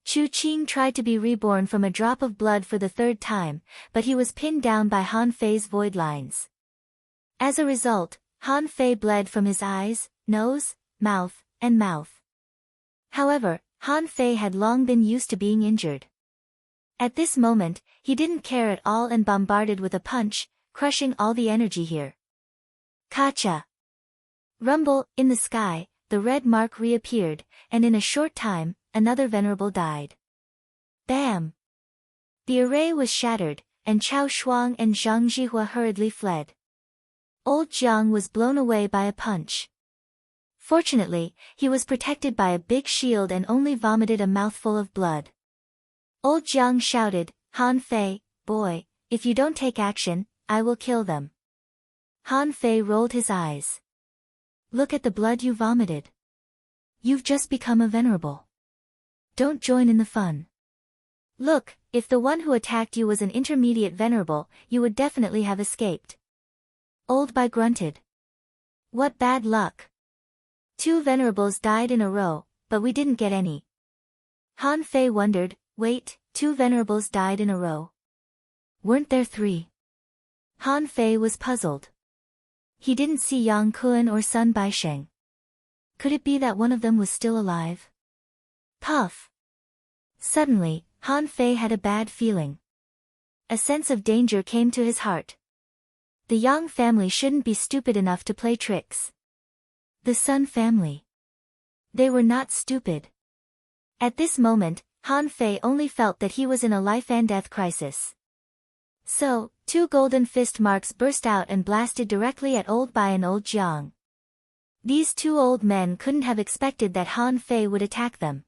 A: Chu Qing tried to be reborn from a drop of blood for the 3rd time, but he was pinned down by Han Fei's void lines. As a result, Han Fei bled from his eyes, nose, mouth, and mouth. However, Han Fei had long been used to being injured. At this moment, he didn't care at all and bombarded with a punch, crushing all the energy here. Kacha! Rumble, in the sky, the red mark reappeared, and in a short time, another venerable died. Bam! The array was shattered, and Chao Shuang and Zhang Zhihua hurriedly fled. Old Jiang was blown away by a punch. Fortunately, he was protected by a big shield and only vomited a mouthful of blood. Old Jiang shouted, Han Fei, boy, if you don't take action, I will kill them. Han Fei rolled his eyes. Look at the blood you vomited. You've just become a venerable. Don't join in the fun. Look, if the one who attacked you was an intermediate venerable, you would definitely have escaped. Old Bai grunted. What bad luck. 2 venerables died in a row, but we didn't get any. Han Fei wondered, wait, 2 venerables died in a row? Weren't there 3? Han Fei was puzzled. He didn't see Yang Kun or Sun Baisheng. Could it be that one of them was still alive? Puff! Suddenly, Han Fei had a bad feeling. A sense of danger came to his heart. The Yang family shouldn't be stupid enough to play tricks. The Sun family. They were not stupid. At this moment, Han Fei only felt that he was in a life-and-death crisis. So, 2 golden fist marks burst out and blasted directly at Old Bai and Old Jiang. These 2 old men couldn't have expected that Han Fei would attack them.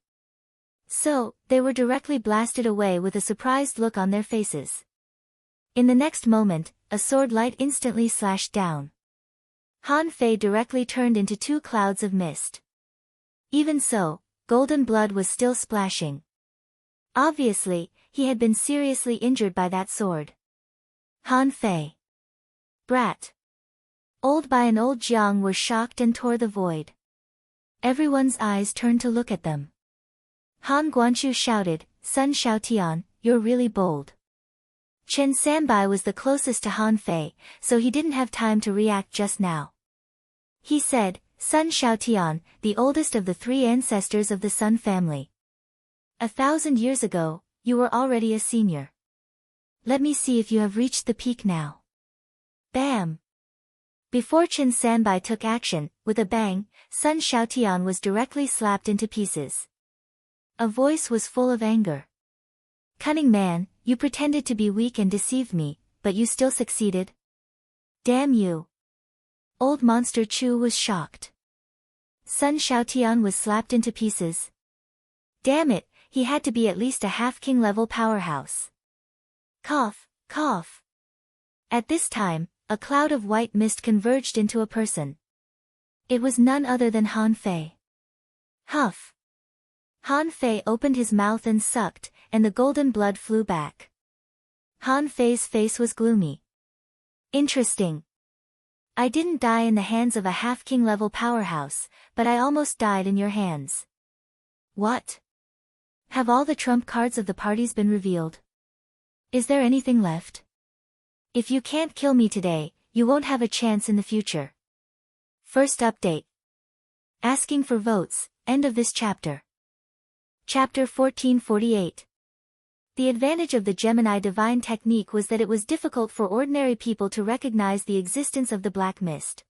A: So, they were directly blasted away with a surprised look on their faces. In the next moment, a sword light instantly slashed down. Han Fei directly turned into 2 clouds of mist. Even so, golden blood was still splashing. Obviously, he had been seriously injured by that sword. Han Fei. Brat. Old Bai and Old Jiang were shocked and tore the void. Everyone's eyes turned to look at them. Han Guanchu shouted, Sun Xiaotian, you're really bold. Chen Sanbai was the closest to Han Fei, so he didn't have time to react just now. He said, Sun Xiaotian, the oldest of the 3 ancestors of the Sun family. 1,000 years ago, you were already a senior. Let me see if you have reached the peak now. Bam! Before Chen Sanbai took action, with a bang, Sun Xiaotian was directly slapped into pieces. A voice was full of anger. Cunning man, you pretended to be weak and deceived me, but you still succeeded? Damn you! Old Monster Chu was shocked. Sun Xiaotian was slapped into pieces. Damn it, he had to be at least a half-king level powerhouse. Cough, cough. At this time, a cloud of white mist converged into a person. It was none other than Han Fei. Huff. Han Fei opened his mouth and sucked, and the golden blood flew back. Han Fei's face was gloomy. Interesting. I didn't die in the hands of a half-king level powerhouse, but I almost died in your hands. What? Have all the trump cards of the parties been revealed? Is there anything left? If you can't kill me today, you won't have a chance in the future. First update. Asking for votes, end of this chapter. Chapter 1448. The advantage of the Gemini divine technique was that it was difficult for ordinary people to recognize the existence of the black mist.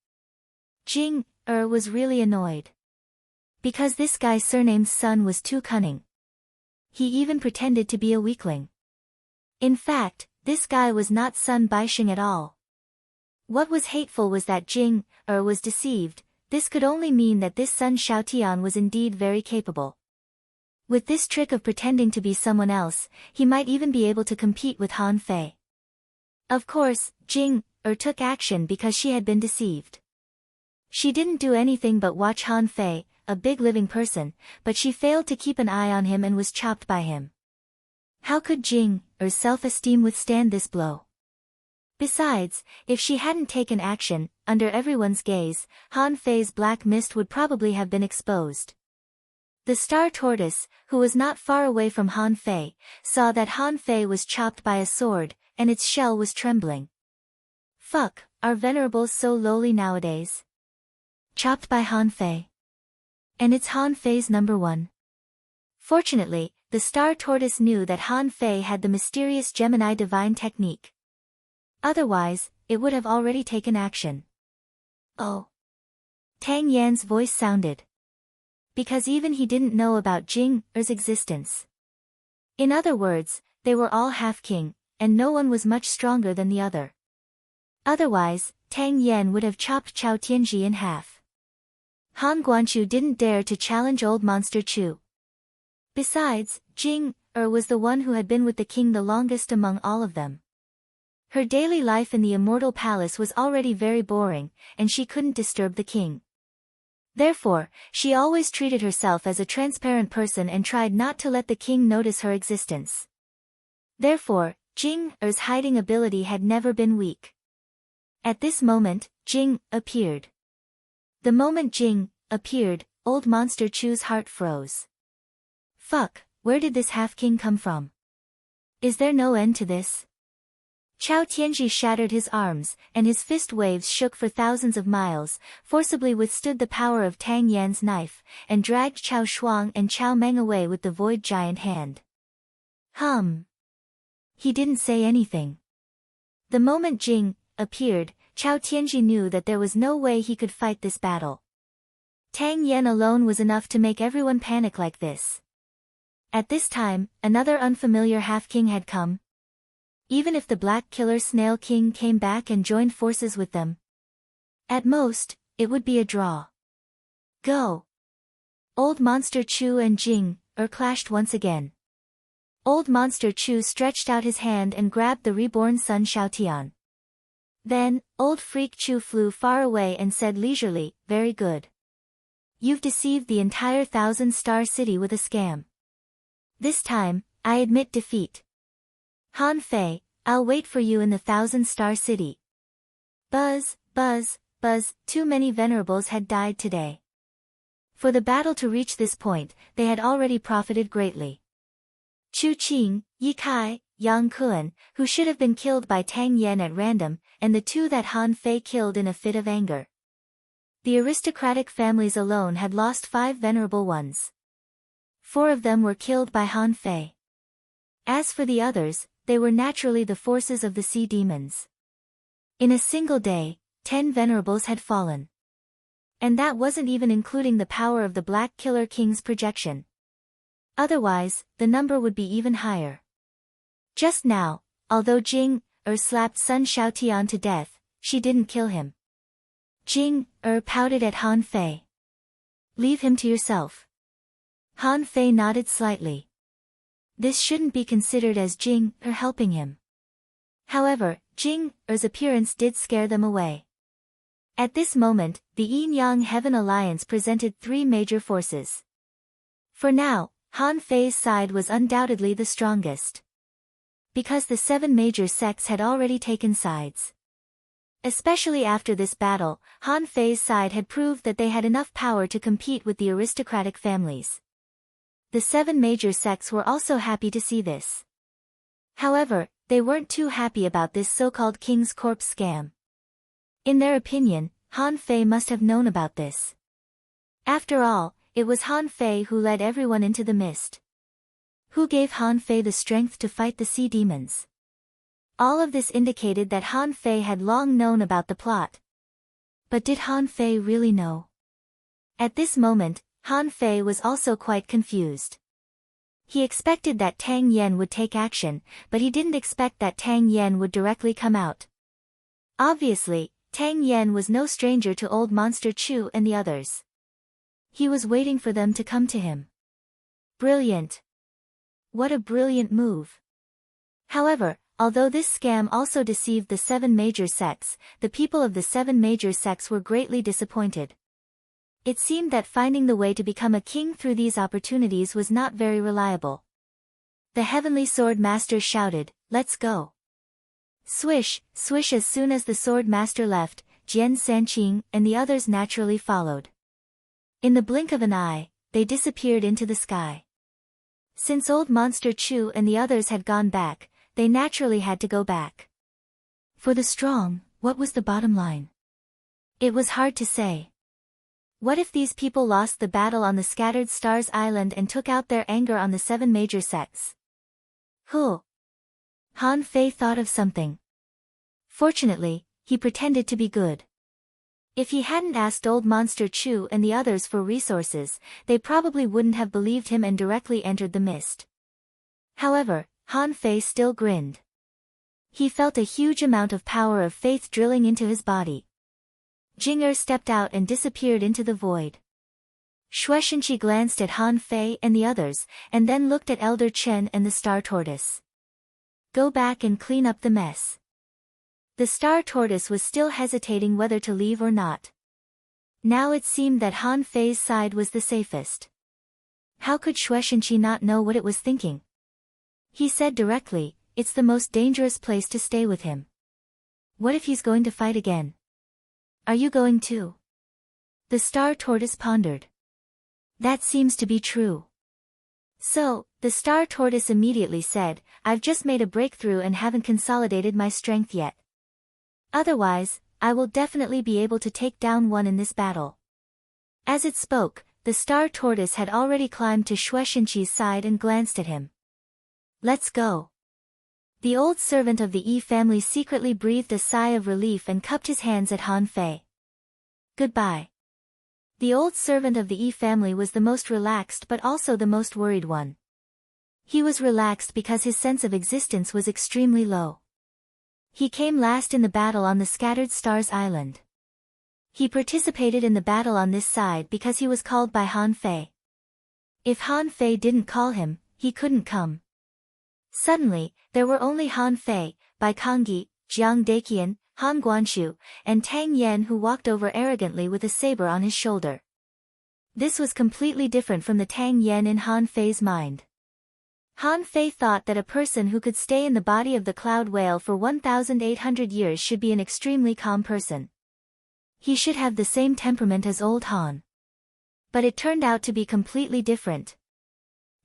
A: Jing was really annoyed. Because this guy's surnamed Sun was too cunning. He even pretended to be a weakling. In fact, this guy was not Sun Baisheng at all. What was hateful was that Jing was deceived. This could only mean that this Sun Xiaotian was indeed very capable. With this trick of pretending to be someone else, he might even be able to compete with Han Fei. Of course, Jing took action because she had been deceived. She didn't do anything but watch Han Fei, a big living person, but she failed to keep an eye on him and was chopped by him. How could Jing self-esteem withstand this blow? Besides, if she hadn't taken action, under everyone's gaze, Han Fei's black mist would probably have been exposed. The star tortoise, who was not far away from Han Fei, saw that Han Fei was chopped by a sword, and its shell was trembling. Fuck, are venerables so lowly nowadays? Chopped by Han Fei. And it's Han Fei's number 1. Fortunately, the star tortoise knew that Han Fei had the mysterious Gemini divine technique. Otherwise, it would have already taken action. Oh. Tang Yan's voice sounded. Because even he didn't know about Jing Er's existence. In other words, they were all half-king, and no one was much stronger than the other. Otherwise, Tang Yan would have chopped Chao Tianji in half. Han Guanchu didn't dare to challenge old Monster Chu. Besides, Jing Er was the one who had been with the king the longest among all of them. Her daily life in the immortal palace was already very boring, and she couldn't disturb the king. Therefore, she always treated herself as a transparent person and tried not to let the king notice her existence. Therefore, Jing Er's hiding ability had never been weak. At this moment, Jing appeared. The moment Jing appeared, old Monster Chu's heart froze. Fuck, where did this half-king come from? Is there no end to this? Chao Tianji shattered his arms, and his fist waves shook for thousands of miles, forcibly withstood the power of Tang Yan's knife, and dragged Chao Shuang and Chao Meng away with the void giant hand. He didn't say anything. The moment Jing appeared, Chao Tianji knew that there was no way he could fight this battle. Tang Yan alone was enough to make everyone panic like this. At this time, another unfamiliar half-king had come. Even if the Black Killer Snail King came back and joined forces with them, at most, it would be a draw. Go! Old Monster Chu and Jing clashed once again. Old Monster Chu stretched out his hand and grabbed the reborn son Xiaotian. Then, Old Freak Chu flew far away and said leisurely, "Very good. You've deceived the entire 1,000-star city with a scam. This time, I admit defeat. Han Fei, I'll wait for you in the 1,000-star city." Buzz, buzz, buzz, too many venerables had died today. For the battle to reach this point, they had already profited greatly. Chu Qing, Yi Kai, Yang Kun, who should have been killed by Tang Yan at random, and the two that Han Fei killed in a fit of anger. The aristocratic families alone had lost 5 venerable ones. 4 of them were killed by Han Fei. As for the others, they were naturally the forces of the sea demons. In a single day, 10 venerables had fallen. And that wasn't even including the power of the Black Killer King's projection. Otherwise, the number would be even higher. Just now, although Jing slapped Sun Xiaotian to death, she didn't kill him. Jing pouted at Han Fei. "Leave him to yourself." Han Fei nodded slightly. This shouldn't be considered as Jing helping him. However, Jing appearance did scare them away. At this moment, the Yin-Yang Heaven Alliance presented 3 major forces. For now, Han Fei's side was undoubtedly the strongest. Because the 7 major sects had already taken sides. Especially after this battle, Han Fei's side had proved that they had enough power to compete with the aristocratic families. The 7 major sects were also happy to see this. However, they weren't too happy about this so-called King's Corpse scam. In their opinion, Han Fei must have known about this. After all, it was Han Fei who led everyone into the mist. Who gave Han Fei the strength to fight the sea demons? All of this indicated that Han Fei had long known about the plot. But did Han Fei really know? At this moment, Han Fei was also quite confused. He expected that Tang Yan would take action, but he didn't expect that Tang Yan would directly come out. Obviously, Tang Yan was no stranger to old Monster Chu and the others. He was waiting for them to come to him. Brilliant. What a brilliant move. However, although this scam also deceived the 7 major sects, the people of the 7 major sects were greatly disappointed. It seemed that finding the way to become a king through these opportunities was not very reliable. The Heavenly Sword Master shouted, "Let's go." Swish, swish. As soon as the Sword Master left, Jian Sanqing and the others naturally followed. In the blink of an eye, they disappeared into the sky. Since old Monster Chu and the others had gone back, they naturally had to go back. For the strong, what was the bottom line? It was hard to say. What if these people lost the battle on the Scattered Stars Island and took out their anger on the 7 major sects? Han Fei thought of something. Fortunately, he pretended to be good. If he hadn't asked Old Monster Chu and the others for resources, they probably wouldn't have believed him and directly entered the mist. However, Han Fei still grinned. He felt a huge amount of power of faith drilling into his body. Jing stepped out and disappeared into the void. Shueishenqi glanced at Han Fei and the others, and then looked at Elder Chen and the Star Tortoise. Go back and clean up the mess. The Star Tortoise was still hesitating whether to leave or not. Now it seemed that Han Fei's side was the safest. How could Shueishenqi not know what it was thinking? He said directly, it's the most dangerous place to stay with him. What if he's going to fight again? Are you going too? The Star Tortoise pondered. That seems to be true. So, the Star Tortoise immediately said, I've just made a breakthrough and haven't consolidated my strength yet. Otherwise, I will definitely be able to take down one in this battle. As it spoke, the Star Tortoise had already climbed to Shueishenqi's side and glanced at him. Let's go. The old servant of the Yi family secretly breathed a sigh of relief and cupped his hands at Han Fei. Goodbye. The old servant of the Yi family was the most relaxed but also the most worried one. He was relaxed because his sense of existence was extremely low. He came last in the battle on the Scattered Stars Island. He participated in the battle on this side because he was called by Han Fei. If Han Fei didn't call him, he couldn't come. Suddenly, there were only Han Fei, Bai Kangyi, Jiang Daqian, Han Guanshu, and Tang Yan who walked over arrogantly with a saber on his shoulder. This was completely different from the Tang Yan in Han Fei's mind. Han Fei thought that a person who could stay in the body of the cloud whale for 1,800 years should be an extremely calm person. He should have the same temperament as old Han. But it turned out to be completely different.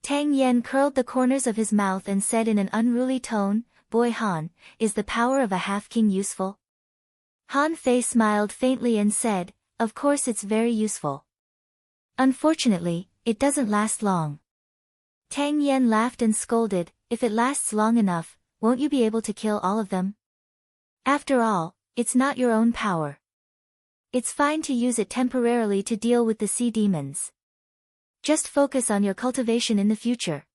A: Tang Yan curled the corners of his mouth and said in an unruly tone, Boy Han, is the power of a half-king useful? Han Fei smiled faintly and said, Of course it's very useful. Unfortunately, it doesn't last long. Tang Yan laughed and scolded, If it lasts long enough, won't you be able to kill all of them? After all, it's not your own power. It's fine to use it temporarily to deal with the sea demons. Just focus on your cultivation in the future.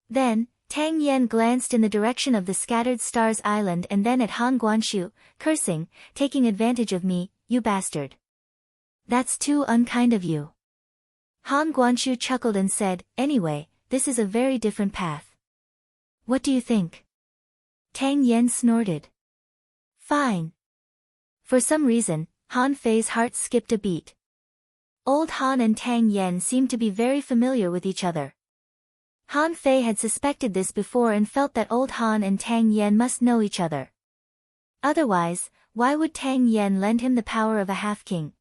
A: Then, Tang Yan glanced in the direction of the Scattered Stars Island and then at Han Guanshu, cursing, taking advantage of me, you bastard. That's too unkind of you. Han Guanshu chuckled and said, Anyway, this is a very different path. What do you think? Tang Yan snorted. Fine. For some reason, Han Fei's heart skipped a beat. Old Han and Tang Yan seemed to be very familiar with each other. Han Fei had suspected this before and felt that old Han and Tang Yan must know each other. Otherwise, why would Tang Yan lend him the power of a half-king?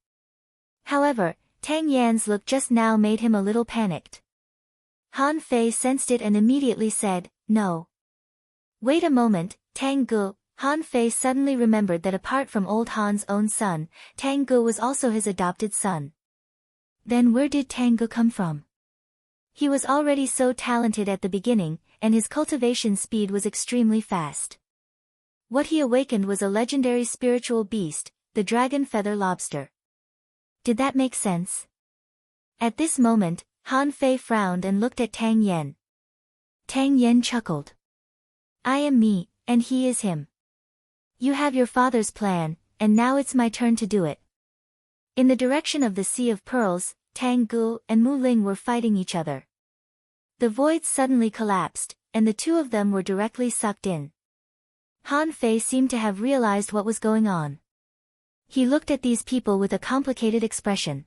A: However, Tang Yan's look just now made him a little panicked. Han Fei sensed it and immediately said, No. Wait a moment, Tang Gu. Han Fei suddenly remembered that apart from old Han's own son, Tang Gu was also his adopted son. Then where did Tang Gu come from? He was already so talented at the beginning, and his cultivation speed was extremely fast. What he awakened was a legendary spiritual beast, the dragon feather lobster. Did that make sense? At this moment, Han Fei frowned and looked at Tang Yan. Tang Yan chuckled. I am me, and he is him. You have your father's plan, and now it's my turn to do it. In the direction of the Sea of Pearls, Tang Gu and Mu Ling were fighting each other. The void suddenly collapsed, and the two of them were directly sucked in. Han Fei seemed to have realized what was going on. He looked at these people with a complicated expression.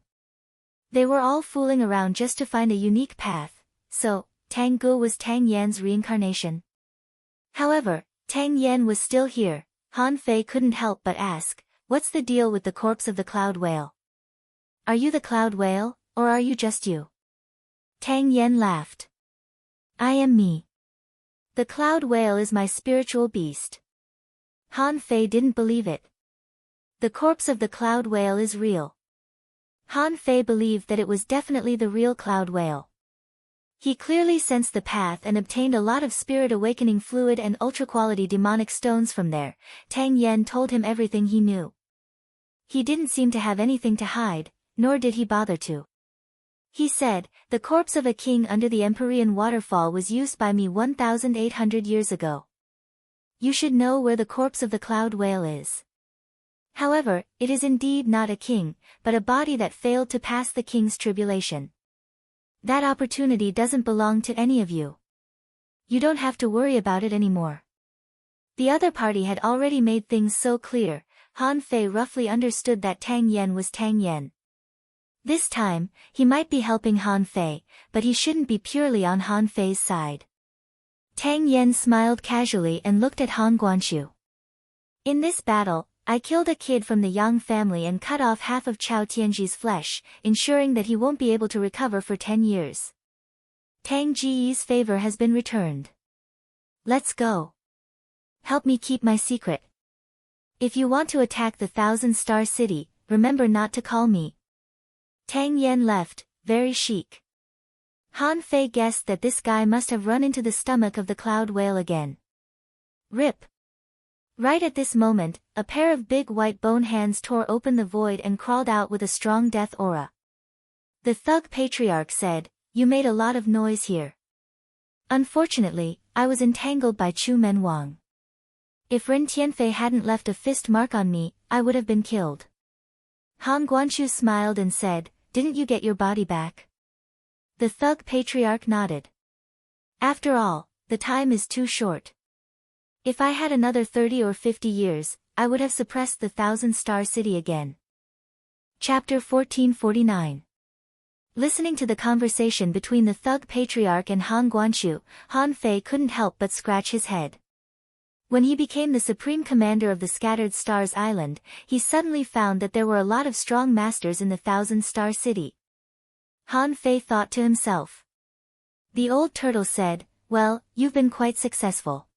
A: They were all fooling around just to find a unique path, so, Tang Gu was Tang Yan's reincarnation. However, Tang Yan was still here. Han Fei couldn't help but ask, What's the deal with the corpse of the cloud whale? Are you the cloud whale, or are you just you? Tang Yan laughed. I am me. The cloud whale is my spiritual beast. Han Fei didn't believe it. The corpse of the cloud whale is real. Han Fei believed that it was definitely the real cloud whale. He clearly sensed the path and obtained a lot of spirit awakening fluid and ultra-quality demonic stones from there. Tang Yan told him everything he knew. He didn't seem to have anything to hide, nor did he bother to. He said, "The corpse of a king under the Empyrean waterfall was used by me 1,800 years ago. You should know where the corpse of the cloud whale is. However, it is indeed not a king, but a body that failed to pass the king's tribulation. That opportunity doesn't belong to any of you. You don't have to worry about it anymore." The other party had already made things so clear. Han Fei roughly understood that Tang Yen was Tang Yen. This time, he might be helping Han Fei, but he shouldn't be purely on Han Fei's side. Tang Yen smiled casually and looked at Han Guanshu. "In this battle, I killed a kid from the Yang family and cut off half of Chao Tianji's flesh, ensuring that he won't be able to recover for 10 years. Tang Ji's favor has been returned. Let's go. Help me keep my secret. If you want to attack the 1,000-star city, remember not to call me." Tang Yen left, very chic. Han Fei guessed that this guy must have run into the stomach of the cloud whale again. Rip. Right at this moment, a pair of big white bone hands tore open the void and crawled out with a strong death aura. The thug patriarch said, "You made a lot of noise here. Unfortunately, I was entangled by Chu Men Wang. If Ren Tianfei hadn't left a fist mark on me, I would have been killed." Han Guanshu smiled and said, "Didn't you get your body back?" The thug patriarch nodded. "After all, the time is too short. If I had another 30 or 50 years, I would have suppressed the 1,000-star city again." Chapter 1449. Listening to the conversation between the thug patriarch and Han Guanshu, Han Fei couldn't help but scratch his head. When he became the supreme commander of the Scattered Stars Island, he suddenly found that there were a lot of strong masters in the 1,000-star city. Han Fei thought to himself. The old turtle said, "Well, you've been quite successful."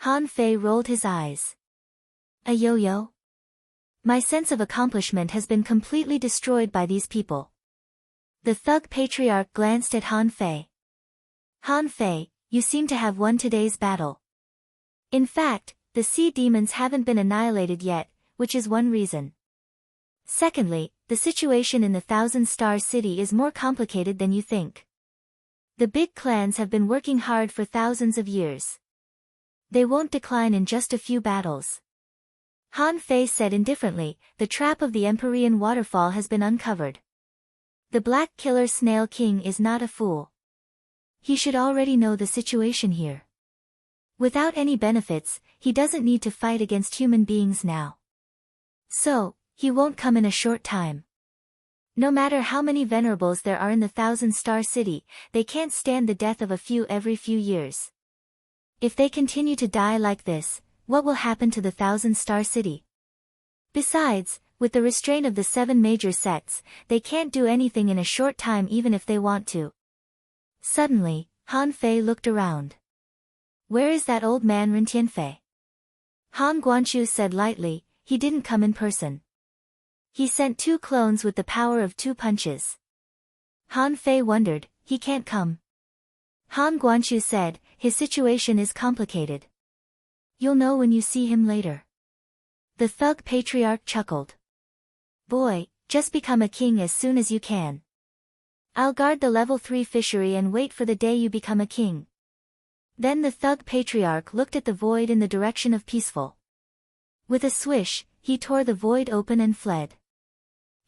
A: Han Fei rolled his eyes. "A yo-yo? My sense of accomplishment has been completely destroyed by these people." The thug patriarch glanced at Han Fei. "Han Fei, you seem to have won today's battle. In fact, the sea demons haven't been annihilated yet, which is one reason. Secondly, the situation in the 1,000-star city is more complicated than you think. The big clans have been working hard for thousands of years. They won't decline in just a few battles." Han Fei said indifferently, "The trap of the Empyrean waterfall has been uncovered. The Black Killer Snail King is not a fool. He should already know the situation here. Without any benefits, he doesn't need to fight against human beings now. So, he won't come in a short time. No matter how many venerables there are in the 1,000-star city, they can't stand the death of a few every few years. If they continue to die like this, what will happen to the 1,000-star city? Besides, with the restraint of the 7 major sects, they can't do anything in a short time even if they want to." Suddenly, Han Fei looked around. "Where is that old man Ren Tianfei?" Han Guanshu said lightly, "He didn't come in person. He sent 2 clones with the power of 2 punches." Han Fei wondered, "He can't come." Han Guanshu said, "His situation is complicated. You'll know when you see him later." The thug patriarch chuckled. "Boy, just become a king as soon as you can. I'll guard the level 3 fishery and wait for the day you become a king." Then the thug patriarch looked at the void in the direction of Peaceful. With a swish, he tore the void open and fled.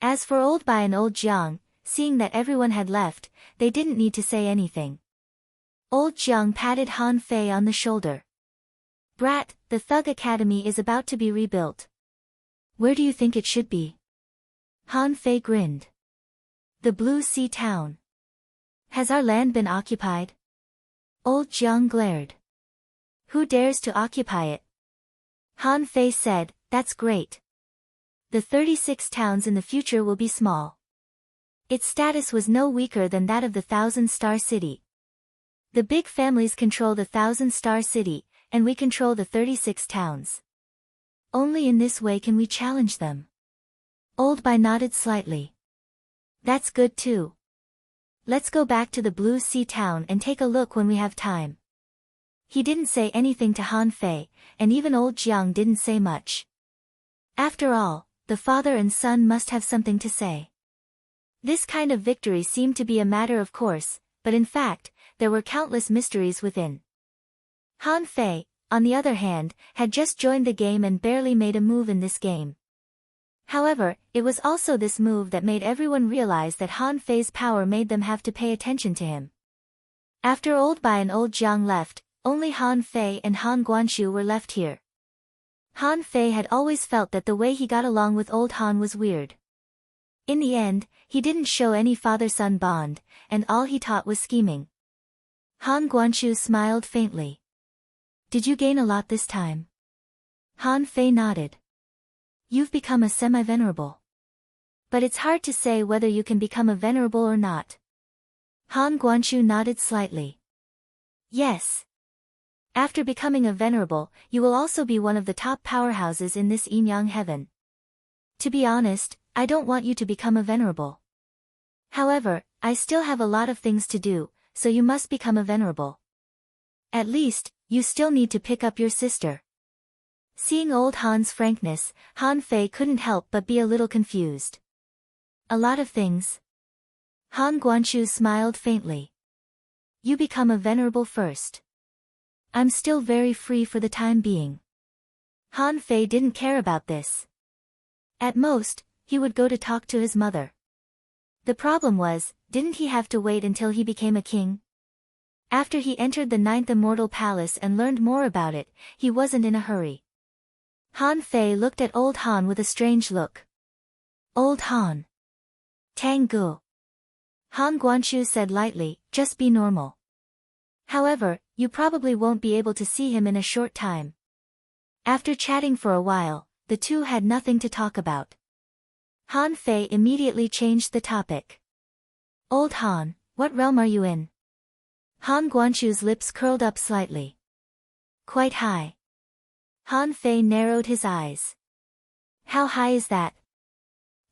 A: As for Old Bai and Old Jiang, seeing that everyone had left, they didn't need to say anything. Old Jiang patted Han Fei on the shoulder. "Brat, the Thug Academy is about to be rebuilt. Where do you think it should be?" Han Fei grinned. "The Blue Sea Town. Has our land been occupied?" Old Jiang glared. "Who dares to occupy it?" Han Fei said, "That's great. The 36 towns in the future will be small." Its status was no weaker than that of the 1,000-star city. The big families control the 1,000-star city, and we control the 36 towns. Only in this way can we challenge them. Old Bai nodded slightly. "That's good too. Let's go back to the Blue Sea Town and take a look when we have time." He didn't say anything to Han Fei, and even Old Jiang didn't say much. After all, the father and son must have something to say. This kind of victory seemed to be a matter of course, but in fact, there were countless mysteries within. Han Fei, on the other hand, had just joined the game and barely made a move in this game. However, it was also this move that made everyone realize that Han Fei's power made them have to pay attention to him. After Old Bai and Old Jiang left, only Han Fei and Han Guanshu were left here. Han Fei had always felt that the way he got along with Old Han was weird. In the end, he didn't show any father-son bond, and all he taught was scheming. Han Guanshu smiled faintly. Did you gain a lot this time? Han Fei nodded. You've become a semi-venerable. But it's hard to say whether you can become a venerable or not. Han Guanshu nodded slightly. Yes. After becoming a venerable, you will also be one of the top powerhouses in this Yin-Yang heaven. To be honest, I don't want you to become a venerable. However, I still have a lot of things to do, so you must become a venerable. At least, you still need to pick up your sister. Seeing Old Han's frankness, Han Fei couldn't help but be a little confused. A lot of things. Han Guanshu smiled faintly. You become a venerable first. I'm still very free for the time being. Han Fei didn't care about this. At most, he would go to talk to his mother. The problem was, didn't he have to wait until he became a king? After he entered the 9th Immortal Palace and learned more about it, he wasn't in a hurry. Han Fei looked at Old Han with a strange look. Old Han. Tang Gu. Han Guanshu said lightly, just be normal. However, you probably won't be able to see him in a short time. After chatting for a while, the two had nothing to talk about. Han Fei immediately changed the topic. Old Han, what realm are you in? Han Guanshu's lips curled up slightly. Quite high. Han Fei narrowed his eyes. How high is that?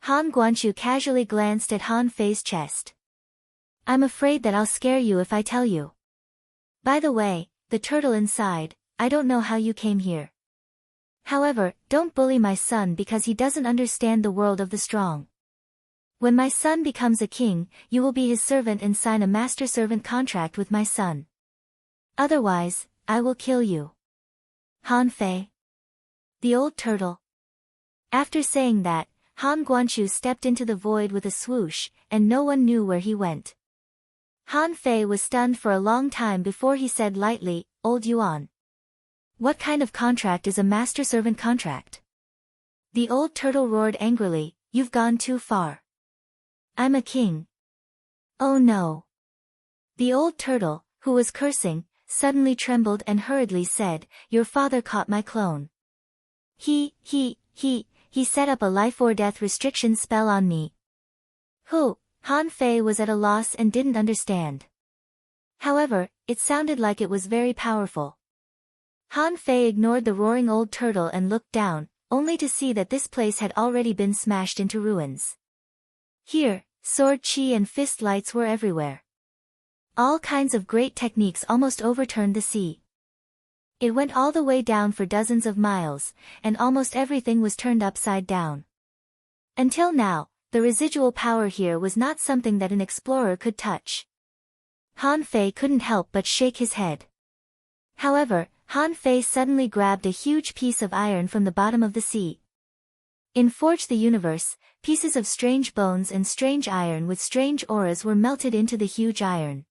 A: Han Guanshu casually glanced at Han Fei's chest. I'm afraid that I'll scare you if I tell you. By the way, the turtle inside, I don't know how you came here. However, don't bully my son because he doesn't understand the world of the strong. When my son becomes a king, you will be his servant and sign a master-servant contract with my son. Otherwise, I will kill you. Han Fei. The old turtle. After saying that, Han Guanshu stepped into the void with a swoosh, and no one knew where he went. Han Fei was stunned for a long time before he said lightly, Old Yuan. What kind of contract is a master-servant contract? The old turtle roared angrily, you've gone too far. I'm a king. Oh no. The old turtle, who was cursing, suddenly trembled and hurriedly said, your father caught my clone. He set up a life or death restriction spell on me. Who? Han Fei was at a loss and didn't understand. However, it sounded like it was very powerful. Han Fei ignored the roaring old turtle and looked down, only to see that this place had already been smashed into ruins. Here, sword chi and fist lights were everywhere. All kinds of great techniques almost overturned the sea. It went all the way down for dozens of miles, and almost everything was turned upside down. Until now, the residual power here was not something that an explorer could touch. Han Fei couldn't help but shake his head. However, Han Fei suddenly grabbed a huge piece of iron from the bottom of the sea. In Forge the Universe, pieces of strange bones and strange iron with strange auras were melted into the huge iron.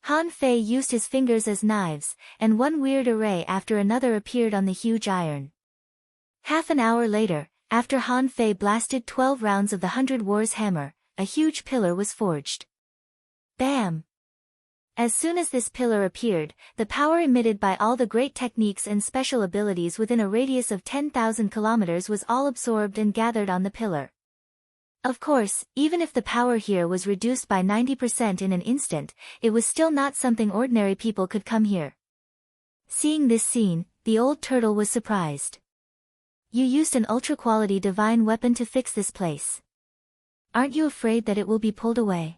A: Han Fei used his fingers as knives, and one weird array after another appeared on the huge iron. Half an hour later, after Han Fei blasted 12 rounds of the 100 Wars hammer, a huge pillar was forged. Bam! As soon as this pillar appeared, the power emitted by all the great techniques and special abilities within a radius of 10,000 kilometers was all absorbed and gathered on the pillar. Of course, even if the power here was reduced by 90% in an instant, it was still not something ordinary people could come here. Seeing this scene, the old turtle was surprised. You used an ultra-quality divine weapon to fix this place. Aren't you afraid that it will be pulled away?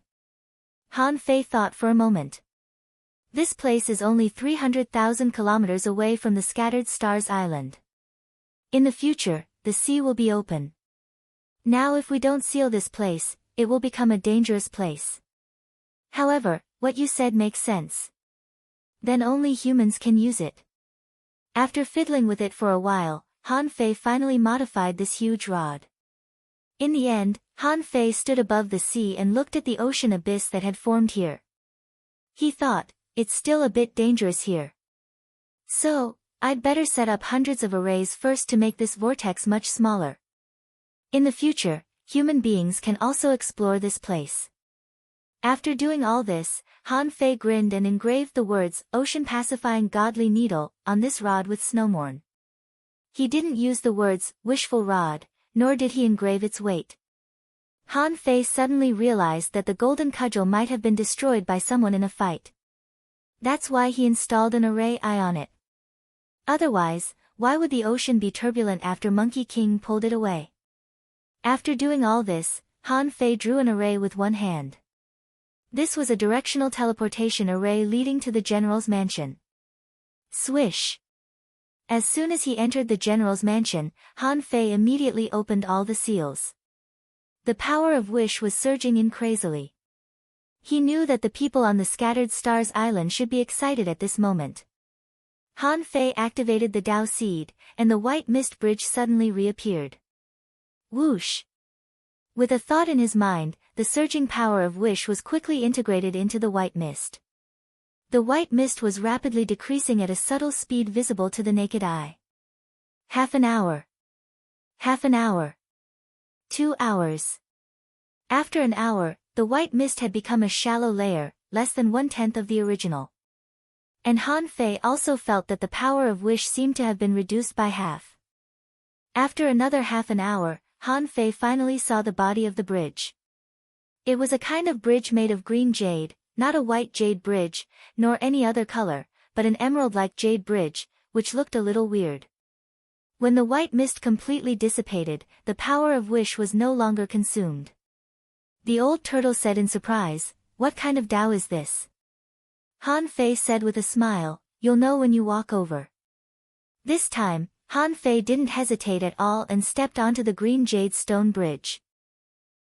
A: Han Fei thought for a moment. This place is only 300,000 kilometers away from the Scattered Stars Island. In the future, the sea will be open. Now if we don't seal this place, it will become a dangerous place. However, what you said makes sense. Then only humans can use it. After fiddling with it for a while, Han Fei finally modified this huge rod. In the end, Han Fei stood above the sea and looked at the ocean abyss that had formed here. He thought, it's still a bit dangerous here. So, I'd better set up hundreds of arrays first to make this vortex much smaller. In the future, human beings can also explore this place. After doing all this, Han Fei grinned and engraved the words, Ocean Pacifying Godly Needle, on this rod with snowmorn. He didn't use the words, Wishful Rod, nor did he engrave its weight. Han Fei suddenly realized that the golden cudgel might have been destroyed by someone in a fight. That's why he installed an array eye on it. Otherwise, why would the ocean be turbulent after Monkey King pulled it away? After doing all this, Han Fei drew an array with one hand. This was a directional teleportation array leading to the general's mansion. Swish! As soon as he entered the general's mansion, Han Fei immediately opened all the seals. The power of wish was surging in crazily. He knew that the people on the Scattered Stars Island should be excited at this moment. Han Fei activated the Dao Seed, and the white mist bridge suddenly reappeared. Whoosh! With a thought in his mind, the surging power of wish was quickly integrated into the white mist. The white mist was rapidly decreasing at a subtle speed visible to the naked eye. Half an hour. Half an hour. 2 hours. After an hour, the white mist had become a shallow layer, less than 1/10 of the original. And Han Fei also felt that the power of wish seemed to have been reduced by half. After another half an hour, Han Fei finally saw the body of the bridge. It was a kind of bridge made of green jade, not a white jade bridge, nor any other color, but an emerald-like jade bridge, which looked a little weird. When the white mist completely dissipated, the power of wish was no longer consumed. The old turtle said in surprise, "What kind of Tao is this?" Han Fei said with a smile, "You'll know when you walk over." This time, Han Fei didn't hesitate at all and stepped onto the green jade stone bridge.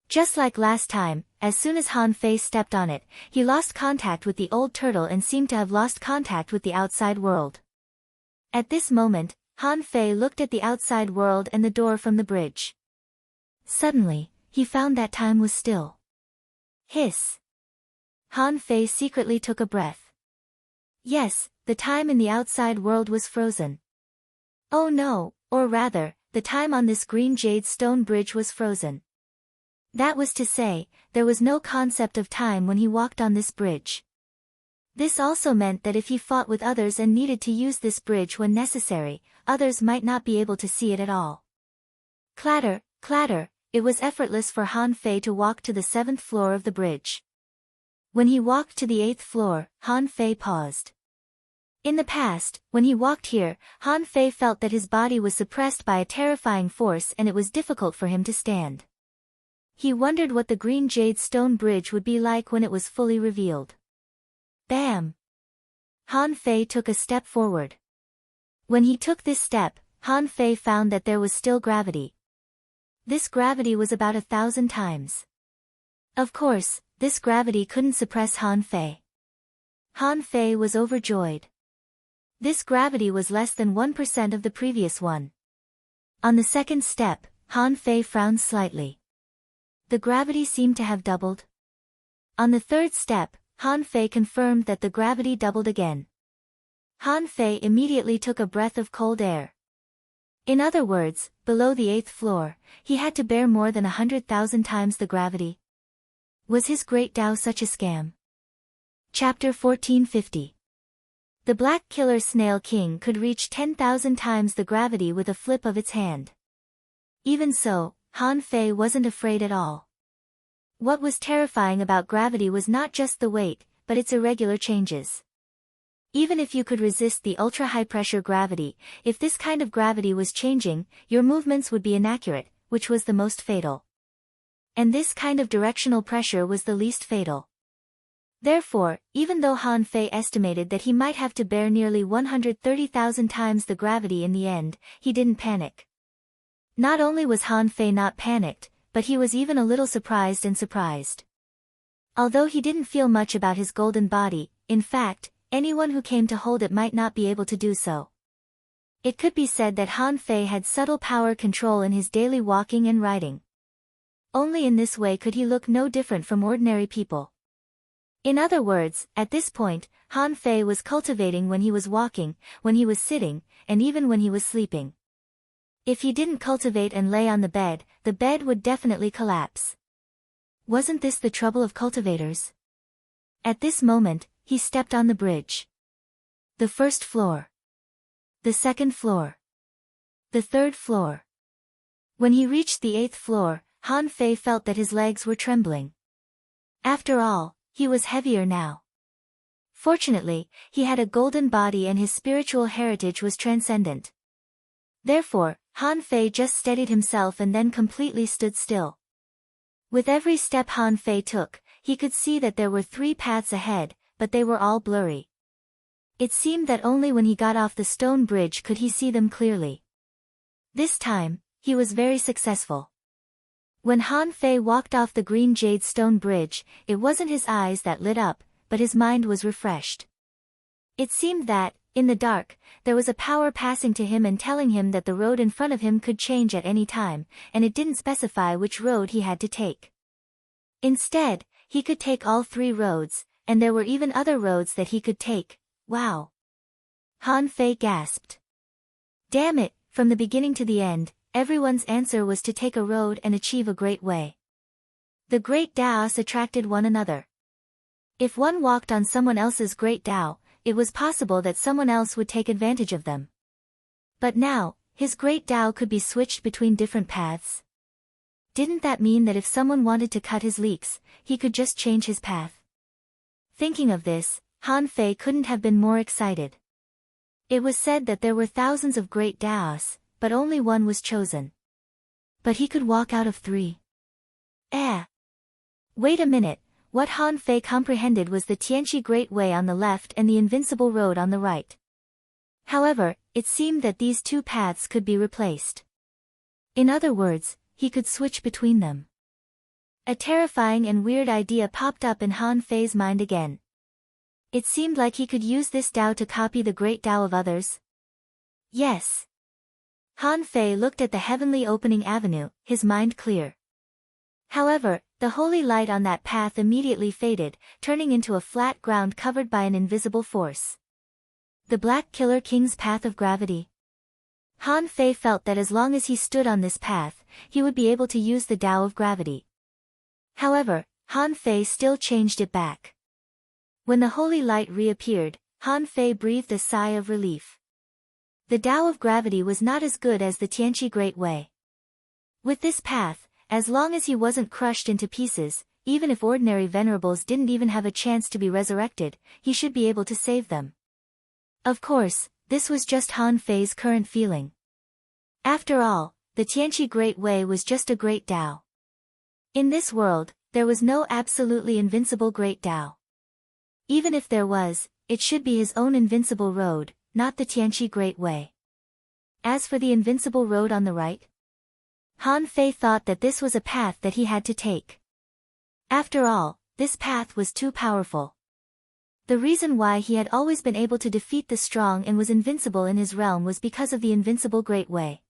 A: Just like last time, as soon as Han Fei stepped on it, he lost contact with the old turtle and seemed to have lost contact with the outside world. At this moment, Han Fei looked at the outside world and the door from the bridge. Suddenly, he found that time was still. Hiss! Han Fei secretly took a breath. Yes, the time in the outside world was frozen. Oh no, or rather, the time on this green jade stone bridge was frozen. That was to say, there was no concept of time when he walked on this bridge. This also meant that if he fought with others and needed to use this bridge when necessary, others might not be able to see it at all. Clatter, clatter, it was effortless for Han Fei to walk to the 7th floor of the bridge. When he walked to the 8th floor, Han Fei paused. In the past, when he walked here, Han Fei felt that his body was suppressed by a terrifying force and it was difficult for him to stand. He wondered what the green jade stone bridge would be like when it was fully revealed. Bam! Han Fei took a step forward. When he took this step, Han Fei found that there was still gravity. This gravity was about 1,000 times. Of course, this gravity couldn't suppress Han Fei. Han Fei was overjoyed. This gravity was less than 1% of the previous one. On the second step, Han Fei frowned slightly. The gravity seemed to have doubled. On the third step, Han Fei confirmed that the gravity doubled again. Han Fei immediately took a breath of cold air. In other words, below the 8th floor, he had to bear more than 100,000 times the gravity. Was his great Tao such a scam? Chapter 1450. The Black Killer Snail King could reach 10,000 times the gravity with a flip of its hand. Even so, Han Fei wasn't afraid at all. What was terrifying about gravity was not just the weight, but its irregular changes. Even if you could resist the ultra-high-pressure gravity, if this kind of gravity was changing, your movements would be inaccurate, which was the most fatal. And this kind of directional pressure was the least fatal. Therefore, even though Han Fei estimated that he might have to bear nearly 130,000 times the gravity in the end, he didn't panic. Not only was Han Fei not panicked, but he was even a little surprised. Although he didn't feel much about his golden body, in fact, anyone who came to hold it might not be able to do so. It could be said that Han Fei had subtle power control in his daily walking and riding. Only in this way could he look no different from ordinary people. In other words, at this point, Han Fei was cultivating when he was walking, when he was sitting, and even when he was sleeping. If he didn't cultivate and lay on the bed would definitely collapse. Wasn't this the trouble of cultivators? At this moment, he stepped on the bridge. The first floor. The second floor. The third floor. When he reached the 8th floor, Han Fei felt that his legs were trembling. After all, he was heavier now. Fortunately, he had a golden body and his spiritual heritage was transcendent. Therefore, Han Fei just steadied himself and then completely stood still. With every step Han Fei took, he could see that there were 3 paths ahead, but they were all blurry. It seemed that only when he got off the stone bridge could he see them clearly. This time, he was very successful. When Han Fei walked off the green jade stone bridge, it wasn't his eyes that lit up, but his mind was refreshed. It seemed that, in the dark, there was a power passing to him and telling him that the road in front of him could change at any time, and it didn't specify which road he had to take. Instead, he could take all 3 roads, and there were even other roads that he could take. Wow! Han Fei gasped. Damn it, from the beginning to the end, everyone's answer was to take a road and achieve a great way. The great Taoists attracted one another. If one walked on someone else's great Tao, it was possible that someone else would take advantage of them. But now, his great Tao could be switched between different paths. Didn't that mean that if someone wanted to cut his leeks, he could just change his path? Thinking of this, Han Fei couldn't have been more excited. It was said that there were thousands of great Taoists, but only one was chosen. But he could walk out of 3. Wait a minute, what Han Fei comprehended was the Tianqi Great Way on the left and the Invincible Road on the right. However, it seemed that these 2 paths could be replaced. In other words, he could switch between them. A terrifying and weird idea popped up in Han Fei's mind again. It seemed like he could use this Tao to copy the great Tao of others. Yes. Han Fei looked at the heavenly opening avenue, his mind clear. However, the holy light on that path immediately faded, turning into a flat ground covered by an invisible force. The Black Killer King's path of gravity. Han Fei felt that as long as he stood on this path, he would be able to use the Tao of gravity. However, Han Fei still changed it back. When the holy light reappeared, Han Fei breathed a sigh of relief. The Tao of gravity was not as good as the Tianqi Great Way. With this path, as long as he wasn't crushed into pieces, even if ordinary venerables didn't even have a chance to be resurrected, he should be able to save them. Of course, this was just Han Fei's current feeling. After all, the Tianqi Great Way was just a great Tao. In this world, there was no absolutely invincible great Tao. Even if there was, it should be his own invincible road, not the Tianqi Great Way. As for the invincible road on the right, Han Fei thought that this was a path that he had to take. After all, this path was too powerful. The reason why he had always been able to defeat the strong and was invincible in his realm was because of the invincible Great Way.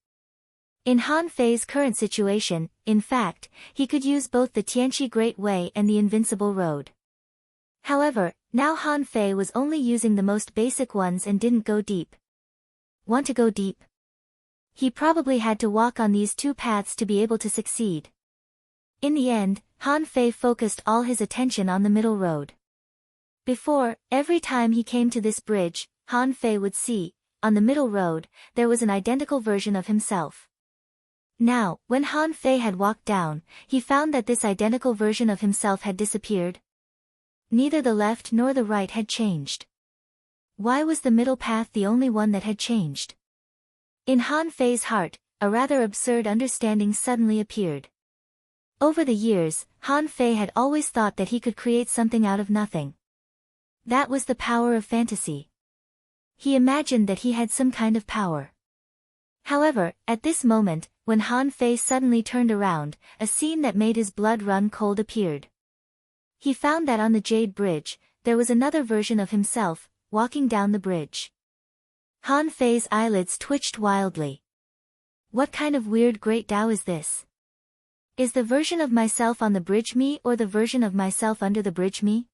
A: In Han Fei's current situation, in fact, he could use both the Tianqi Great Way and the invincible road. However, now Han Fei was only using the most basic ones and didn't go deep. Want to go deep? He probably had to walk on these 2 paths to be able to succeed. In the end, Han Fei focused all his attention on the middle road. Before, every time he came to this bridge, Han Fei would see, on the middle road, there was an identical version of himself. Now, when Han Fei had walked down, he found that this identical version of himself had disappeared. Neither the left nor the right had changed. Why was the middle path the only one that had changed? In Han Fei's heart, a rather absurd understanding suddenly appeared. Over the years, Han Fei had always thought that he could create something out of nothing. That was the power of fantasy. He imagined that he had some kind of power. However, at this moment, when Han Fei suddenly turned around, a scene that made his blood run cold appeared. He found that on the Jade Bridge, there was another version of himself, walking down the bridge. Han Fei's eyelids twitched wildly. What kind of weird great Tao is this? Is the version of myself on the bridge me or the version of myself under the bridge me?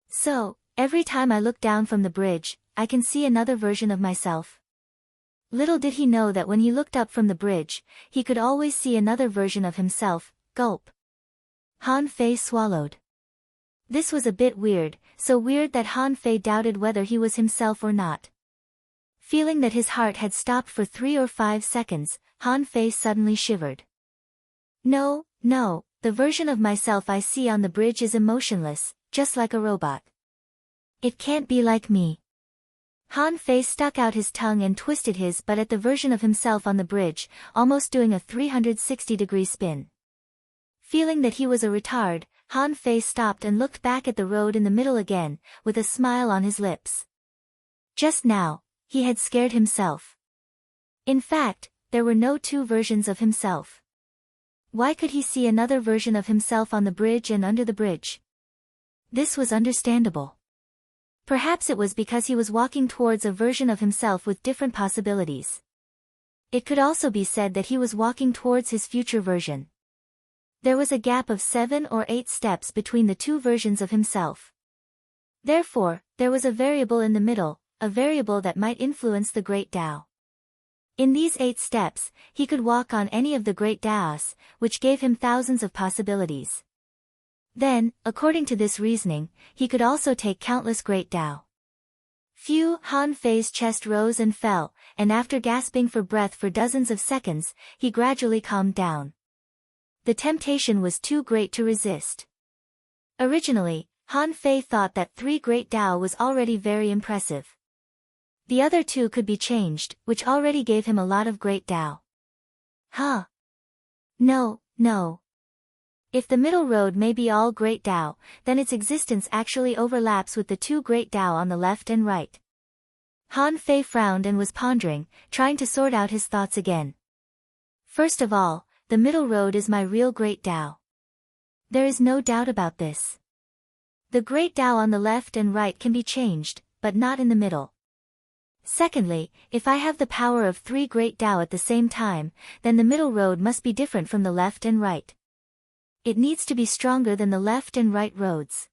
A: So, every time I look down from the bridge, I can see another version of myself. Little did he know that when he looked up from the bridge, he could always see another version of himself. Gulp. Han Fei swallowed. This was a bit weird, so weird that Han Fei doubted whether he was himself or not. Feeling that his heart had stopped for 3 or 5 seconds, Han Fei suddenly shivered. No, the version of myself I see on the bridge is emotionless, just like a robot. It can't be like me. Han Fei stuck out his tongue and twisted his butt at the version of himself on the bridge, almost doing a 360-degree spin. Feeling that he was a retard, Han Fei stopped and looked back at the road in the middle again, with a smile on his lips. Just now, he had scared himself. In fact, there were no 2 versions of himself. Why could he see another version of himself on the bridge and under the bridge? This was understandable. Perhaps it was because he was walking towards a version of himself with different possibilities. It could also be said that he was walking towards his future version. There was a gap of 7 or 8 steps between the 2 versions of himself. Therefore, there was a variable in the middle, a variable that might influence the Great Tao. In these 8 steps, he could walk on any of the Great Taos, which gave him thousands of possibilities. Then, according to this reasoning, he could also take countless Great Tao. Phew! Han Fei's chest rose and fell, and after gasping for breath for dozens of seconds, he gradually calmed down. The temptation was too great to resist. Originally, Han Fei thought that 3 Great Tao was already very impressive. The other 2 could be changed, which already gave him a lot of Great Tao. Huh? No. If the middle road may be all Great Tao, then its existence actually overlaps with the 2 Great Tao on the left and right. Han Fei frowned and was pondering, trying to sort out his thoughts again. First of all, the middle road is my real Great Tao. There is no doubt about this. The Great Tao on the left and right can be changed, but not in the middle. Secondly, if I have the power of 3 Great Tao at the same time, then the middle road must be different from the left and right. It needs to be stronger than the left and right roads.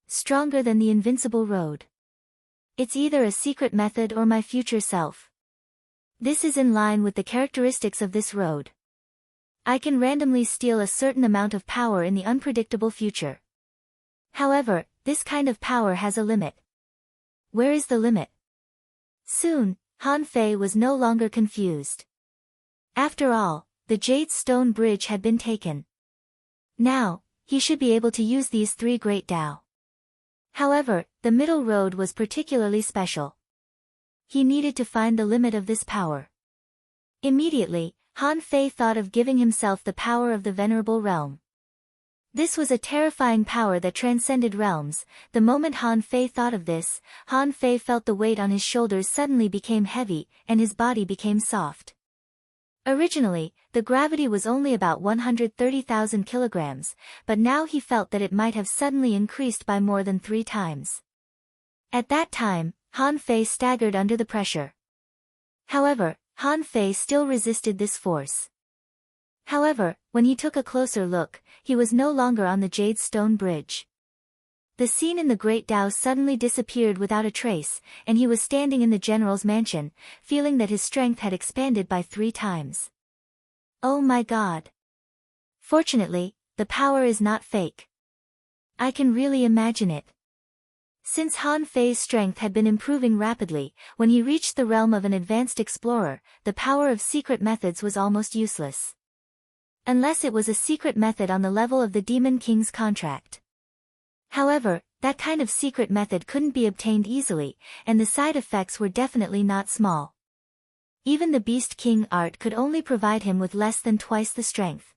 A: Stronger than the invincible road. It's either a secret method or my future self. This is in line with the characteristics of this road. I can randomly steal a certain amount of power in the unpredictable future. However, this kind of power has a limit. Where is the limit? Soon, Han Fei was no longer confused. After all, the Jade Stone Bridge had been taken. Now, he should be able to use these 3 Great Tao. However, the middle road was particularly special. He needed to find the limit of this power. Immediately, Han Fei thought of giving himself the power of the Venerable Realm. This was a terrifying power that transcended realms. The moment Han Fei thought of this, Han Fei felt the weight on his shoulders suddenly became heavy, and his body became soft. Originally, the gravity was only about 130,000 kilograms, but now he felt that it might have suddenly increased by more than 3 times. At that time, Han Fei staggered under the pressure. However, Han Fei still resisted this force. However, when he took a closer look, he was no longer on the Jade Stone Bridge. The scene in the Great Tao suddenly disappeared without a trace, and he was standing in the general's mansion, feeling that his strength had expanded by 3 times. Oh my god! Fortunately, the power is not fake. I can really imagine it. Since Han Fei's strength had been improving rapidly, when he reached the realm of an advanced explorer, the power of secret methods was almost useless. Unless it was a secret method on the level of the Demon King's contract. However, that kind of secret method couldn't be obtained easily, and the side effects were definitely not small. Even the Beast King art could only provide him with less than twice the strength.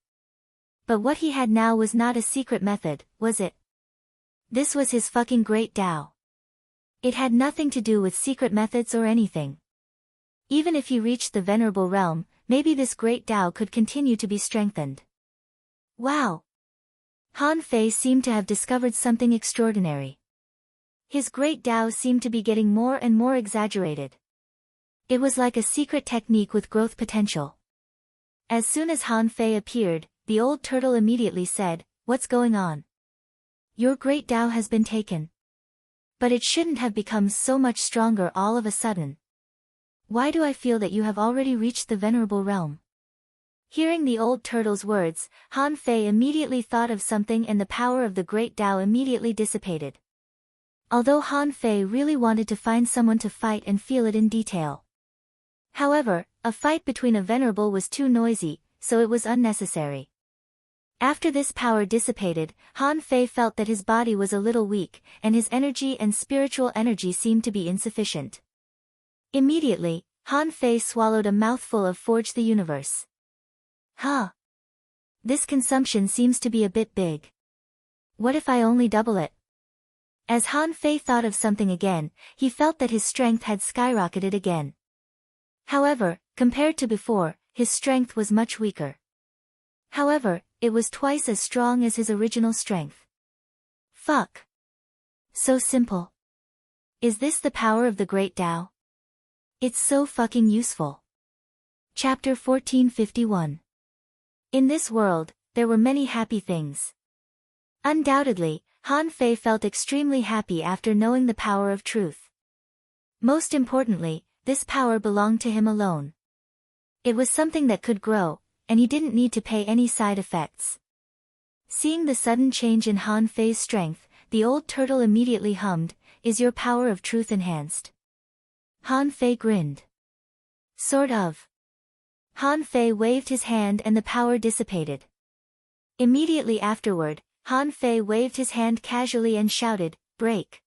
A: But what he had now was not a secret method, was it? This was his fucking Great Tao. It had nothing to do with secret methods or anything. Even if he reached the venerable realm, maybe this great Tao could continue to be strengthened. Wow! Han Fei seemed to have discovered something extraordinary. His great Tao seemed to be getting more and more exaggerated. It was like a secret technique with growth potential. As soon as Han Fei appeared, the old turtle immediately said, "What's going on? Your great Tao has been taken. But it shouldn't have become so much stronger all of a sudden. Why do I feel that you have already reached the venerable realm?" Hearing the old turtle's words, Han Fei immediately thought of something and the power of the great Tao immediately dissipated. Although Han Fei really wanted to find someone to fight and feel it in detail. However, a fight between a venerable was too noisy, so it was unnecessary. After this power dissipated, Han Fei felt that his body was a little weak, and his energy and spiritual energy seemed to be insufficient. Immediately, Han Fei swallowed a mouthful of Forge the Universe. Huh. This consumption seems to be a bit big. What if I only double it? As Han Fei thought of something again, he felt that his strength had skyrocketed again. However, compared to before, his strength was much weaker. However, it was twice as strong as his original strength. Fuck. So simple. Is this the power of the Great Tao? It's so fucking useful. Chapter 1451. In this world, there were many happy things. Undoubtedly, Han Fei felt extremely happy after knowing the power of truth. Most importantly, this power belonged to him alone. It was something that could grow, and he didn't need to pay any side effects. Seeing the sudden change in Han Fei's strength, the old turtle immediately hummed, "Is your power of truth enhanced?" Han Fei grinned. Sort of. Han Fei waved his hand and the power dissipated. Immediately afterward, Han Fei waved his hand casually and shouted, "Break."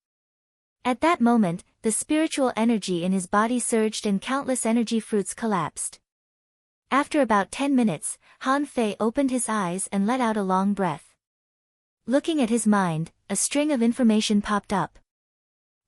A: At that moment, the spiritual energy in his body surged and countless energy fruits collapsed. After about 10 minutes, Han Fei opened his eyes and let out a long breath. Looking at his mind, a string of information popped up.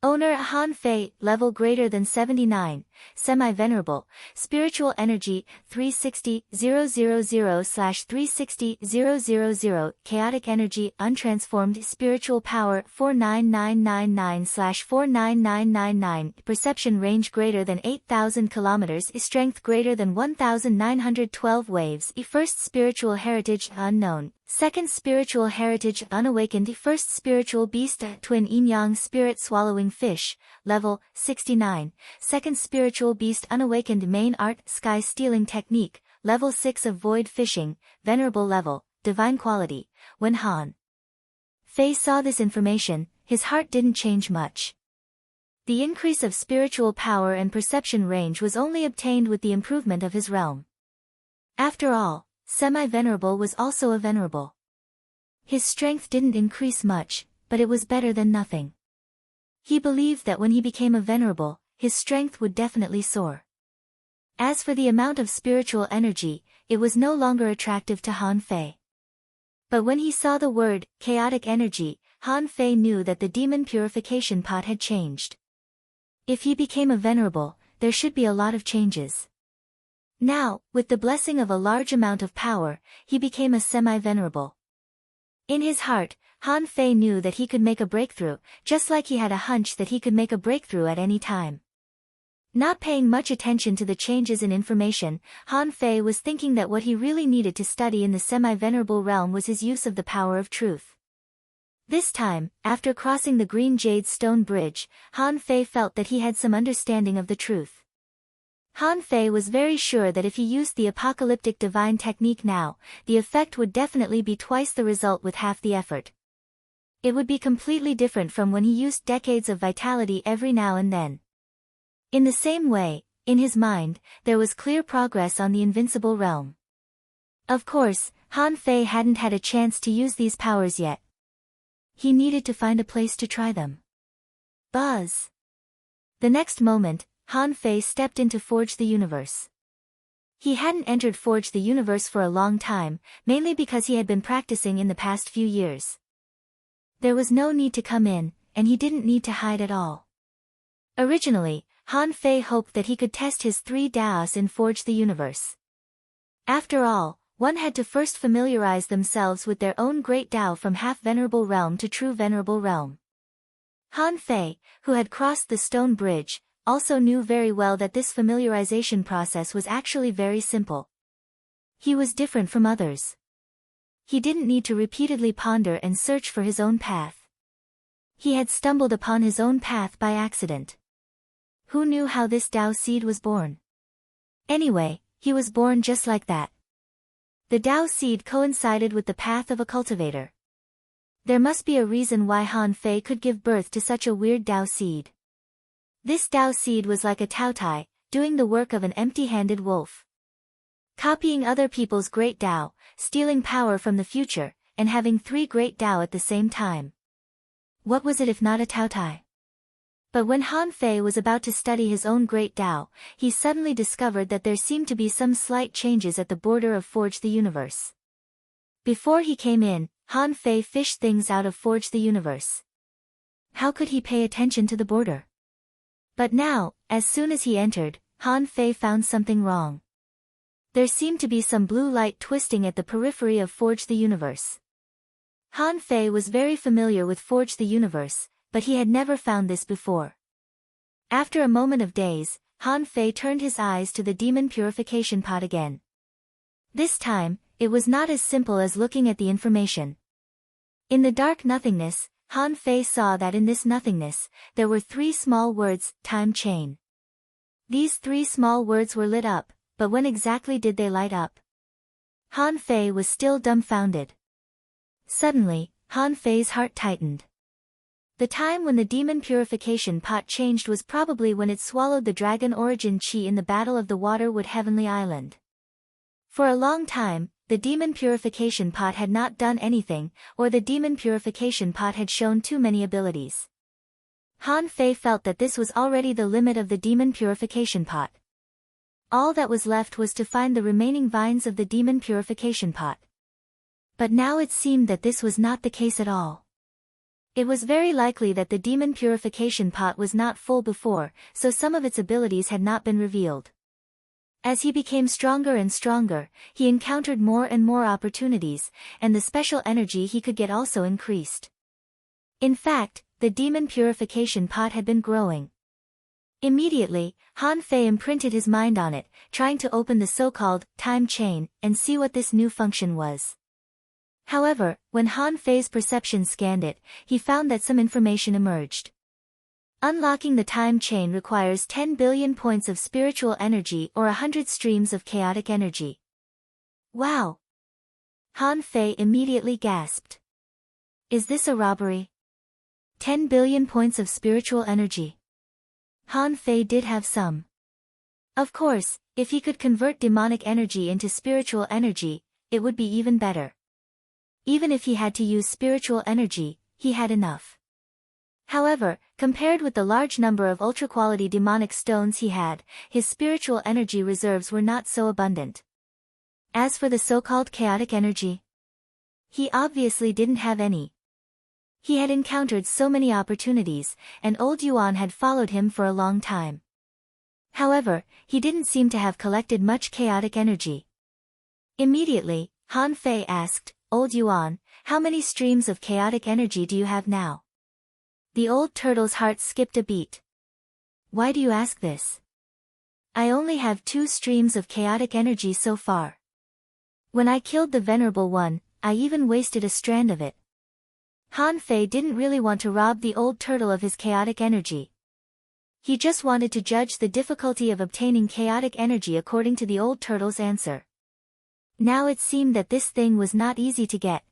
A: Owner Han Fei, level greater than 79, semi-venerable, spiritual energy 360,000/360,000, chaotic energy untransformed, spiritual power 49999/49999, perception range greater than 8,000 kilometers, strength greater than 1,912 waves, first spiritual heritage unknown, second spiritual heritage unawakened, first spiritual beast twin yin-yang spirit swallowing fish, level 69, second spiritual beast unawakened main art sky stealing technique, level 6 of void fishing, venerable level, divine quality. When Han Fei saw this information, his heart didn't change much. The increase of spiritual power and perception range was only obtained with the improvement of his realm. After all, semi-venerable was also a venerable. His strength didn't increase much, but it was better than nothing. He believed that when he became a venerable, his strength would definitely soar. As for the amount of spiritual energy, it was no longer attractive to Han Fei. But when he saw the word, chaotic energy, Han Fei knew that the demon purification pot had changed. If he became a venerable, there should be a lot of changes. Now, with the blessing of a large amount of power, he became a semi-venerable. In his heart, Han Fei knew that he could make a breakthrough, just like he had a hunch that he could make a breakthrough at any time. Not paying much attention to the changes in information, Han Fei was thinking that what he really needed to study in the semi-venerable realm was his use of the power of truth. This time, after crossing the green jade stone bridge, Han Fei felt that he had some understanding of the truth. Han Fei was very sure that if he used the apocalyptic divine technique now, the effect would definitely be twice the result with half the effort. It would be completely different from when he used decades of vitality every now and then. In the same way, in his mind, there was clear progress on the invincible realm. Of course, Han Fei hadn't had a chance to use these powers yet. He needed to find a place to try them. Buzz! The next moment, Han Fei stepped into Forge the Universe. He hadn't entered Forge the Universe for a long time, mainly because he had been practicing in the past few years. There was no need to come in, and he didn't need to hide at all. Originally, Han Fei hoped that he could test his 3 Daos in Forge the Universe. After all, one had to first familiarize themselves with their own great Dao from half-venerable realm to true venerable realm. Han Fei, who had crossed the stone bridge, also knew very well that this familiarization process was actually very simple. He was different from others. He didn't need to repeatedly ponder and search for his own path. He had stumbled upon his own path by accident. Who knew how this Dao seed was born? Anyway, he was born just like that. The Dao seed coincided with the path of a cultivator. There must be a reason why Han Fei could give birth to such a weird Dao seed. This Dao seed was like a Taotai, doing the work of an empty-handed wolf. Copying other people's great Dao, stealing power from the future, and having 3 great Dao at the same time. What was it if not a Taotai? But when Han Fei was about to study his own great Dao, he suddenly discovered that there seemed to be some slight changes at the border of Forge the Universe. Before he came in, Han Fei fished things out of Forge the Universe. How could he pay attention to the border? But now, as soon as he entered, Han Fei found something wrong. There seemed to be some blue light twisting at the periphery of Forge the Universe. Han Fei was very familiar with Forge the Universe, but he had never found this before. After a moment of daze, Han Fei turned his eyes to the demon purification pot again. This time, it was not as simple as looking at the information. In the dark nothingness, Han Fei saw that in this nothingness, there were 3 small words, time chain. These 3 small words were lit up, but when exactly did they light up? Han Fei was still dumbfounded. Suddenly, Han Fei's heart tightened. The time when the demon purification pot changed was probably when it swallowed the dragon origin chi in the Battle of the Waterwood Heavenly Island. For a long time, the demon purification pot had not done anything, or the demon purification pot had shown too many abilities. Han Fei felt that this was already the limit of the demon purification pot. All that was left was to find the remaining vines of the demon purification pot. But now it seemed that this was not the case at all. It was very likely that the demon purification pot was not full before, so some of its abilities had not been revealed. As he became stronger and stronger, he encountered more and more opportunities, and the special energy he could get also increased. In fact, the demon purification pot had been growing. Immediately, Han Fei imprinted his mind on it, trying to open the so-called time chain and see what this new function was. However, when Han Fei's perception scanned it, he found that some information emerged. Unlocking the time chain requires 10 billion points of spiritual energy or 100 streams of chaotic energy. Wow! Han Fei immediately gasped. Is this a robbery? 10 billion points of spiritual energy. Han Fei did have some. Of course, if he could convert demonic energy into spiritual energy, it would be even better. Even if he had to use spiritual energy, he had enough. However, compared with the large number of ultra-quality demonic stones he had, his spiritual energy reserves were not so abundant. As for the so-called chaotic energy, he obviously didn't have any. He had encountered so many opportunities, and old Yuan had followed him for a long time. However, he didn't seem to have collected much chaotic energy. Immediately, Han Fei asked, Old Yuan, how many streams of chaotic energy do you have now? The old turtle's heart skipped a beat. Why do you ask this? I only have 2 streams of chaotic energy so far. When I killed the Venerable One, I even wasted a strand of it. Han Fei didn't really want to rob the old turtle of his chaotic energy. He just wanted to judge the difficulty of obtaining chaotic energy according to the old turtle's answer. Now it seemed that this thing was not easy to get.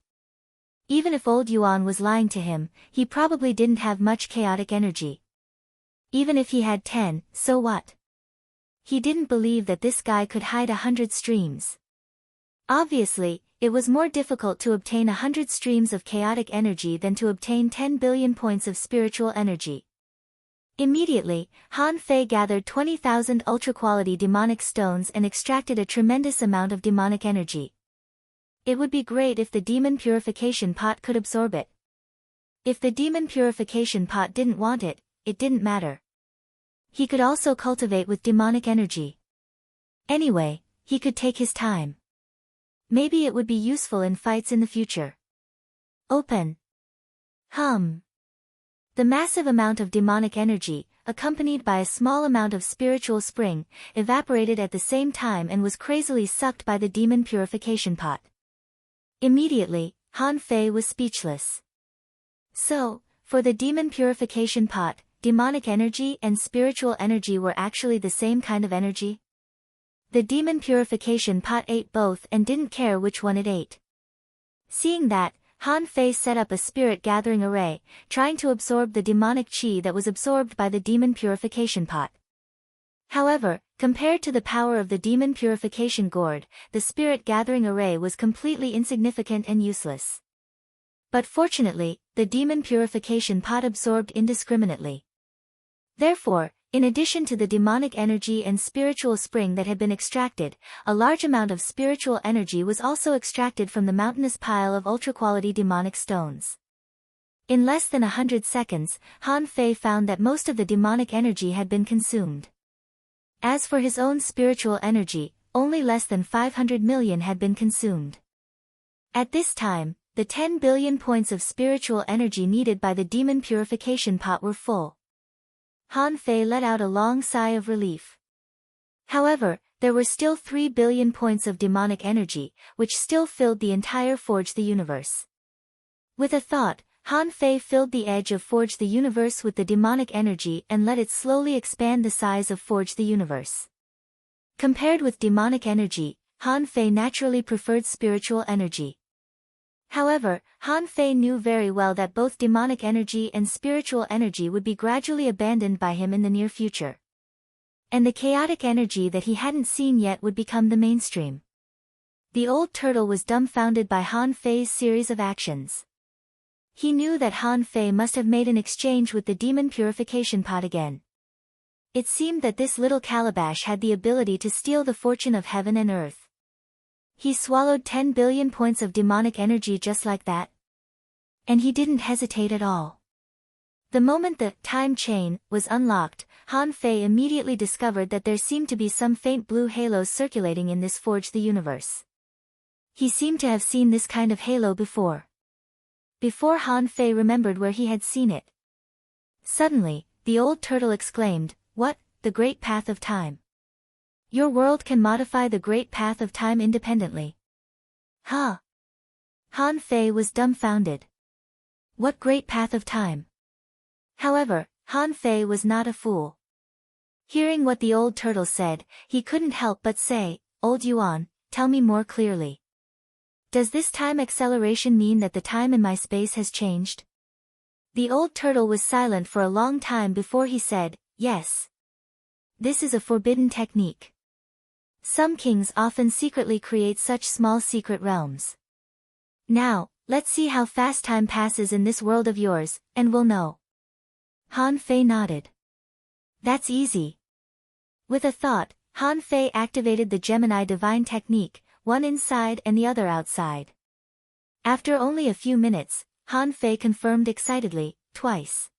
A: Even if old Yuan was lying to him, he probably didn't have much chaotic energy. Even if he had 10, so what? He didn't believe that this guy could hide 100 streams. Obviously, it was more difficult to obtain 100 streams of chaotic energy than to obtain 10 billion points of spiritual energy. Immediately, Han Fei gathered 20,000 ultra-quality demonic stones and extracted a tremendous amount of demonic energy. It would be great if the demon purification pot could absorb it. If the demon purification pot didn't want it, it didn't matter. He could also cultivate with demonic energy. Anyway, he could take his time. Maybe it would be useful in fights in the future. Open. The massive amount of demonic energy, accompanied by a small amount of spiritual spring, evaporated at the same time and was crazily sucked by the demon purification pot. Immediately, Han Fei was speechless. So, for the demon purification pot, demonic energy and spiritual energy were actually the same kind of energy? The demon purification pot ate both and didn't care which one it ate. Seeing that, Han Fei set up a spirit gathering array, trying to absorb the demonic chi that was absorbed by the demon purification pot. However, compared to the power of the demon purification gourd, the spirit gathering array was completely insignificant and useless. But fortunately, the demon purification pot absorbed indiscriminately. Therefore, in addition to the demonic energy and spiritual spring that had been extracted, a large amount of spiritual energy was also extracted from the mountainous pile of ultra-quality demonic stones. In less than 100 seconds, Han Fei found that most of the demonic energy had been consumed. As for his own spiritual energy, only less than 500 million had been consumed. At this time, the 10 billion points of spiritual energy needed by the demon purification pot were full. Han Fei let out a long sigh of relief. However, there were still 3 billion points of demonic energy, which still filled the entire Forge the Universe. With a thought, Han Fei filled the edge of Forge the Universe with the demonic energy and let it slowly expand the size of Forge the Universe. Compared with demonic energy, Han Fei naturally preferred spiritual energy. However, Han Fei knew very well that both demonic energy and spiritual energy would be gradually abandoned by him in the near future. And the chaotic energy that he hadn't seen yet would become the mainstream. The old turtle was dumbfounded by Han Fei's series of actions. He knew that Han Fei must have made an exchange with the demon purification pot again. It seemed that this little calabash had the ability to steal the fortune of heaven and earth. He swallowed 10 billion points of demonic energy just like that. And he didn't hesitate at all. The moment the time chain was unlocked, Han Fei immediately discovered that there seemed to be some faint blue halos circulating in this Forge the Universe. He seemed to have seen this kind of halo before. Before Han Fei remembered where he had seen it. Suddenly, the old turtle exclaimed, "What, the great path of time? Your world can modify the great path of time independently." Huh? Han Fei was dumbfounded. What great path of time? However, Han Fei was not a fool. Hearing what the old turtle said, he couldn't help but say, "Old Yuan, tell me more clearly. Does this time acceleration mean that the time in my space has changed?" The old turtle was silent for a long time before he said, "Yes. This is a forbidden technique. Some kings often secretly create such small secret realms. Now, let's see how fast time passes in this world of yours, and we'll know." Han Fei nodded. "That's easy." With a thought, Han Fei activated the Gemini Divine Technique, one inside and the other outside. After only a few minutes, Han Fei confirmed excitedly, "Twice.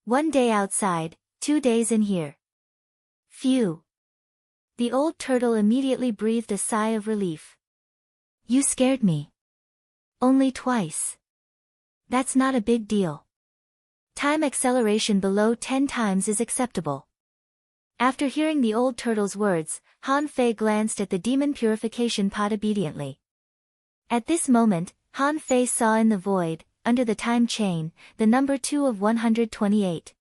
A: 1 day outside, 2 days in here." Phew. The old turtle immediately breathed a sigh of relief. "You scared me. Only twice. That's not a big deal. Time acceleration below 10 times is acceptable." After hearing the old turtle's words, Han Fei glanced at the demon purification pot obediently. At this moment, Han Fei saw in the void, under the time chain, the number 2 of 128.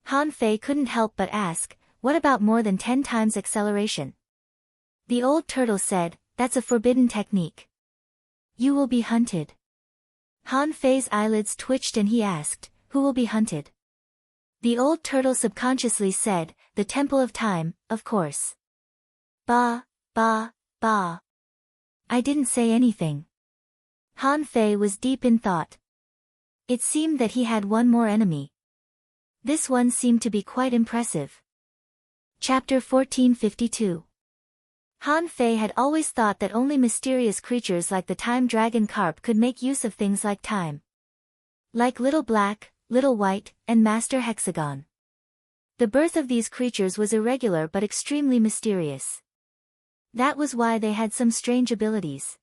A: Han Fei couldn't help but ask, "What about more than 10 times acceleration?" The old turtle said, "That's a forbidden technique. You will be hunted." Han Fei's eyelids twitched and he asked, "Who will be hunted?" The old turtle subconsciously said, "The Temple of Time, of course." Bah. I didn't say anything. Han Fei was deep in thought. It seemed that he had one more enemy. This one seemed to be quite impressive. Chapter 1452. Han Fei had always thought that only mysterious creatures like the time dragon carp could make use of things like time. Like Little Black, Little White, and Master Hexagon. The birth of these creatures was irregular but extremely mysterious. That was why they had some strange abilities.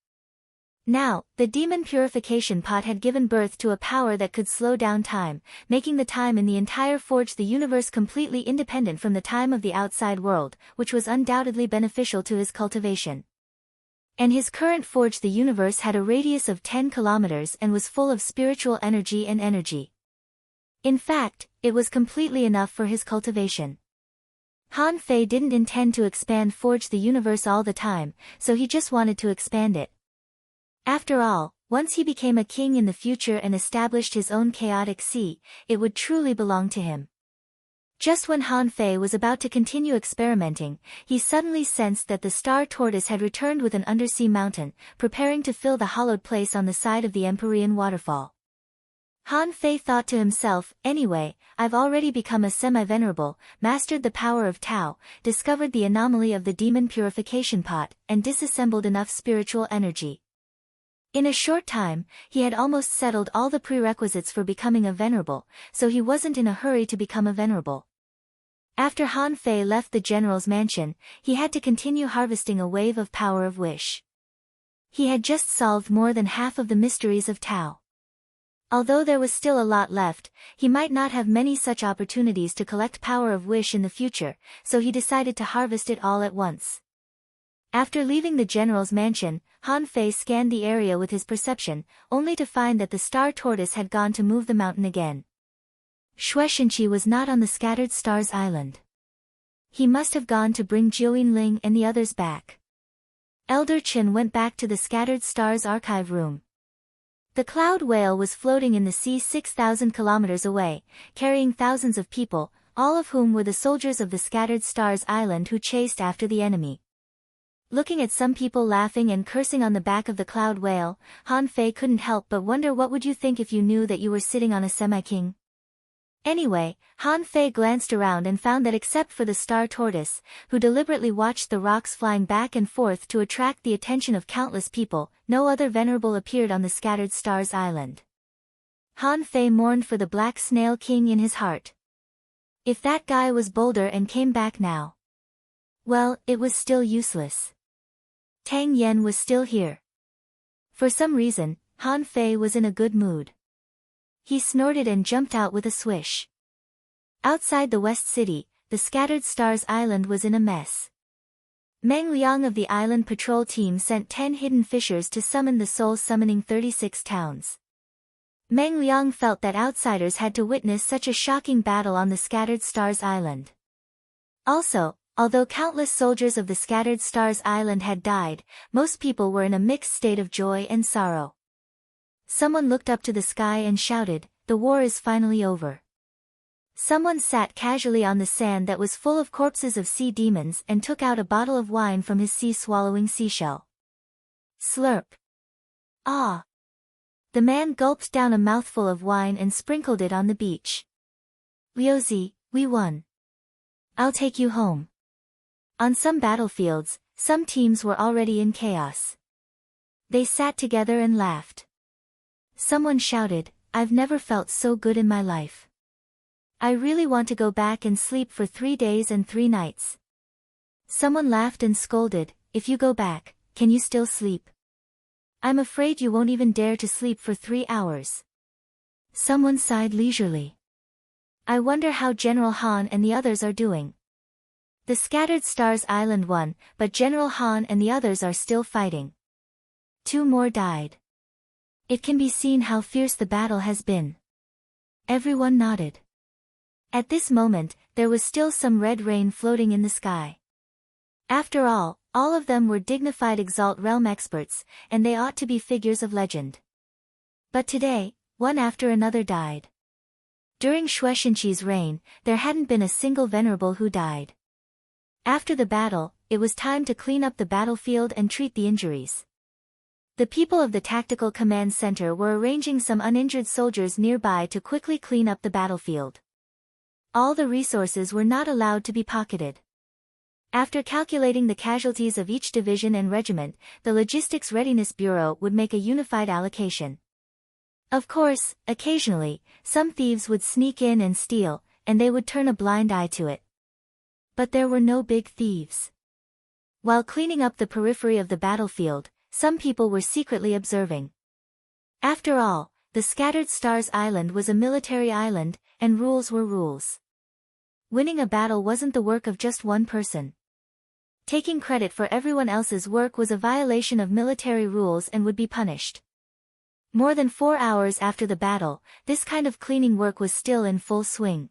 A: Now, the demon purification pot had given birth to a power that could slow down time, making the time in the entire Forge the universe completely independent from the time of the outside world, which was undoubtedly beneficial to his cultivation. And his current Forge the universe had a radius of 10 kilometers and was full of spiritual energy and energy. In fact, it was completely enough for his cultivation. Han Fei didn't intend to expand Forge the universe all the time, so he just wanted to expand it. After all, once he became a king in the future and established his own chaotic sea, it would truly belong to him. Just when Han Fei was about to continue experimenting, he suddenly sensed that the star tortoise had returned with an undersea mountain, preparing to fill the hollowed place on the side of the Empyrean waterfall. Han Fei thought to himself, anyway, I've already become a semi-venerable, mastered the power of Tao, discovered the anomaly of the demon purification pot, and disassembled enough spiritual energy. In a short time, he had almost settled all the prerequisites for becoming a venerable, so he wasn't in a hurry to become a venerable. After Han Fei left the general's mansion, he had to continue harvesting a wave of power of wish. He had just solved more than half of the mysteries of Tao. Although there was still a lot left, he might not have many such opportunities to collect power of wish in the future, so he decided to harvest it all at once. After leaving the general's mansion, Han Fei scanned the area with his perception, only to find that the star tortoise had gone to move the mountain again. Xuexinqi was not on the Scattered Stars Island. He must have gone to bring Jiuyin and the others back. Elder Chen went back to the Scattered Stars archive room. The cloud whale was floating in the sea 6,000 kilometers away, carrying thousands of people, all of whom were the soldiers of the Scattered Stars Island who chased after the enemy. Looking at some people laughing and cursing on the back of the cloud whale, Han Fei couldn't help but wonder what would you think if you knew that you were sitting on a semi-king. Anyway, Han Fei glanced around and found that except for the star tortoise, who deliberately watched the rocks flying back and forth to attract the attention of countless people, no other venerable appeared on the Scattered Stars Island. Han Fei mourned for the Black Snail King in his heart. If that guy was bolder and came back now, well, it was still useless. Tang Yen was still here. For some reason, Han Fei was in a good mood. He snorted and jumped out with a swish. Outside the West City, the Scattered Stars Island was in a mess. Meng Liang of the Island Patrol Team sent 10 hidden fishers to summon the soul summoning 36 towns. Meng Liang felt that outsiders had to witness such a shocking battle on the Scattered Stars Island. Also, although countless soldiers of the Scattered Stars Island had died, most people were in a mixed state of joy and sorrow. Someone looked up to the sky and shouted, "The war is finally over." Someone sat casually on the sand that was full of corpses of sea demons and took out a bottle of wine from his sea-swallowing seashell. Slurp. Ah! The man gulped down a mouthful of wine and sprinkled it on the beach. Liuzi, we won. I'll take you home. On some battlefields, some teams were already in chaos. They sat together and laughed. Someone shouted, "I've never felt so good in my life. I really want to go back and sleep for 3 days and 3 nights. Someone laughed and scolded, "If you go back, can you still sleep? I'm afraid you won't even dare to sleep for 3 hours. Someone sighed leisurely. I wonder how General Han and the others are doing. The Scattered Stars Island won, but General Han and the others are still fighting. 2 more died. It can be seen how fierce the battle has been." Everyone nodded. At this moment, there was still some red rain floating in the sky. After all of them were dignified Exalt Realm experts, and they ought to be figures of legend. But today, one after another died. During Xuexinqi's reign, there hadn't been a single venerable who died. After the battle, it was time to clean up the battlefield and treat the injuries. The people of the Tactical Command Center were arranging some uninjured soldiers nearby to quickly clean up the battlefield. All the resources were not allowed to be pocketed. After calculating the casualties of each division and regiment, the Logistics Readiness Bureau would make a unified allocation. Of course, occasionally, some thieves would sneak in and steal, and they would turn a blind eye to it. But there were no big thieves. While cleaning up the periphery of the battlefield, some people were secretly observing. After all, the Scattered Stars Island was a military island, and rules were rules. Winning a battle wasn't the work of just one person. Taking credit for everyone else's work was a violation of military rules and would be punished. More than 4 hours after the battle, this kind of cleaning work was still in full swing.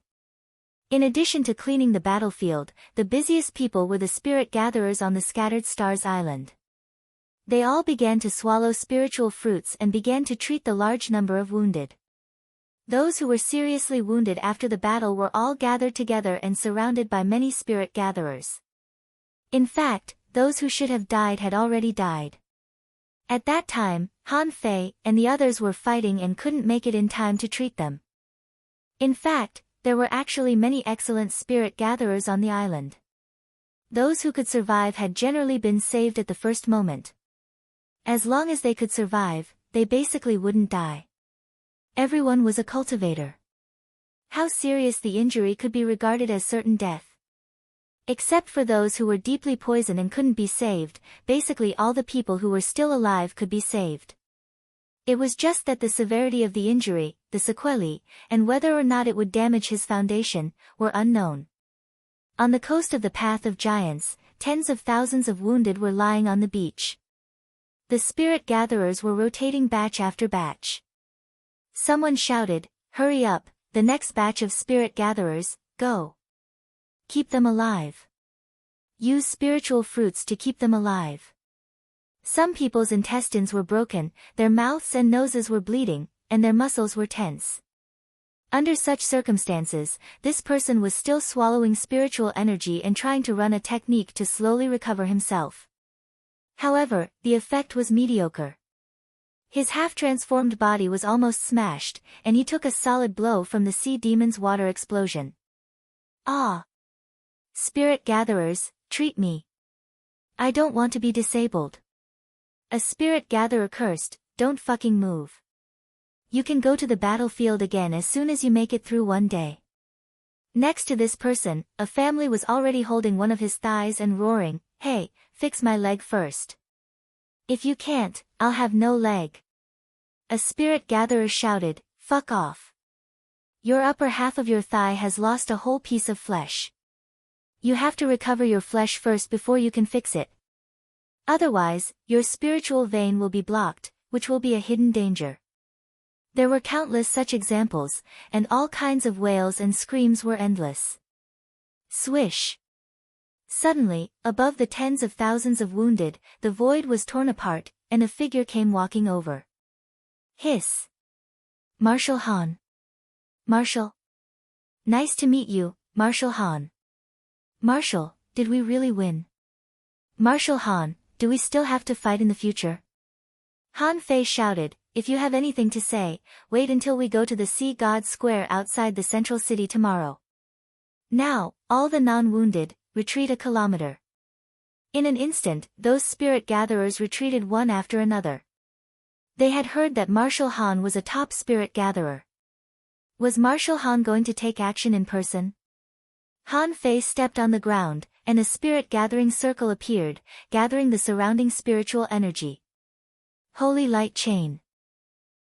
A: In addition to cleaning the battlefield, the busiest people were the spirit gatherers on the Scattered Stars Island. They all began to swallow spiritual fruits and began to treat the large number of wounded. Those who were seriously wounded after the battle were all gathered together and surrounded by many spirit gatherers. In fact, those who should have died had already died. At that time, Han Fei and the others were fighting and couldn't make it in time to treat them. In fact, there were actually many excellent spirit gatherers on the island. Those who could survive had generally been saved at the first moment. As long as they could survive, they basically wouldn't die. Everyone was a cultivator. How serious the injury could be regarded as certain death. Except for those who were deeply poisoned and couldn't be saved, basically all the people who were still alive could be saved. It was just that the severity of the injury, the sequelae, and whether or not it would damage his foundation, were unknown. On the coast of the Path of Giants, tens of thousands of wounded were lying on the beach. The spirit gatherers were rotating batch after batch. Someone shouted, "Hurry up, the next batch of spirit gatherers, go. Keep them alive. Use spiritual fruits to keep them alive." Some people's intestines were broken, their mouths and noses were bleeding, and their muscles were tense. Under such circumstances, this person was still swallowing spiritual energy and trying to run a technique to slowly recover himself. However, the effect was mediocre. His half-transformed body was almost smashed, and he took a solid blow from the sea demon's water explosion. Ah! Spirit gatherers, treat me. I don't want to be disabled. A spirit gatherer cursed, "Don't fucking move. You can go to the battlefield again as soon as you make it through one day." Next to this person, a family was already holding one of his thighs and roaring, "Hey, fix my leg first. If you can't, I'll have no leg." A spirit gatherer shouted, "Fuck off. Your upper half of your thigh has lost a whole piece of flesh. You have to recover your flesh first before you can fix it. Otherwise, your spiritual vein will be blocked, which will be a hidden danger." There were countless such examples, and all kinds of wails and screams were endless. Swish! Suddenly, above the tens of thousands of wounded, the void was torn apart, and a figure came walking over. Hiss! Marshal Han. Marshal. Nice to meet you, Marshal Han. Marshal, did we really win? Marshal Han, do we still have to fight in the future? Han Fei shouted, "If you have anything to say, wait until we go to the Sea God Square outside the central city tomorrow. Now, all the non-wounded, retreat a kilometer." In an instant, those spirit gatherers retreated one after another. They had heard that Marshal Han was a top spirit gatherer. Was Marshal Han going to take action in person? Han Fei stepped on the ground, and a spirit gathering circle appeared, gathering the surrounding spiritual energy. Holy light chain.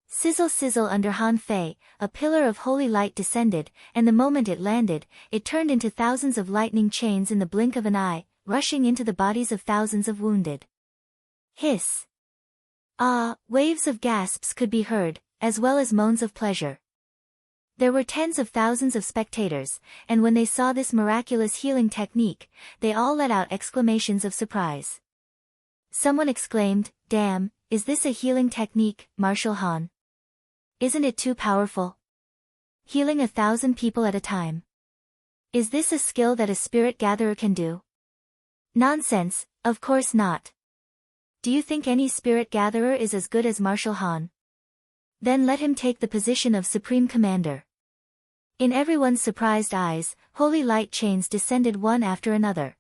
A: Sizzle sizzle under Han Fei, a pillar of holy light descended, and the moment it landed, it turned into thousands of lightning chains in the blink of an eye, rushing into the bodies of thousands of wounded. Hiss! Ah! Waves of gasps could be heard, as well as moans of pleasure. There were tens of thousands of spectators, and when they saw this miraculous healing technique, they all let out exclamations of surprise. Someone exclaimed, "Damn, is this a healing technique, Marshal Han? Isn't it too powerful? Healing 1,000 people at a time. Is this a skill that a spirit gatherer can do?" Nonsense, of course not. Do you think any spirit gatherer is as good as Marshal Han? Then let him take the position of Supreme Commander. In everyone's surprised eyes, holy light chains descended one after another.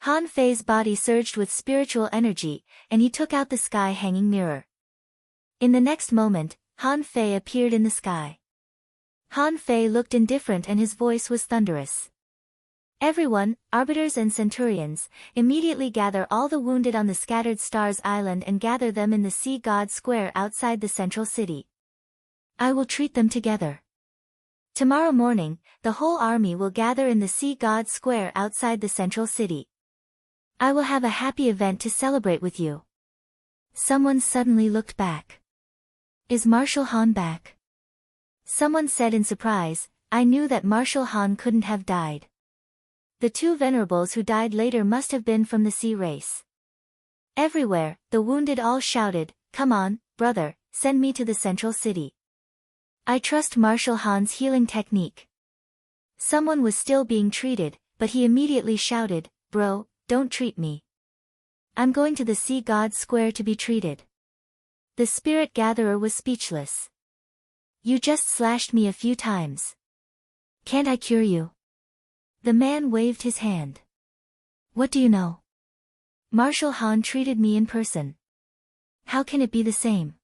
A: Han Fei's body surged with spiritual energy, and he took out the sky-hanging mirror. In the next moment, Han Fei appeared in the sky. Han Fei looked indifferent and his voice was thunderous. Everyone, arbiters and centurions, immediately gather all the wounded on the scattered stars island and gather them in the Sea God Square outside the central city. I will treat them together. Tomorrow morning, the whole army will gather in the Sea God Square outside the central city. I will have a happy event to celebrate with you. Someone suddenly looked back. Is Marshal Han back? Someone said in surprise, I knew that Marshal Han couldn't have died. The two venerables who died later must have been from the sea race. Everywhere, the wounded all shouted, Come on, brother, send me to the central city. I trust Marshal Han's healing technique. Someone was still being treated, but he immediately shouted, Bro, don't treat me. I'm going to the Sea God Square to be treated. The spirit gatherer was speechless. You just slashed me a few times. Can't I cure you? The man waved his hand. What do you know? Marshal Han treated me in person. How can it be the same?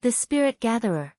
A: The spirit gatherer.